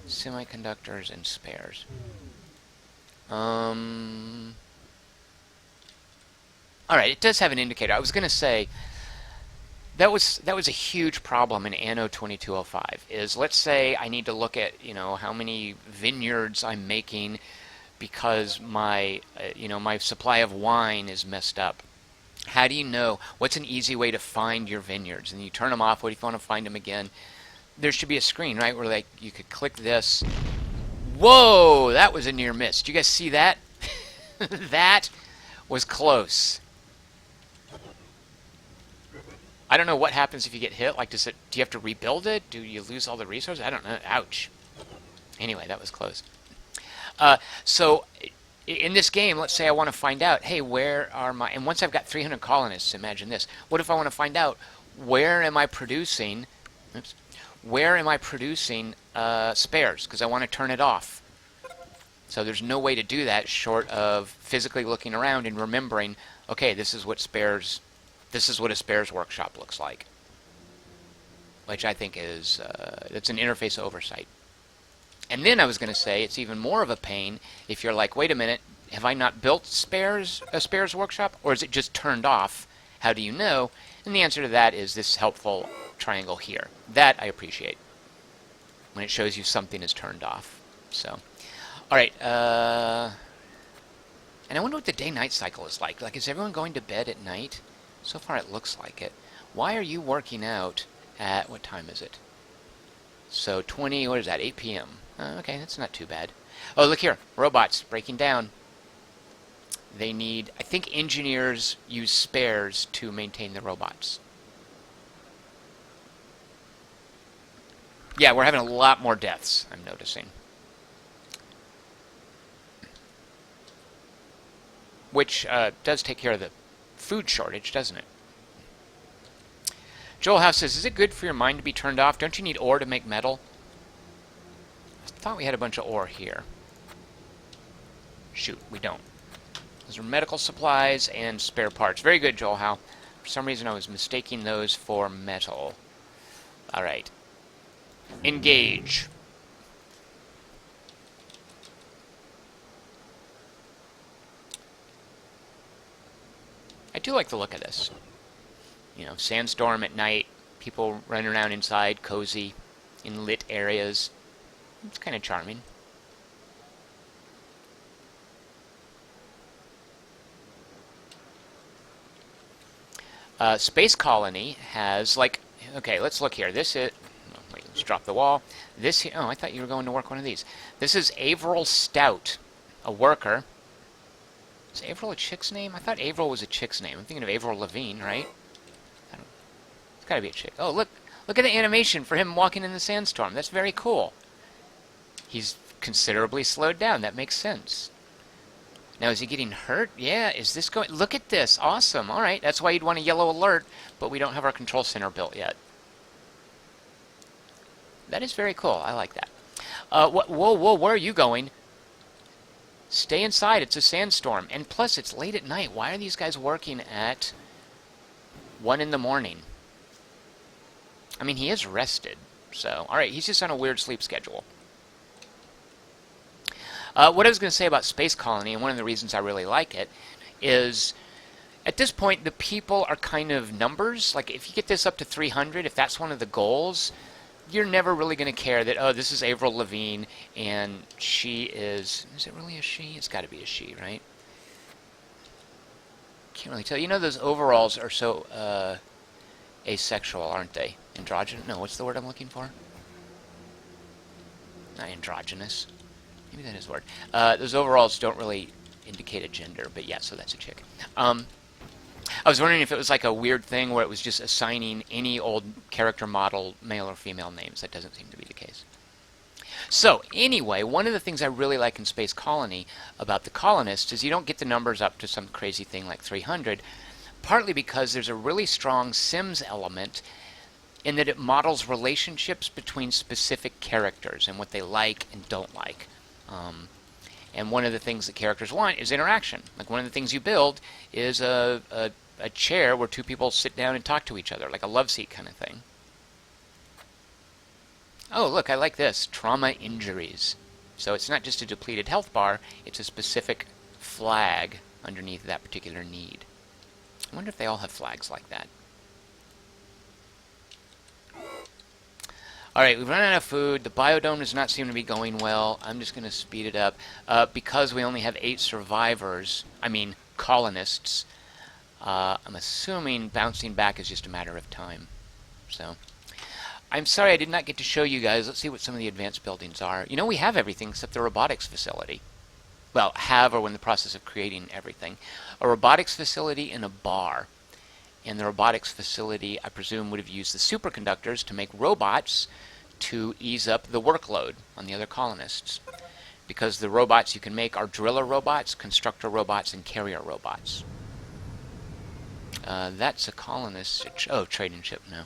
semiconductors and spares. Alright, it does have an indicator. I was going to say, that was a huge problem in Anno 2205, is let's say I need to look at, how many vineyards I'm making because my, my supply of wine is messed up. How do you know? What's an easy way to find your vineyards? And you turn them off. What if you want to find them again? There should be a screen, right, where like you could click this. Whoa, that was a near miss. Did you guys see that? That was close. I don't know what happens if you get hit. Like, do you have to rebuild it? Do you lose all the resources? I don't know. Ouch. Anyway, that was close. So in this game, let's say I want to find out, hey, where are my... And once I've got 300 colonists, imagine this. What if I want to find out, where am I producing... Oops. Where am I producing spares? Because I want to turn it off. So there's no way to do that short of physically looking around and remembering, okay, this is what a spares workshop looks like. Which I think is, it's an interface oversight. And then I was going to say it's even more of a pain if you're like, wait a minute, have I not built a spares workshop? Or is it just turned off? How do you know? And the answer to that is this helpful triangle here. That I appreciate, when it shows you something is turned off. So, alright, and I wonder what the day-night cycle is like. Like, is everyone going to bed at night? So far it looks like it. Why are you working out at, what time is it? So 20, what is that, 8 p.m. Okay, that's not too bad. Oh, look here, robots breaking down. They need, I think engineers use spares to maintain the robots. Yeah, we're having a lot more deaths, I'm noticing. Which does take care of the food shortage, doesn't it? Joel House says, is it good for your mind to be turned off? Don't you need ore to make metal? I thought we had a bunch of ore here. Shoot, we don't. Those are medical supplies and spare parts. Very good, Joel Howe. For some reason I was mistaking those for metal. Alright. Engage. I do like the look of this. Sandstorm at night, people running around inside, cozy, in lit areas. It's kind of charming. Space Colony has, like, okay, let's look here. This is, oh, wait, let's drop the wall. This here, oh, I thought you were going to work one of these. This is Averill Stout, a worker. Is Averill a chick's name? I thought Averill was a chick's name. I'm thinking of Avril Lavigne, right? It's gotta be a chick. Oh, look at the animation for him walking in the sandstorm. That's very cool. He's considerably slowed down. That makes sense. Now, is he getting hurt? Yeah, is this going... Look at this. Awesome. All right, that's why you'd want a yellow alert, but we don't have our control center built yet. That is very cool. I like that. Whoa, where are you going? Stay inside. It's a sandstorm. And plus, it's late at night. Why are these guys working at 1 in the morning? I mean, he is rested. So, all right, he's just on a weird sleep schedule. What I was going to say about Space Colony, and one of the reasons I really like it, is at this point the people are kind of numbers. Like if you get this up to 300, if that's one of the goals, you're never really going to care that, oh, this is Avril Lavigne and she is it really a she? It's got to be a she, right? Can't really tell. You know those overalls are so asexual, aren't they? Androgynous? No, what's the word I'm looking for? Not androgynous. Maybe that is a word. Those overalls don't really indicate a gender, but yeah, so that's a chick. I was wondering if it was like a weird thing where it was just assigning any old character model male or female names. That doesn't seem to be the case. So anyway, one of the things I really like in Space Colony about the colonists is you don't get the numbers up to some crazy thing like 300, partly because there's a really strong Sims element in that it models relationships between specific characters and what they like and don't like. And one of the things that characters want is interaction. Like one of the things you build is a chair where two people sit down and talk to each other, like a love seat kind of thing. Oh, look, I like this. Trauma injuries. So it's not just a depleted health bar, it's a specific flag underneath that particular need. I wonder if they all have flags like that. Alright, we've run out of food. The biodome does not seem to be going well. I'm just going to speed it up. Because we only have 8 survivors, colonists, I'm assuming bouncing back is just a matter of time. So, I'm sorry I did not get to show you guys. Let's see what some of the advanced buildings are. You know, we have everything except the robotics facility. Well, have or we're in the process of creating everything. A robotics facility and a bar. And the robotics facility, I presume, would have used the superconductors to make robots to ease up the workload on the other colonists. Because the robots you can make are driller robots, constructor robots, and carrier robots. That's a colonist. Oh, trading ship now.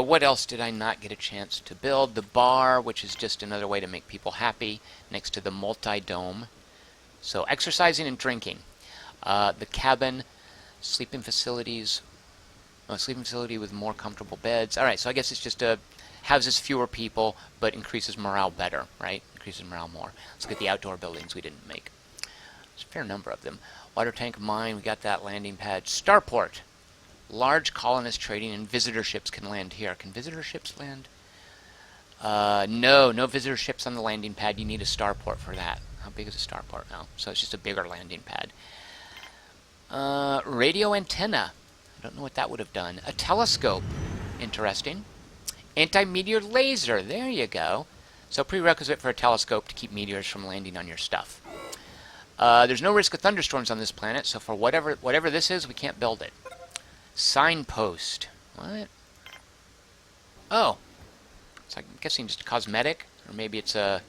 What else did I not get a chance to build? The bar, which is just another way to make people happy, next to the multi-dome. So exercising and drinking. The cabin, sleeping facilities. Oh, sleeping facility with more comfortable beds. All right, so I guess it's just houses fewer people, but increases morale better, right? Increases morale more. Let's look at the outdoor buildings we didn't make. There's a fair number of them. Water tank mine, we got that landing pad. Starport. Large colonist trading and visitor ships can land here. Can visitor ships land? No visitor ships on the landing pad. You need a starport for that. How big is a starport now? So it's just a bigger landing pad. Radio antenna. I don't know what that would have done. A telescope. Interesting. Anti-meteor laser. There you go. So prerequisite for a telescope to keep meteors from landing on your stuff. There's no risk of thunderstorms on this planet, so for whatever this is, we can't build it. Signpost. What? Oh. It's like, I'm guessing just cosmetic, or maybe it's an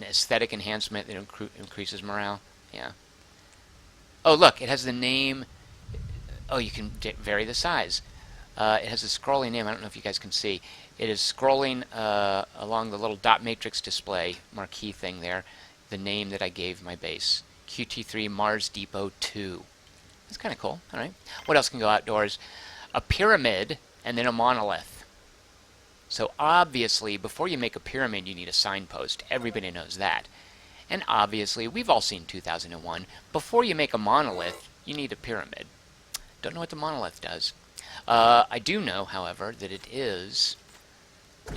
aesthetic enhancement that increases morale. Yeah. Oh, look, it has the name. Oh, you can vary the size. It has a scrolling name. I don't know if you guys can see. It is scrolling along the little dot matrix display marquee thing there. The name that I gave my base. QT3 Mars Depot 2. That's kind of cool. All right. What else can go outdoors? A pyramid and then a monolith. So obviously, before you make a pyramid, you need a signpost. Everybody knows that. And obviously, we've all seen 2001. Before you make a monolith, you need a pyramid. Don't know what the monolith does. I do know, however, that it is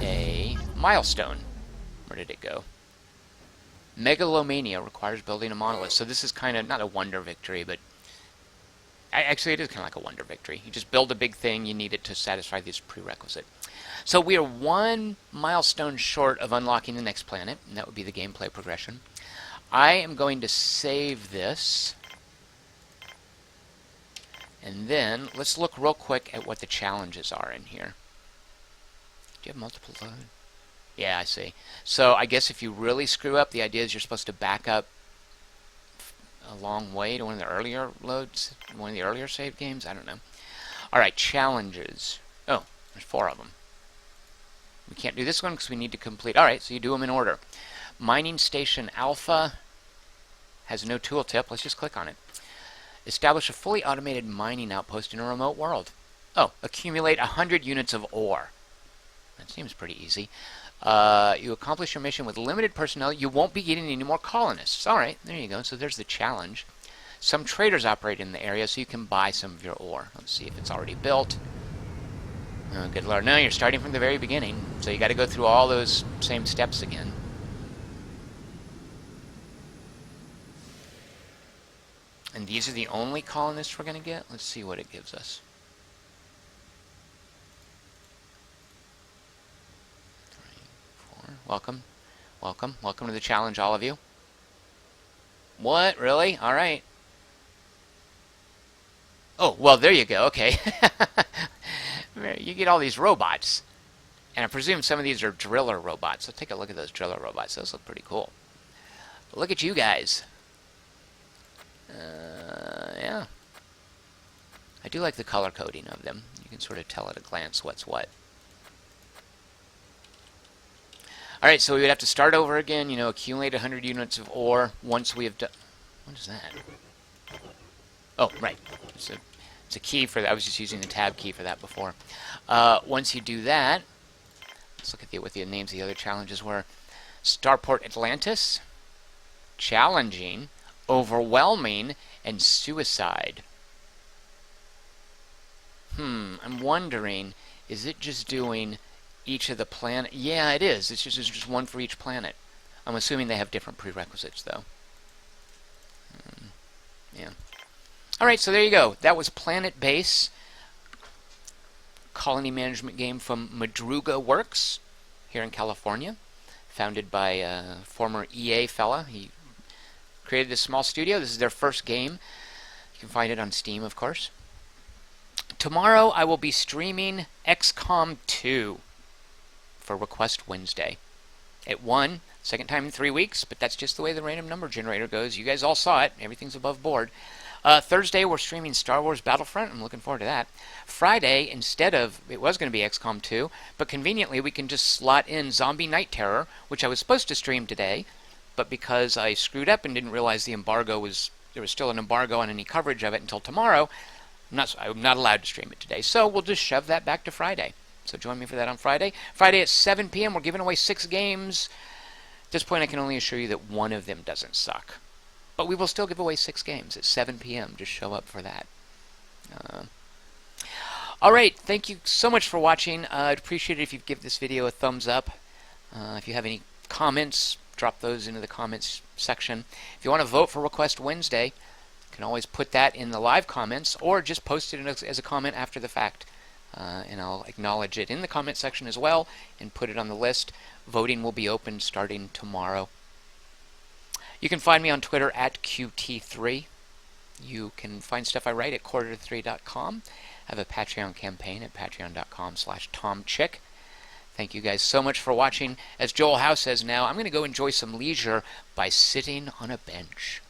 a milestone. Where did it go? Megalomania requires building a monolith. So this is kind of not a wonder victory, but actually it is kind of like a wonder victory. You just build a big thing, you need it to satisfy this prerequisite. So we are one milestone short of unlocking the next planet, and that would be the gameplay progression. I am going to save this. And then let's look real quick at what the challenges are in here. Do you have multiple load? Yeah, I see. So I guess if you really screw up, the idea is you're supposed to back up a long way to one of the earlier loads, one of the earlier save games. I don't know. All right, challenges. Oh, there's 4 of them. We can't do this one because we need to complete. All right, so you do them in order. Mining Station Alpha has no tooltip. Let's just click on it. Establish a fully automated mining outpost in a remote world. Oh, accumulate 100 units of ore. That seems pretty easy. You accomplish your mission with limited personnel. You won't be getting any more colonists. All right, there you go. So there's the challenge. Some traders operate in the area, so you can buy some of your ore. Let's see if it's already built. Oh, good lord. No, you're starting from the very beginning. So you got to go through all those same steps again. And these are the only colonists we're going to get? Let's see what it gives us. 3, 4. Welcome. Welcome. Welcome to the challenge, all of you. What? Really? All right. Oh, well, there you go. Okay. You get all these robots. And I presume some of these are driller robots. So take a look at those driller robots. Those look pretty cool. Look at you guys. Yeah. I do like the color coding of them. You can sort of tell at a glance what's what. Alright, so we would have to start over again, accumulate 100 units of ore once we have done... What is that? Oh, right. It's a key for that. I was just using the tab key for that before. Once you do that, let's look at what the names of the other challenges were. Starport Atlantis, Challenging, Overwhelming, and Suicide. I'm wondering, is it just doing each of the planet? Yeah, it is. It's just one for each planet. I'm assuming they have different prerequisites, though. Yeah. Alright, so there you go. That was Planetbase, colony management game from Madruga Works here in California, founded by a former EA fella. He created this small studio. This is their first game. You can find it on Steam, of course. Tomorrow I will be streaming XCOM 2 for Request Wednesday. It won, second time in 3 weeks, but that's just the way the random number generator goes. You guys all saw it. Everything's above board. Thursday we're streaming Star Wars Battlefront. I'm looking forward to that. Friday, instead of, it was going to be XCOM 2, but conveniently we can just slot in Zombie Night Terror, which I was supposed to stream today, but because I screwed up and didn't realize the embargo was, there was still an embargo on any coverage of it until tomorrow, I'm not allowed to stream it today. So we'll just shove that back to Friday. So join me for that on Friday. Friday at 7 p.m. we're giving away 6 games. At this point I can only assure you that one of them doesn't suck. But we will still give away 6 games at 7 p.m. Just show up for that. Alright, thank you so much for watching. I'd appreciate it if you'd give this video a thumbs up. If you have any comments, drop those into the comments section. If you want to vote for Request Wednesday, you can always put that in the live comments or just post it as a comment after the fact. And I'll acknowledge it in the comment section as well and put it on the list. Voting will be open starting tomorrow. You can find me on Twitter at QT3. You can find stuff I write at quarter3.com. I have a Patreon campaign at patreon.com/TomChick. Thank you guys so much for watching. As Joel House says now, I'm going to go enjoy some leisure by sitting on a bench.